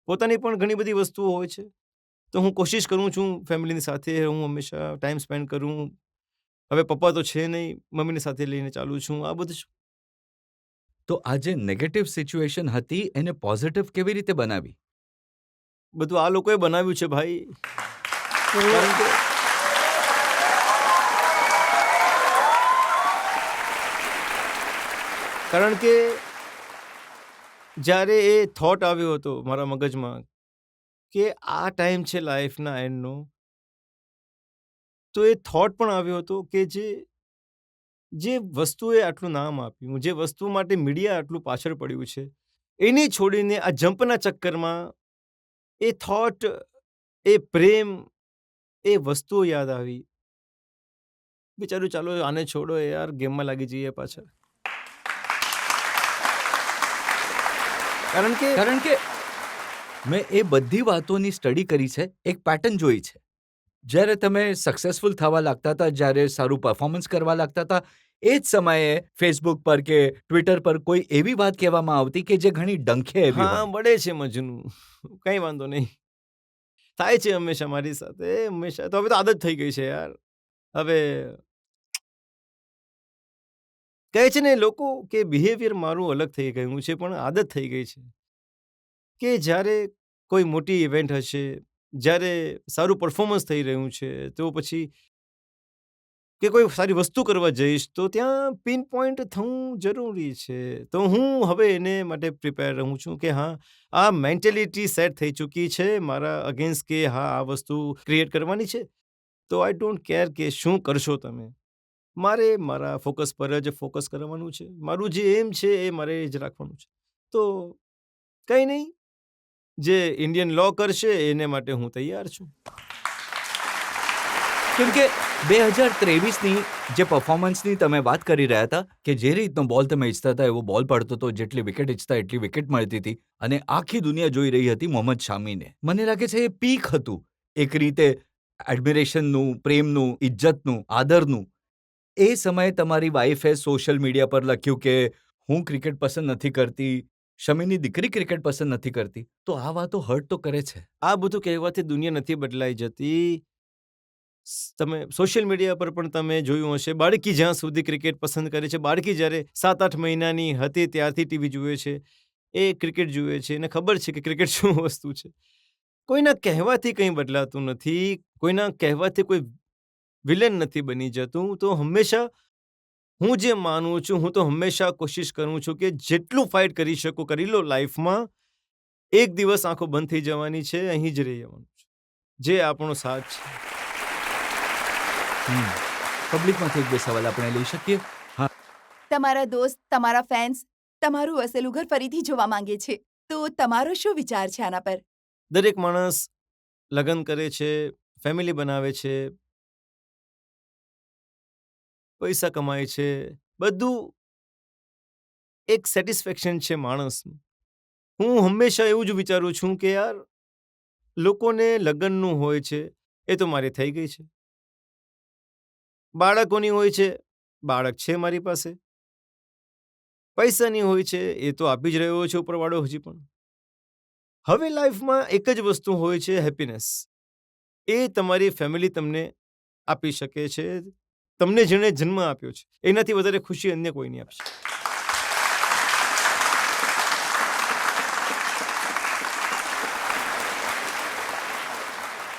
પોતાની પણ ઘણી બધી વસ્તુઓ હોય છે. તો હું કોશિશ કરું છું ફેમિલીની સાથે હું હંમેશા ટાઈમ સ્પેન્ડ કરું. હવે પપ્પા તો છે નહીં, મમ્મીને સાથે લઈને ચાલું છું. આ બધું જ. તો આ જે નેગેટિવ સિચ્યુએશન હતી એને પોઝિટિવ કેવી રીતે બનાવી? બધું આ લોકોએ બનાવ્યું છે ભાઈ. કારણ કે કારણ કે જ્યારે એ થોટ આવ્યો હતો મારા મગજમાં કે આ ટાઈમ છે લાઈફના એન્ડનો, તો એ થોટ પણ આવ્યો હતો કે જે વસ્તુએ આટલું નામ આપ્યું, જે વસ્તુ માટે મીડિયા આટલું પાછળ પડ્યું છે, એની છોડીને આ જમ્પના ચક્કરમાં એ થોટ, એ પ્રેમ, એ વસ્તુઓ યાદ આવી. વિચાર્યું ચાલો આને છોડો યાર, ગેમમાં લાગી જઈએ પાછા. કારણ કે મેં એ બધી વાતોની સ્ટડી કરી છે, એક પેટર્ન જોઈ છે. જ્યારે તમે સક્સેસફુલ થવા લાગતા હતા, જ્યારે સારું પરફોર્મન્સ કરવા લાગતા હતા, એ જ સમયે ફેસબુક પર કે ટ્વિટર પર કોઈ એવી વાત કહેવામાં આવતી કે જે ઘણી ડંખે એવી હા, હોય. મળે છે મજનું. કંઈ વાંધો નહીં. થાય છે હંમેશા મારી સાથે, હંમેશા. તો હવે તો આદત થઈ ગઈ છે યાર. હવે કહે છે ને લોકો કે બિહેવિયર મારું અલગ થઈ ગયું છે, પણ આદત થઈ ગઈ છે કે જ્યારે કોઈ મોટી ઇવેન્ટ હશે, જ્યારે સારું પરફોર્મન્સ થઈ રહ્યું છે, તો પછી કે કોઈ સારી વસ્તુ કરવા જઈશ તો ત્યાં પિન પોઈન્ટ થવું જરૂરી છે. તો હું હવે એને માટે પ્રિપેર રહું છું કે હા, આ મેન્ટેલિટી સેટ થઈ ચૂકી છે મારા અગેન્સ્ટ કે હા, આ વસ્તુ ક્રિએટ કરવાની છે. તો આઈ ડોન્ટ કેર કે શું કરશો તમે. મારે મારા ફોકસ પર જ ફોકસ કરવાનું છે. મારું જે એમ છે એ મારે જ રાખવાનું છે. તો કંઈ નહીં, જે ઇન્ડિયન લો કરશે એને માટે હું તૈયાર છું. કેમ કે 2023ની જે પરફોર્મન્સની તમે વાત કરી રહ્યા હતા કે જે રીતનો બોલ તમે ઈચ્છતા હતા એવો બોલ પડતો હતો, જેટલી વિકેટ ઈચ્છતા એટલી વિકેટ મળતી હતી અને આખી દુનિયા જોઈ રહી હતી મોહમ્મદ શામીને. મને લાગે છે એ પીક હતું એક રીતે એડમિરેશનનું, પ્રેમનું, ઇજ્જતનું, આદરનું. એ સમયે તમારી વાઈફે સોશિયલ મીડિયા પર લખ્યું કે હું ક્રિકેટ પસંદ નથી કરતી, શમીની દીકરી ક્રિકેટ પસંદ નથી કરતી. તો આ વાતો હર્ટ તો કરે છે. આ બધું કહેવાથી દુનિયા નથી બદલાઈ જતી. તમે સોશિયલ મીડિયા પર પણ તમે જોયું હશે, બાળકી જ્યાં સુધી ક્રિકેટ પસંદ કરે છે, બાળકી જ્યારે 7-8 મહિનાની હતી ત્યારથી ટીવી જુએ છે, એ ક્રિકેટ જુએ છે, એને ખબર છે કે ક્રિકેટ શું વસ્તુ છે. કોઈના કહેવાથી કંઈ બદલાતું નથી, કોઈના કહેવાથી કોઈ વિલન નથી બની જતું. તો હંમેશા હું જે માનું છું, હું તો હંમેશા કોશિશ કરું છું કે જેટલું ફાઇટ કરી શકું કરી લો લાઈફમાં. એક દિવસ આંખો બંધ થઈ જવાની છે, અહીં જ રહી જવાનું છે, જે આપણો સાથ છે. પબ્લિકમાંથી એક બે સવાલ આપણે લઈ શકીએ? તમારા દોસ્ત, તમારા ફેન્સ તમારું વસેલું ઘર ફરીથી જોવા માંગે છે. તો તમારો શું વિચાર છે આના પર? દરેક માણસ લગ્ન કરે છે, ફેમિલી બનાવે છે, પૈસા કમાય છે, બધું એક સેટિસ્ફેક્શન છે માણસનું. હું હંમેશા એવું જ વિચારું છું કે યાર, લોકોને લગ્નનું હોય છે, એ તો મારી થઈ ગઈ છે. બાળકોની હોય છે, બાળક છે મારી પાસે. પૈસાની હોય છે, એ તો આપી જ રહ્યો છે ઉપરવાળો હજી પણ. હવે લાઈફમાં એક જ વસ્તુ હોય છે, હેપીનેસ. એ તમારી ફેમિલી તમને આપી શકે છે. તમને જેણે જન્મ આપ્યો છે એનાથી વધારે ખુશી અન્ય કોઈ નહીં આપશે.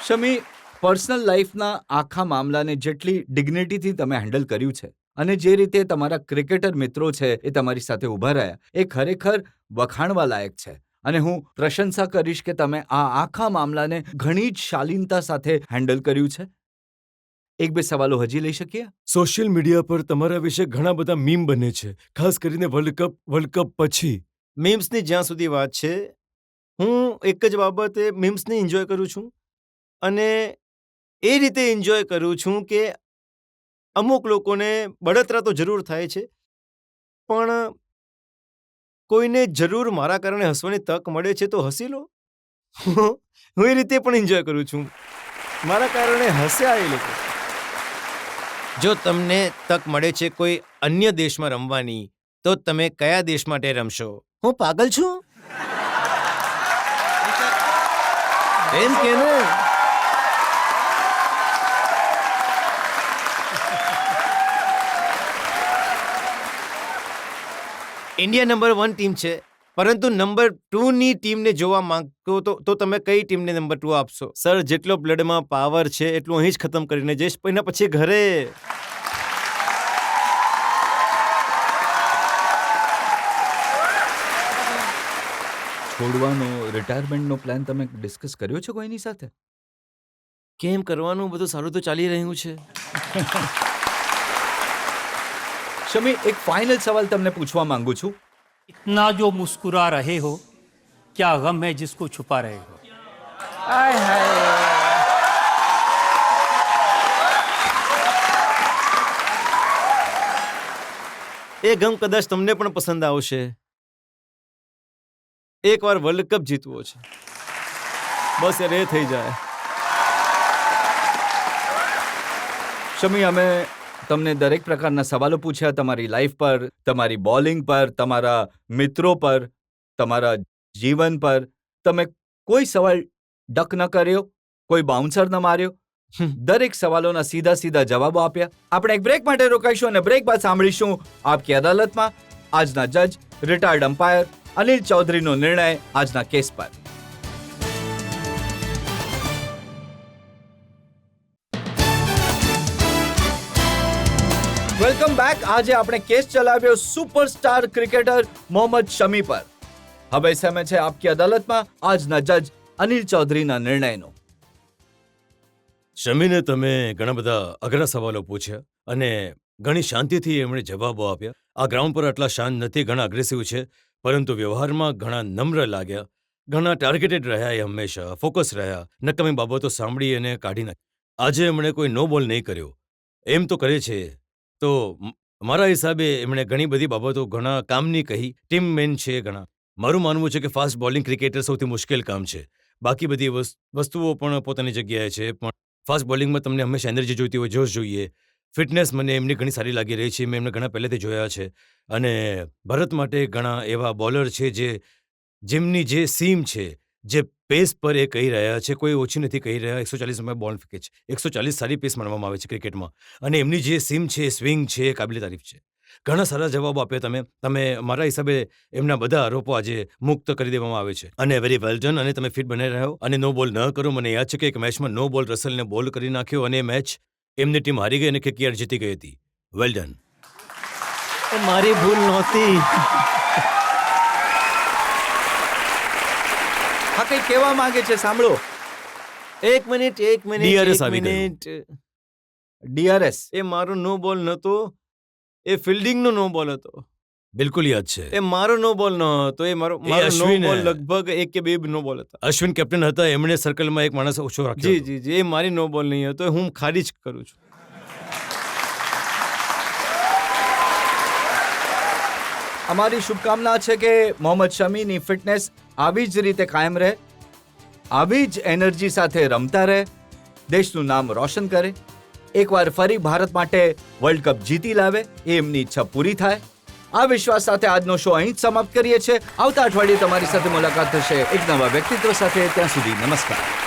શમી, પર્સનલ લાઈફના આખા મામલાને જેટલી ડિગ્નિટીથી તમે હેન્ડલ કર્યું છે અને જે રીતે તમારા ક્રિકેટર મિત્રો છે એ તમારી સાથે ઊભા રહ્યા, એ ખરેખર વખાણવા લાયક છે. અને હું પ્રશંસા કરીશ કે તમે આ આખા મામલાને ઘણી જ શાલીનતા સાથે હેન્ડલ કર્યું છે. એક બે સવાલો હજી લઈ શકીએ? સોશિયલ મીડિયા પર તમારા વિશે ઘણા બધા મીમ બને છે, ખાસ કરીને વર્લ્ડ કપ પછી. મીમ્સની જ્યાં સુધી વાત છે, હું એક જ બાબતે મીમ્સને એન્જોય કરું છું. અને એ રીતે એન્જોય કરું છું કે અમુક લોકોને બળતરા તો જરૂર થાય છે, પણ કોઈને જરૂર મારા કારણે હસવાની તક મળે છે તો હસી લો. હું એ રીતે પણ એન્જોય કરું છું. મારા કારણે હસ્યા એ લોકો. જો તમને તક મળે છે કોઈ અન્ય દેશમાં રમવાની, તો તમે કયા દેશ માટે રમશો? હું પાગલ છું એમ કે ને? ઇન્ડિયા નંબર 1 ટીમ છે, પરંતુ નંબર 2ની ટીમને જોવા માંગતો તો તમે કઈ ટીમને નંબર 2 આપશો? સર, જેટલો બ્લડમાં પાવર છે એટલું અહીં જ ખતમ કરીને જઈશ, એના પછી ઘરે. છોડવાનો, રિટાયરમેન્ટનો પ્લાન તમે ડિસ્કસ કર્યો છે કોઈની સાથે? કેમ કરવાનું, બધું સારું તો ચાલી રહ્યું છે. શમી, એક ફાઇનલ સવાલ તમને પૂછવા માંગુ છું. इतना जो मुस्कुरा रहे हो, क्या गम है जिसको छुपा रहे हो? એ ગમ કદાચ તમને પણ પસંદ આવશે. એકવાર વર્લ્ડ કપ જીતવો છે, બસ યાર, એ થઈ જાય. શમી, અમે તમને દરેક પ્રકારના સવાલો પૂછ્યા, તમારી લાઈફ પર, તમારી બોલિંગ પર, તમારા મિત્રો પર, તમારા જીવન પર. તમે કોઈ સવાલ ડક ન કર્યો, કોઈ બાઉન્સર ન માર્યો. દરેક સવાલોના સીધા સીધા જવાબો આપ્યા. આપણે એક બ્રેક માટે રોકાઈશું અને બ્રેક બાદ સાંભળીશું આપકી અદાલતમાં આજના જજ, રિટાયર્ડ અમ્પાયર અનિલ ચૌધરીનો નિર્ણય આજના કેસ પર. Welcome back. આજે આપણે કેસ ચલાવ્યો સુપરસ્ટાર ક્રિકેટર મોહમ્મદ શમી પર. હવે સમય છે આપકી અદાલતમાં આજના જજ અનિલ ચૌધરીના નિર્ણયનો. શમીને તમે ઘણા બધા અઘરા સવાલો પૂછ્યા અને ઘણી શાંતિથી એમણે જવાબો આપ્યા. આ ગ્રાઉન્ડ પર આટલા શાંત નથી, ઘણા અગ્રેસિવ છે, પરંતુ વ્યવહારમાં ઘણા નમ્ર લાગ્યા, ઘણા ટાર્ગેટેડ રહ્યા. એ હંમેશા ફોકસ રહ્યા, નકામી બાબતો સાંભળી અને કાઢી નાખી. આજે એમણે કોઈ નો બોલ નહીં કર્યો, એમ તો કરે છે, તો મારા હિસાબે એમણે ઘણી બધી બાબતો ઘણા કામની કહી. ટીમ મેન છે ઘણા. મારું માનવું છે કે ફાસ્ટ બોલિંગ ક્રિકેટર સૌથી મુશ્કેલ કામ છે. બાકી બધી વસ્તુઓ પણ પોતાની જગ્યાએ છે, પણ ફાસ્ટ બોલિંગમાં તમને હંમેશા એનર્જી જોઈતી હોય, જોશ જોઈએ. ફિટનેસ મને એમની ઘણી સારી લાગી રહી છે. મેં એમને ઘણા પહેલેથી જોયા છે અને ભારત માટે ઘણા એવા બોલર છે જેમની જે સીમ છે, જે પેસ પર એ કહી રહ્યા છે, કોઈ ઓછી નથી કહી રહ્યા. 140 બોલ ફેંકે છે. 140 સારી પેસ માનવામાં આવે છે ક્રિકેટમાં, અને એમની જે સીમ છે, સ્વિંગ છે, એ કાબિલે તારીફ છે. ઘણા સારા જવાબો આપ્યા તમે. મારા હિસાબે એમના બધા આરોપો આજે મુક્ત કરી દેવામાં આવે છે અને વેરી વેલ ડન. અને તમે ફિટ બને રહ્યો અને નો બોલ ન કરો. મને યાદ છે કે એક મેચમાં નો બોલ રસલને બોલ કરી નાખ્યો અને એ મેચ એમની ટીમ હારી ગઈ અને કેકેઆર જીતી ગઈ હતી. Well done. એ મારી ભૂલ નહોતી. હા, કંઈ કહેવા માંગે છે, સાંભળો. એક મિનિટ DRS આવી ગયું. મિનિટ. ડીઆરએસ એ મારો નો બોલ નહોતો, એ ફિલ્ડિંગનો નો બોલ હતો. બિલકુલ યાદ છે. એ મારો નો બોલ ન હતો, એ મારો નો અશ્વિને- બોલ લગભગ 1 કે 2 નો બોલ હતા. અશ્વિન કેપ્ટન હતા, એમણે સર્કલમાં એક માણસ ઓછો રાખ્યો જી હતો. જી જી, એ મારી નો બોલ નહીં હતો, હું ખારીજ કરું છું. અમારી શુભકામના છે કે મોહમ્મદ શમીની ફિટનેસ આવી જ રીતે કાયમ રહે, આવી જ એનર્જી સાથે રમતા રહે દેશનું નામ રોશન કરે, એકવાર ફરી ભારત માટે વર્લ્ડ કપ જીતી લાવે, એ એમની ઈચ્છા પૂરી થાય. આ વિશ્વાસ સાથે આજનો શો અહીં જ સમાપ્ત કરીએ છીએ. આવતા અઠવાડિયે તમારી સાથે મુલાકાત થશે એક નવા વ્યક્તિત્વ સાથે. ત્યાં સુધી નમસ્કાર.